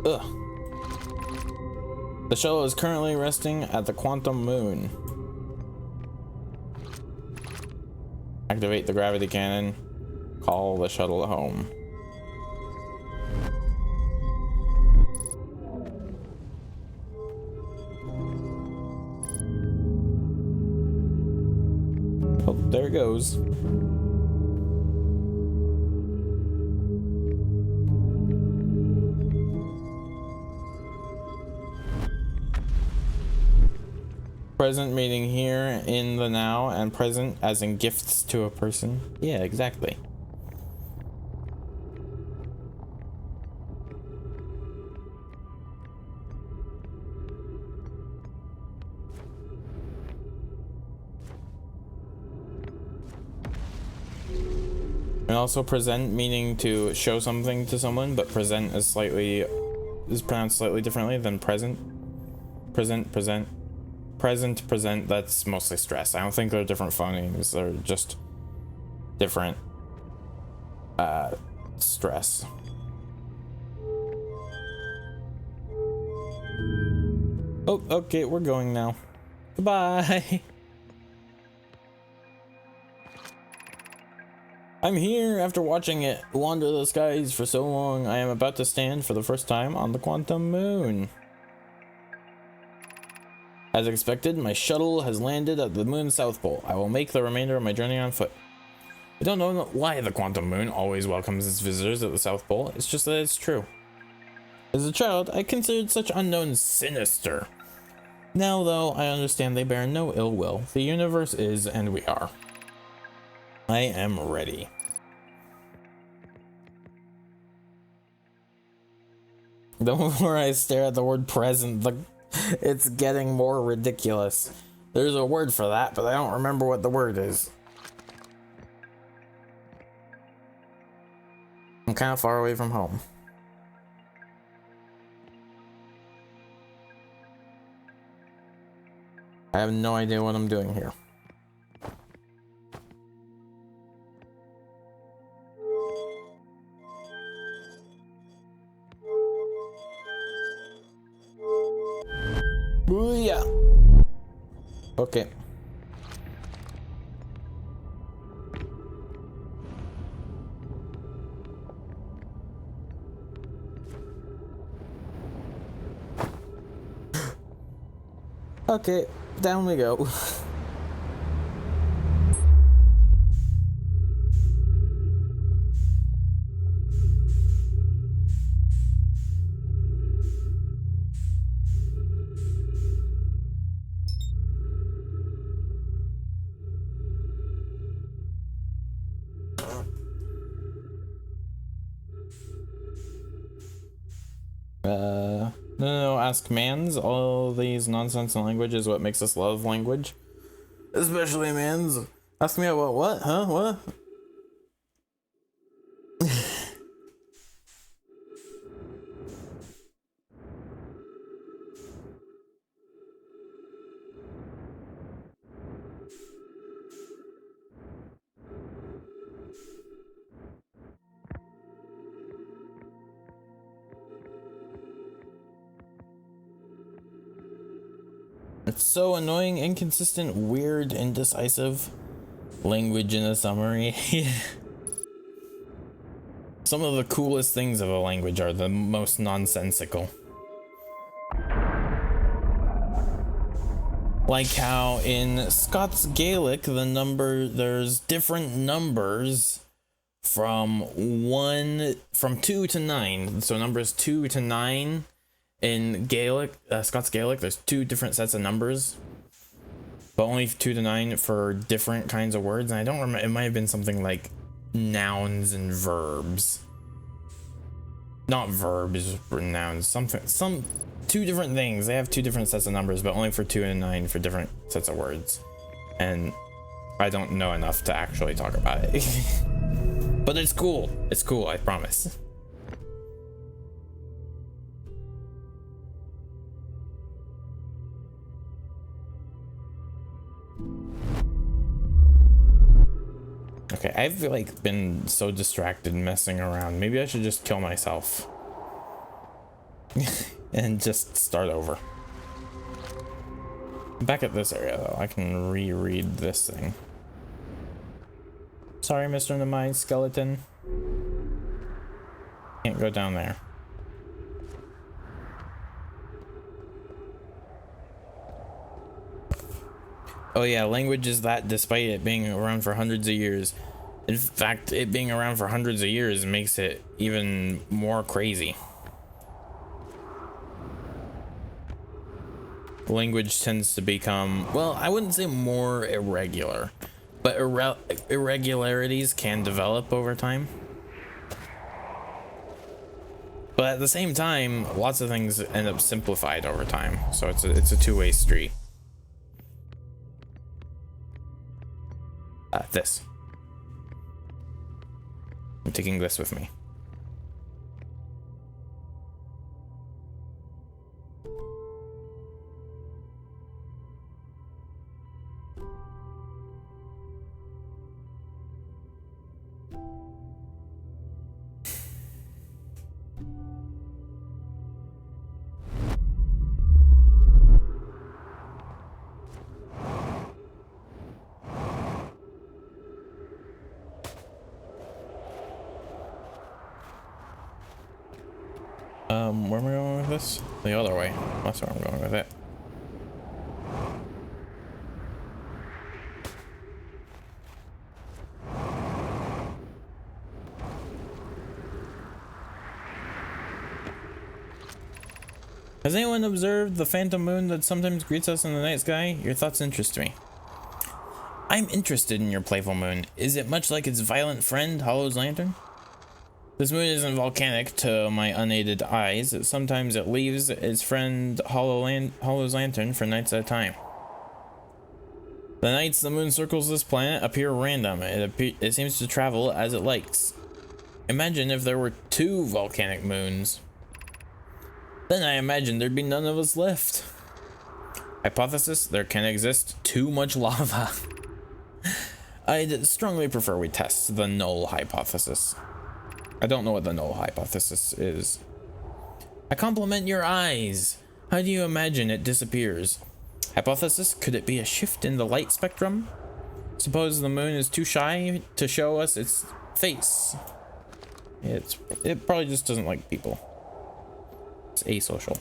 Ugh. The shuttle is currently resting at the quantum moon. Activate the gravity cannon. Call the shuttle home. Oh, there it goes. Present meaning here in the now, and present as in gifts to a person. Yeah, exactly. And also present meaning to show something to someone, but present is pronounced slightly differently than present. Present, that's mostly stress. I don't think they're different phonemes, they're just different stress. Oh, okay, we're going now. Goodbye. I'm here after watching it wander the skies for so long. I am about to stand for the first time on the quantum moon. As expected, my shuttle has landed at the moon's south pole. I will make the remainder of my journey on foot. I don't know why the quantum moon always welcomes its visitors at the south pole. It's just that it's true. As a child, I considered such unknowns sinister. Now, though, I understand they bear no ill will. The universe is, and we are. I am ready. The more I stare at the word present, it's getting more ridiculous. There's a word for that, but I don't remember what the word is. I'm kind of far away from home. I have no idea what I'm doing here. Booyah! Okay. Okay, down we go. No, ask mans. All these nonsense in language is what makes us love language. Especially mans. Ask me about what? Huh? What? It's so annoying, inconsistent, weird, indecisive. Language in a summary. Some of the coolest things of a language are the most nonsensical. Like how in Scots Gaelic, there's different numbers from 2 to 9. So numbers 2 to 9 in Gaelic, Scots Gaelic, there's 2 different sets of numbers, but only 2 to 9 for different kinds of words. And I don't remember, it might have been something like nouns and verbs. Not verbs, but nouns, some 2 different things. They have 2 different sets of numbers, but only for 2 and 9 for different sets of words. And I don't know enough to actually talk about it. But it's cool. It's cool, I promise. Okay, I've like been so distracted messing around. Maybe I should just kill myself. And just start over. Back at this area though, I can reread this thing. Sorry, Mr. Nemai skeleton. Can't go down there. Oh yeah, language is that despite it being around for hundreds of years. In fact, it being around for hundreds of years makes it even more crazy. Language tends to become, well, I wouldn't say more irregular, but irregularities can develop over time. But at the same time, lots of things end up simplified over time, so it's a two-way street. This. I'm taking this with me. Where am I going with this? The other way. That's where I'm going with it. Has anyone observed the phantom moon that sometimes greets us in the night sky? Your thoughts interest me. I'm interested in your playful moon. Is it much like its violent friend, Hollow's lantern? This moon isn't volcanic to my unaided eyes. Sometimes it leaves its friend Hollow's lantern for nights at a time. The nights the moon circles this planet appear random. It seems to travel as it likes. Imagine if there were 2 volcanic moons. Then I imagine there'd be none of us left. Hypothesis: there can exist too much lava. I'd strongly prefer we test the null hypothesis. I don't know what the null hypothesis is. I compliment your eyes. How do you imagine it disappears? Hypothesis: could it be a shift in the light spectrum? Suppose the moon is too shy to show us its face. It probably just doesn't like people. It's asocial.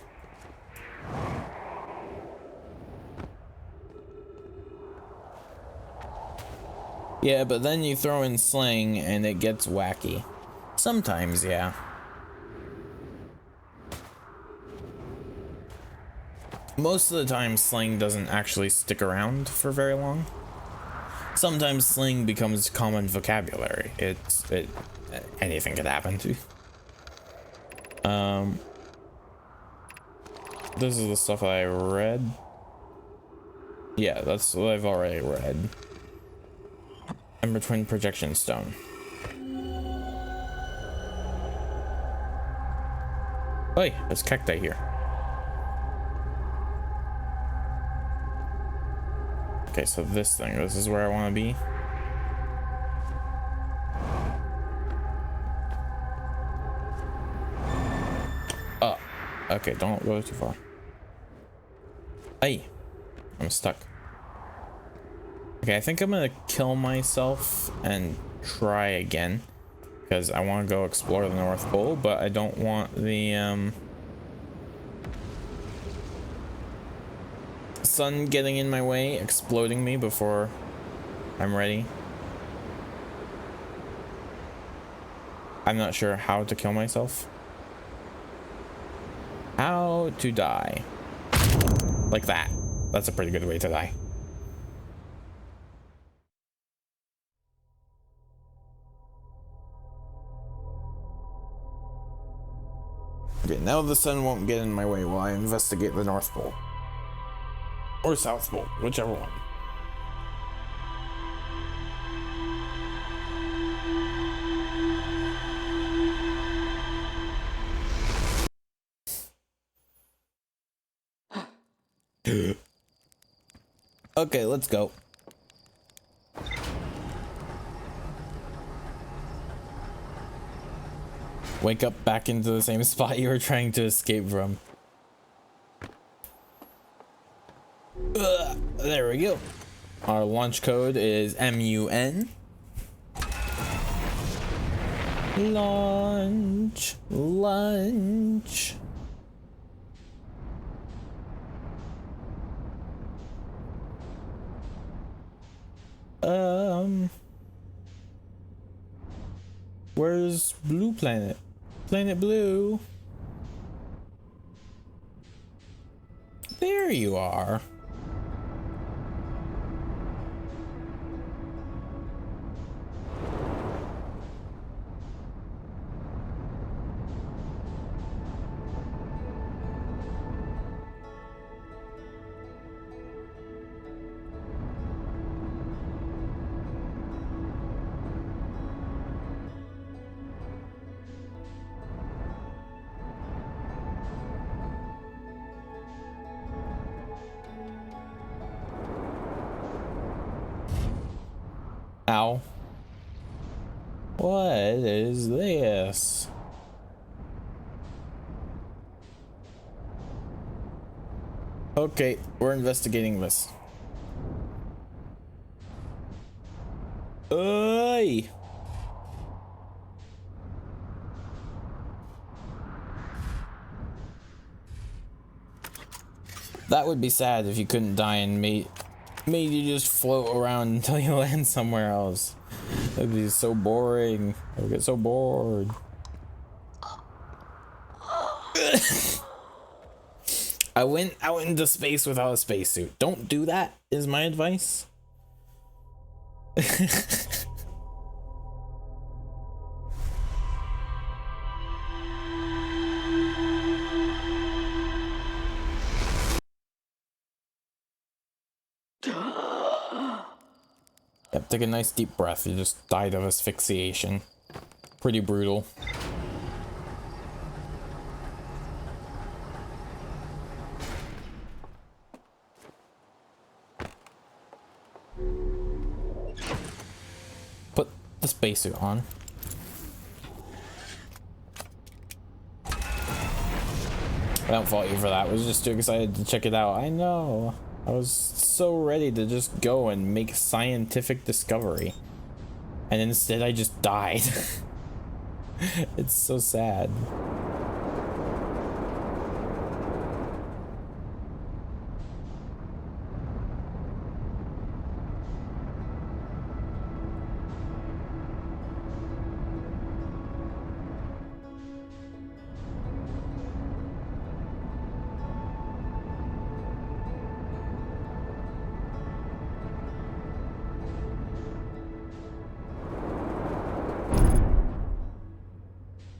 Yeah, but then you throw in slang and it gets wacky. Sometimes, yeah. Most of the time, slang doesn't actually stick around for very long. Sometimes slang becomes common vocabulary. Anything could happen to. this is the stuff that I read. Yeah, that's what I've already read. Ember Twin Projection Stone. Hey, there's cacti here. Okay, so this is where I want to be. Oh, okay, don't go too far. Hey, I'm stuck. Okay, I think I'm gonna kill myself and try again because I want to go explore the North Pole, but I don't want the sun getting in my way, exploding me before I'm ready. I'm not sure how to kill myself. How to die. Like that. That's a pretty good way to die. Okay, now the sun won't get in my way while I investigate the North Pole. Or South Pole, whichever one. Okay, let's go. Wake up back into the same spot you were trying to escape from. There we go. Our launch code is MUN. Launch. Lunch. Where's Blue Planet? Planet Blue. There you are. Ow. What is this? Okay, we're investigating this. Oi! That would be sad if you couldn't die and made you just float around until you land somewhere else. That'd be so boring. I would get so bored. I went out into space without a spacesuit. Don't do that, is my advice. Yep, take a nice deep breath. You just died of asphyxiation. Pretty brutal. Put the spacesuit on. I don't fault you for that. I was just too excited to check it out. I know. I was so ready to just go and make scientific discovery. And instead I just died. It's so sad.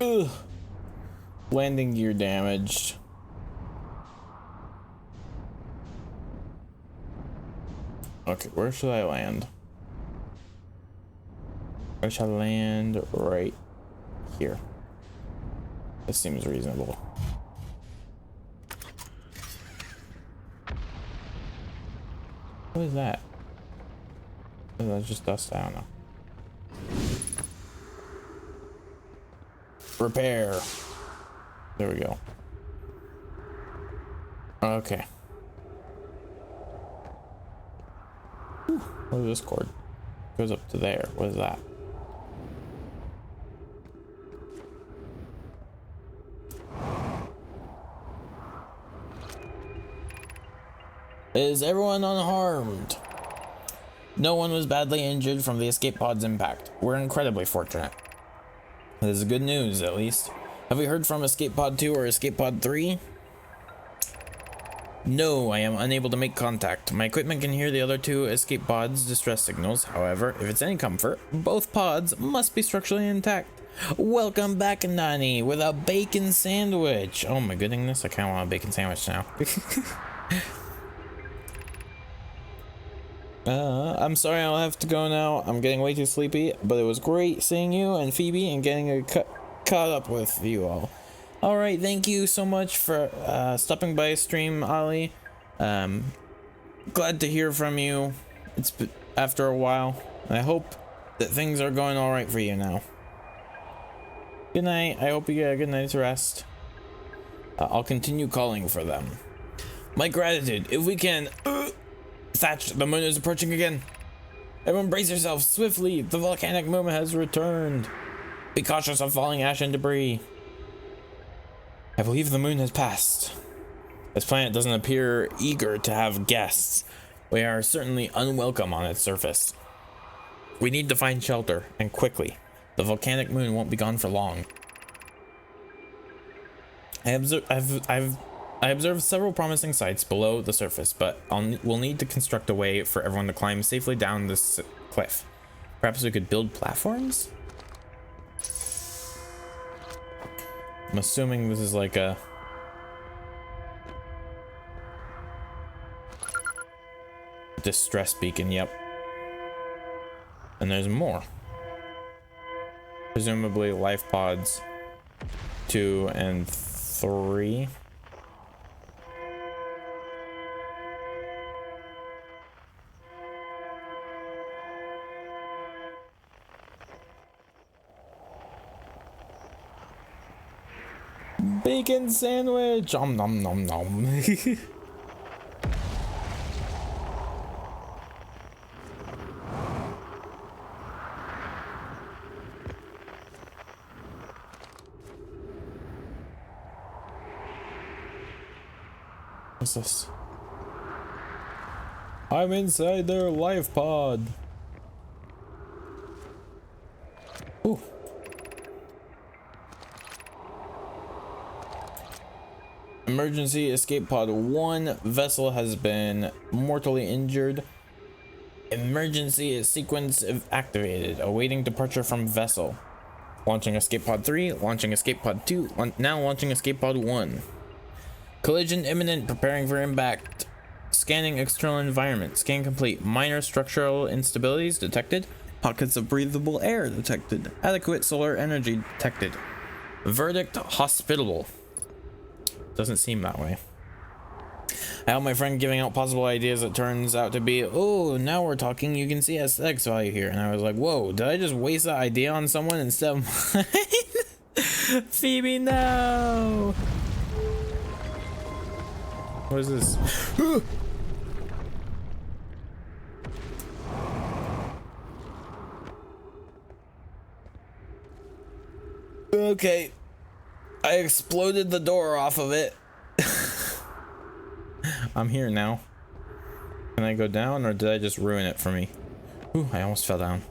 Ugh. Landing gear damaged. Okay, where should I land? I shall land right here. This seems reasonable. What is that? Is that just dust? I don't know. Repair. There we go. Okay. Whew. What is this cord? Goes up to there. What is that? Is everyone unharmed? No one was badly injured from the escape pod's impact. We're incredibly fortunate. This is good news, at least. Have we heard from escape pod 2 or escape pod 3? No, I am unable to make contact. My equipment can hear the other two escape pods' distress signals. However, if it's any comfort, both pods must be structurally intact. Welcome back, Nani, with a bacon sandwich. Oh my goodness, I kind of want a bacon sandwich now. I'm sorry I'll have to go now. I'm getting way too sleepy, but it was great seeing you and Phoebe and getting caught up with you all. All right, thank you so much for stopping by stream, Ollie. Glad to hear from you. It's been after a while. I hope that things are going all right for you now. Good night. I hope you get a good night's rest. I'll continue calling for them. My gratitude. If we can... Thatch, the moon is approaching again. Everyone brace yourselves swiftly. The volcanic moon has returned. Be cautious of falling ash and debris. I believe the moon has passed. This planet doesn't appear eager to have guests. We are certainly unwelcome on its surface. We need to find shelter, and quickly. The volcanic moon won't be gone for long. I observed several promising sites below the surface, but we'll need to construct a way for everyone to climb safely down this cliff. Perhaps we could build platforms? I'm assuming this is like a... distress beacon, yep. And there's more. Presumably life pods 2 and 3. Bacon sandwich! Nom nom nom nom. What's this? I'm inside their life pod. Ooh. Emergency escape pod 1 vessel has been mortally injured. Emergency sequence activated. Awaiting departure from vessel. Launching escape pod 3. Launching escape pod 2. Now launching escape pod 1. Collision imminent. Preparing for impact. Scanning external environment. Scan complete. Minor structural instabilities detected. Pockets of breathable air detected. Adequate solar energy detected. Verdict hospitable. Doesn't seem that way. I have my friend giving out possible ideas. It turns out to be, oh, now we're talking. You can see aesthetics value here. And I was like, whoa, did I just waste that idea on someone instead of mine? Phoebe, no. What is this? Okay. I exploded the door off of it. I'm here now. Can I go down or did I just ruin it for me? Ooh, I almost fell down.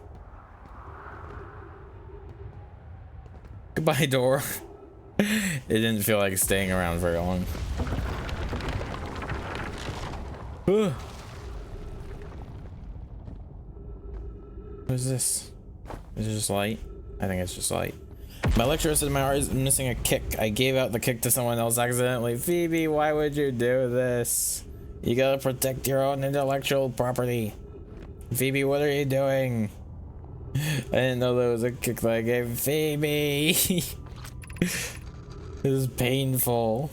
Goodbye, door. It didn't feel like staying around very long. What is this? Is it just light? I think it's just light. My lecturer said my heart is missing a kick. I gave out the kick to someone else accidentally. Phoebe, why would you do this? You gotta protect your own intellectual property. Phoebe, what are you doing? I didn't know there was a kick that I gave Phoebe. This is painful.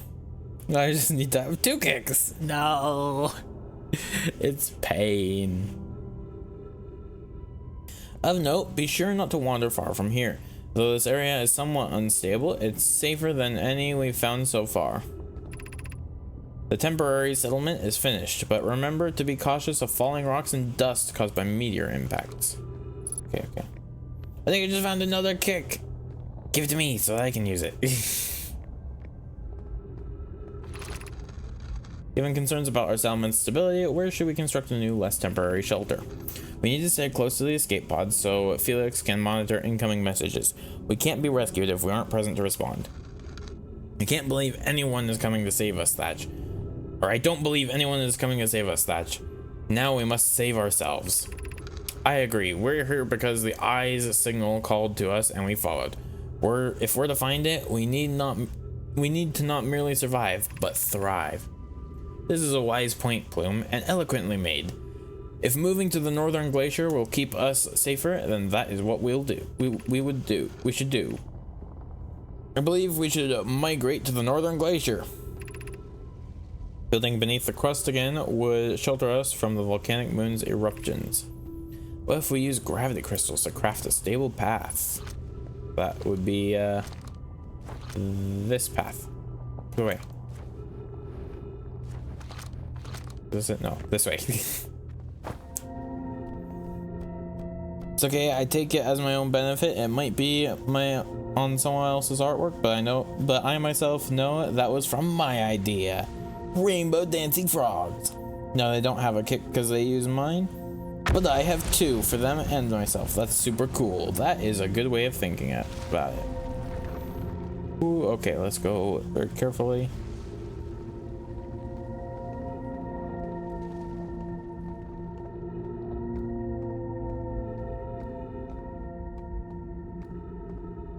I just need to have 2 kicks. No. It's pain. Of note, be sure not to wander far from here. Though this area is somewhat unstable, it's safer than any we've found so far. The temporary settlement is finished, but remember to be cautious of falling rocks and dust caused by meteor impacts. Okay. I think I just found another kick. Give it to me so that I can use it. Given concerns about our settlement's stability, where should we construct a new, less temporary shelter? We need to stay close to the escape pods so Felix can monitor incoming messages. We can't be rescued if we aren't present to respond. I can't believe anyone is coming to save us, Thatch. Or I don't believe anyone is coming to save us, Thatch. Now we must save ourselves. I agree. We're here because the Eye's signal called to us and we followed. If we're to find it, we need to not merely survive, but thrive. This is a wise point, Plume, and eloquently made. If moving to the northern glacier will keep us safer, then that is what we'll do. We should do. I believe we should migrate to the northern glacier. Building beneath the crust again would shelter us from the volcanic moon's eruptions. What if we use gravity crystals to craft a stable path? That would be this path. Go away. Is it? No, this way. It's okay, I take it as my own benefit. It might be on someone else's artwork, but I myself know that was from my idea. Rainbow dancing frogs. No, they don't have a kick because they use mine, but I have 2 for them and myself. That's super cool. That is a good way of thinking about it. Ooh, okay, let's go very carefully.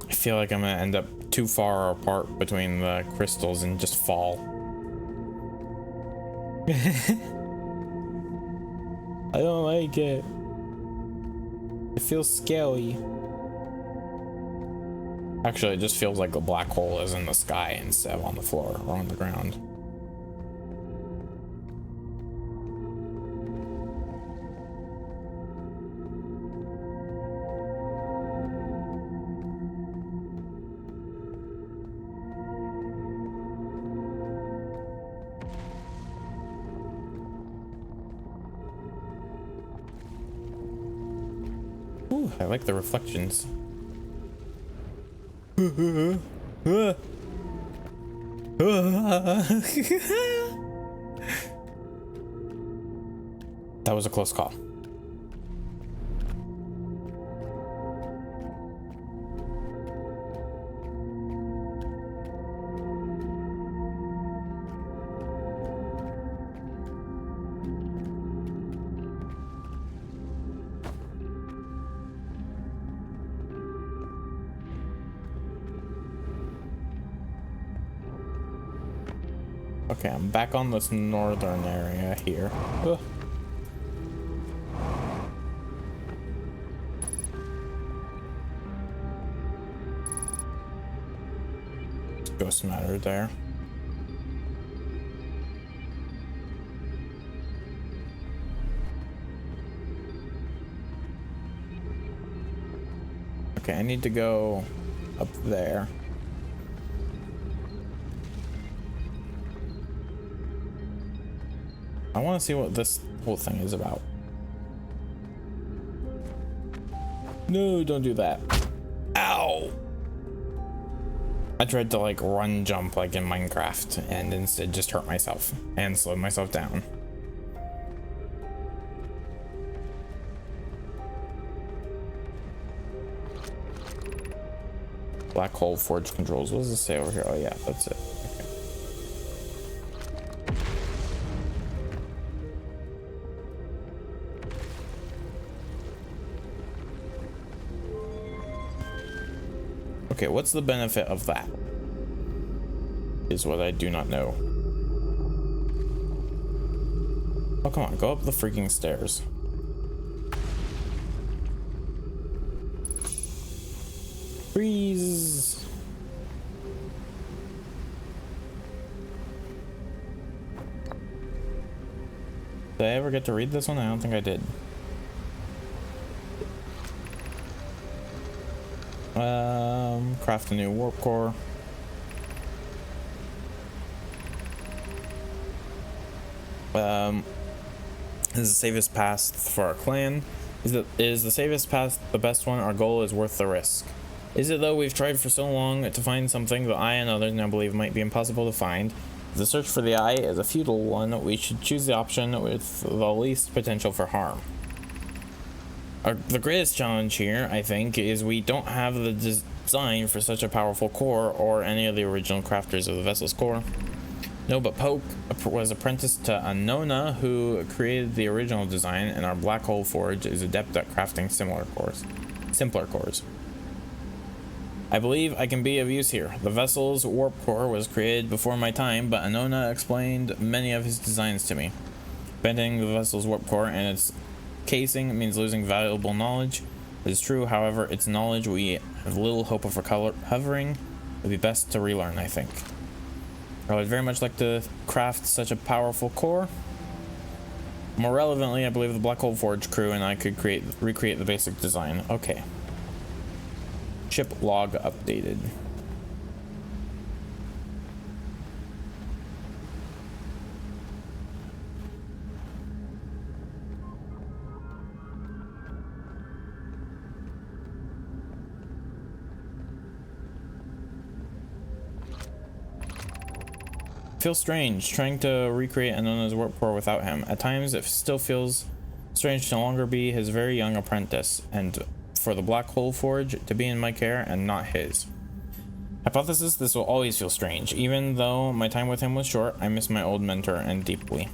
I feel like I'm gonna end up too far apart between the crystals and just fall. I don't like it. It feels scary. Actually, it just feels like a black hole is in the sky instead of on the floor or on the ground. Ooh, I like the reflections. That was a close call. Okay, I'm back on this northern area here. Ugh. Ghost matter there. Okay, I need to go up there. I want to see what this whole thing is about. No, don't do that. Ow! I tried to like run jump like in Minecraft and instead just hurt myself and slowed myself down. Black hole forge controls. What does it say over here? Oh yeah, that's it. Okay, what's the benefit of that? Is what I do not know. Oh, come on, go up the freaking stairs. Freeze! Did I ever get to read this one? I don't think I did. Craft a new warp core. Is the safest path for our clan? Is the safest path the best one? Our goal is worth the risk. Is it though? We've tried for so long to find something that I and others now believe might be impossible to find. If the search for the eye is a futile one, we should choose the option with the least potential for harm. The greatest challenge here, I think, is we don't have the design for such a powerful core or any of the original crafters of the vessel's core. No, but Poke was apprenticed to Anona, who created the original design, and our Black Hole Forge is adept at crafting simpler cores. I believe I can be of use here. The vessel's warp core was created before my time, but Anona explained many of his designs to me. Bending the vessel's warp core and its casing means losing valuable knowledge. It is true, however, its knowledge we have little hope of recovering. It would be best to relearn, I think. I would very much like to craft such a powerful core. More relevantly, I believe the Black Hole Forge crew and I could recreate the basic design. Okay. Ship log updated. Feels strange trying to recreate Anona's warp core without him. At times it still feels strange to no longer be his very young apprentice, and for the Black Hole Forge to be in my care and not his. Hypothesis: this will always feel strange. Even though my time with him was short, I miss my old mentor and deeply.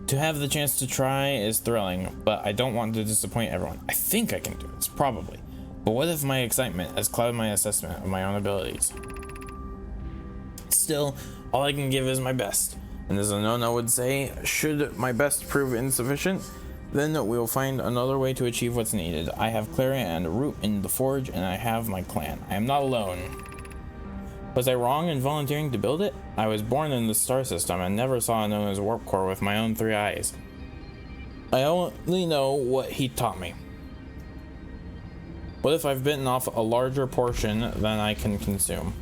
To have the chance to try is thrilling, but I don't want to disappoint everyone. I think I can do this, probably. But what if my excitement has clouded my assessment of my own abilities? Still, all I can give is my best, and as Anona would say, should my best prove insufficient, then we will find another way to achieve what's needed. I have Clara and Root in the Forge, and I have my clan. I am not alone. Was I wrong in volunteering to build it? I was born in the star system and never saw Anona's warp core with my own 3 eyes. I only know what he taught me. What if I've bitten off a larger portion than I can consume?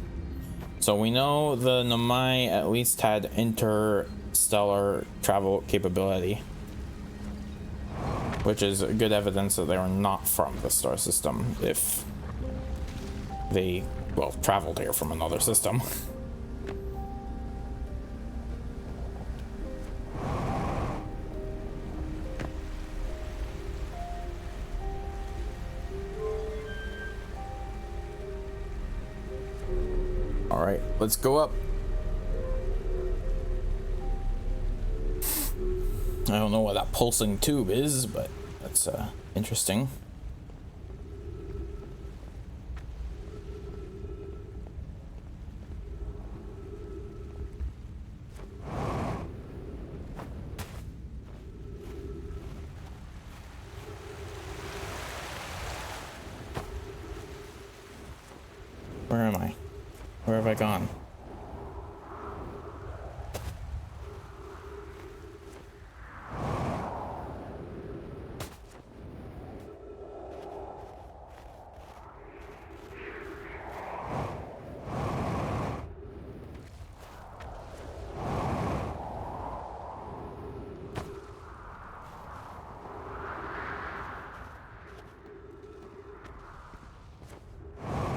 So we know the Nomai at least had interstellar travel capability, which is good evidence that they were not from the star system if they, well, traveled here from another system. All right, let's go up. I don't know what that pulsing tube is, but that's interesting. Where am I? Where have I gone?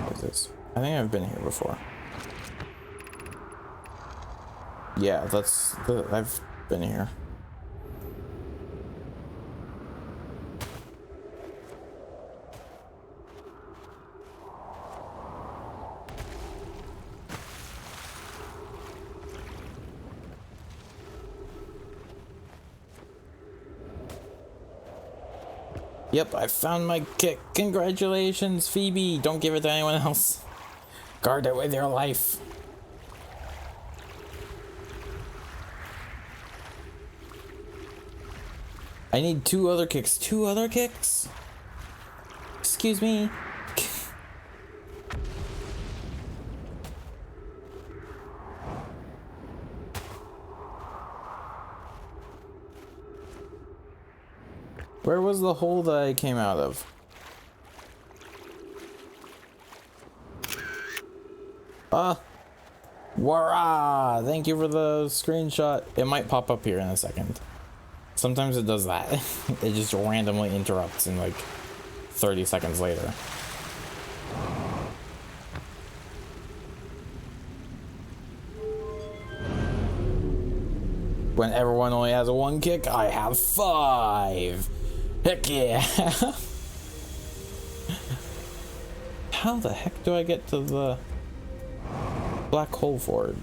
What is this? I think I've been here before. Yeah, I've been here. Yep, I found my kick. Congratulations, Phoebe. Don't give it to anyone else. Guard it with your life. I need 2 other kicks. 2 other kicks? Excuse me. Where was the hole that I came out of? Wara! Thank you for the screenshot. It might pop up here in a second. Sometimes it does that. It just randomly interrupts in like 30 seconds later. When everyone only has a 1 kick, I have 5. Heck yeah! How the heck do I get to the black hole forge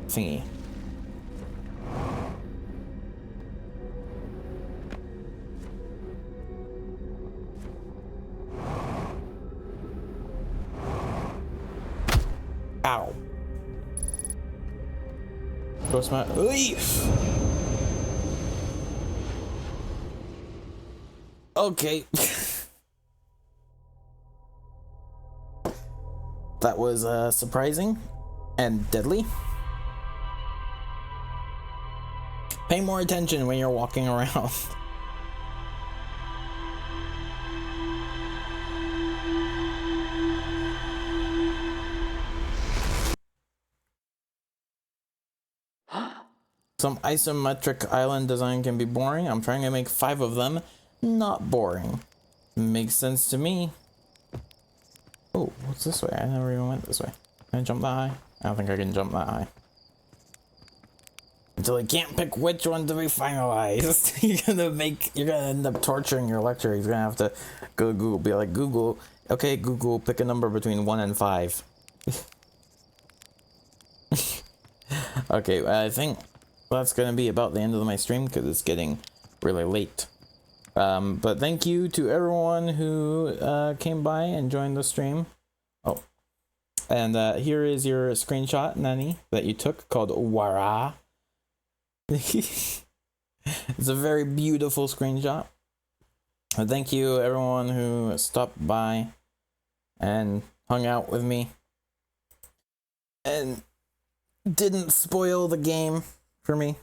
thingy? Ow. What's my leaf? Okay. That was surprising and deadly. Pay more attention when you're walking around. Some isometric island design can be boring. I'm trying to make 5 of them not boring. Makes sense to me. Oh, what's this way? I never even went this way. Can I jump that high? I don't think I can jump that high. Until I can't pick which one to be finalized. You're gonna end up torturing your lecturer. He's gonna have to go to Google, be like, Google, okay, Google, pick a number between 1 and 5. Okay, I think that's gonna be about the end of my stream because it's getting really late. But thank you to everyone who came by and joined the stream. Oh, and here is your screenshot, Nani, that you took called Wara. It's a very beautiful screenshot. Thank you everyone who stopped by and hung out with me and didn't spoil the game for me.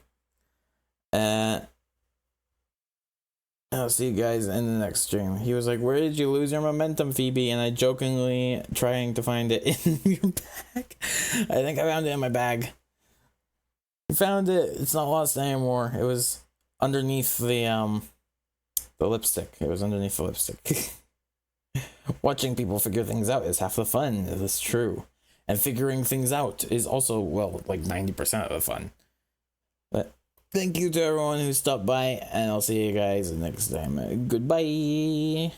I'll see you guys in the next stream. He was like, where did you lose your momentum, Phoebe? And I jokingly trying to find it in your bag. I think I found it in my bag. I found it. It's not lost anymore. It was underneath the lipstick. It was underneath the lipstick. Watching people figure things out is half the fun. That's true. And figuring things out is also, well, like 90% of the fun. But thank you to everyone who stopped by, and I'll see you guys next time. Goodbye.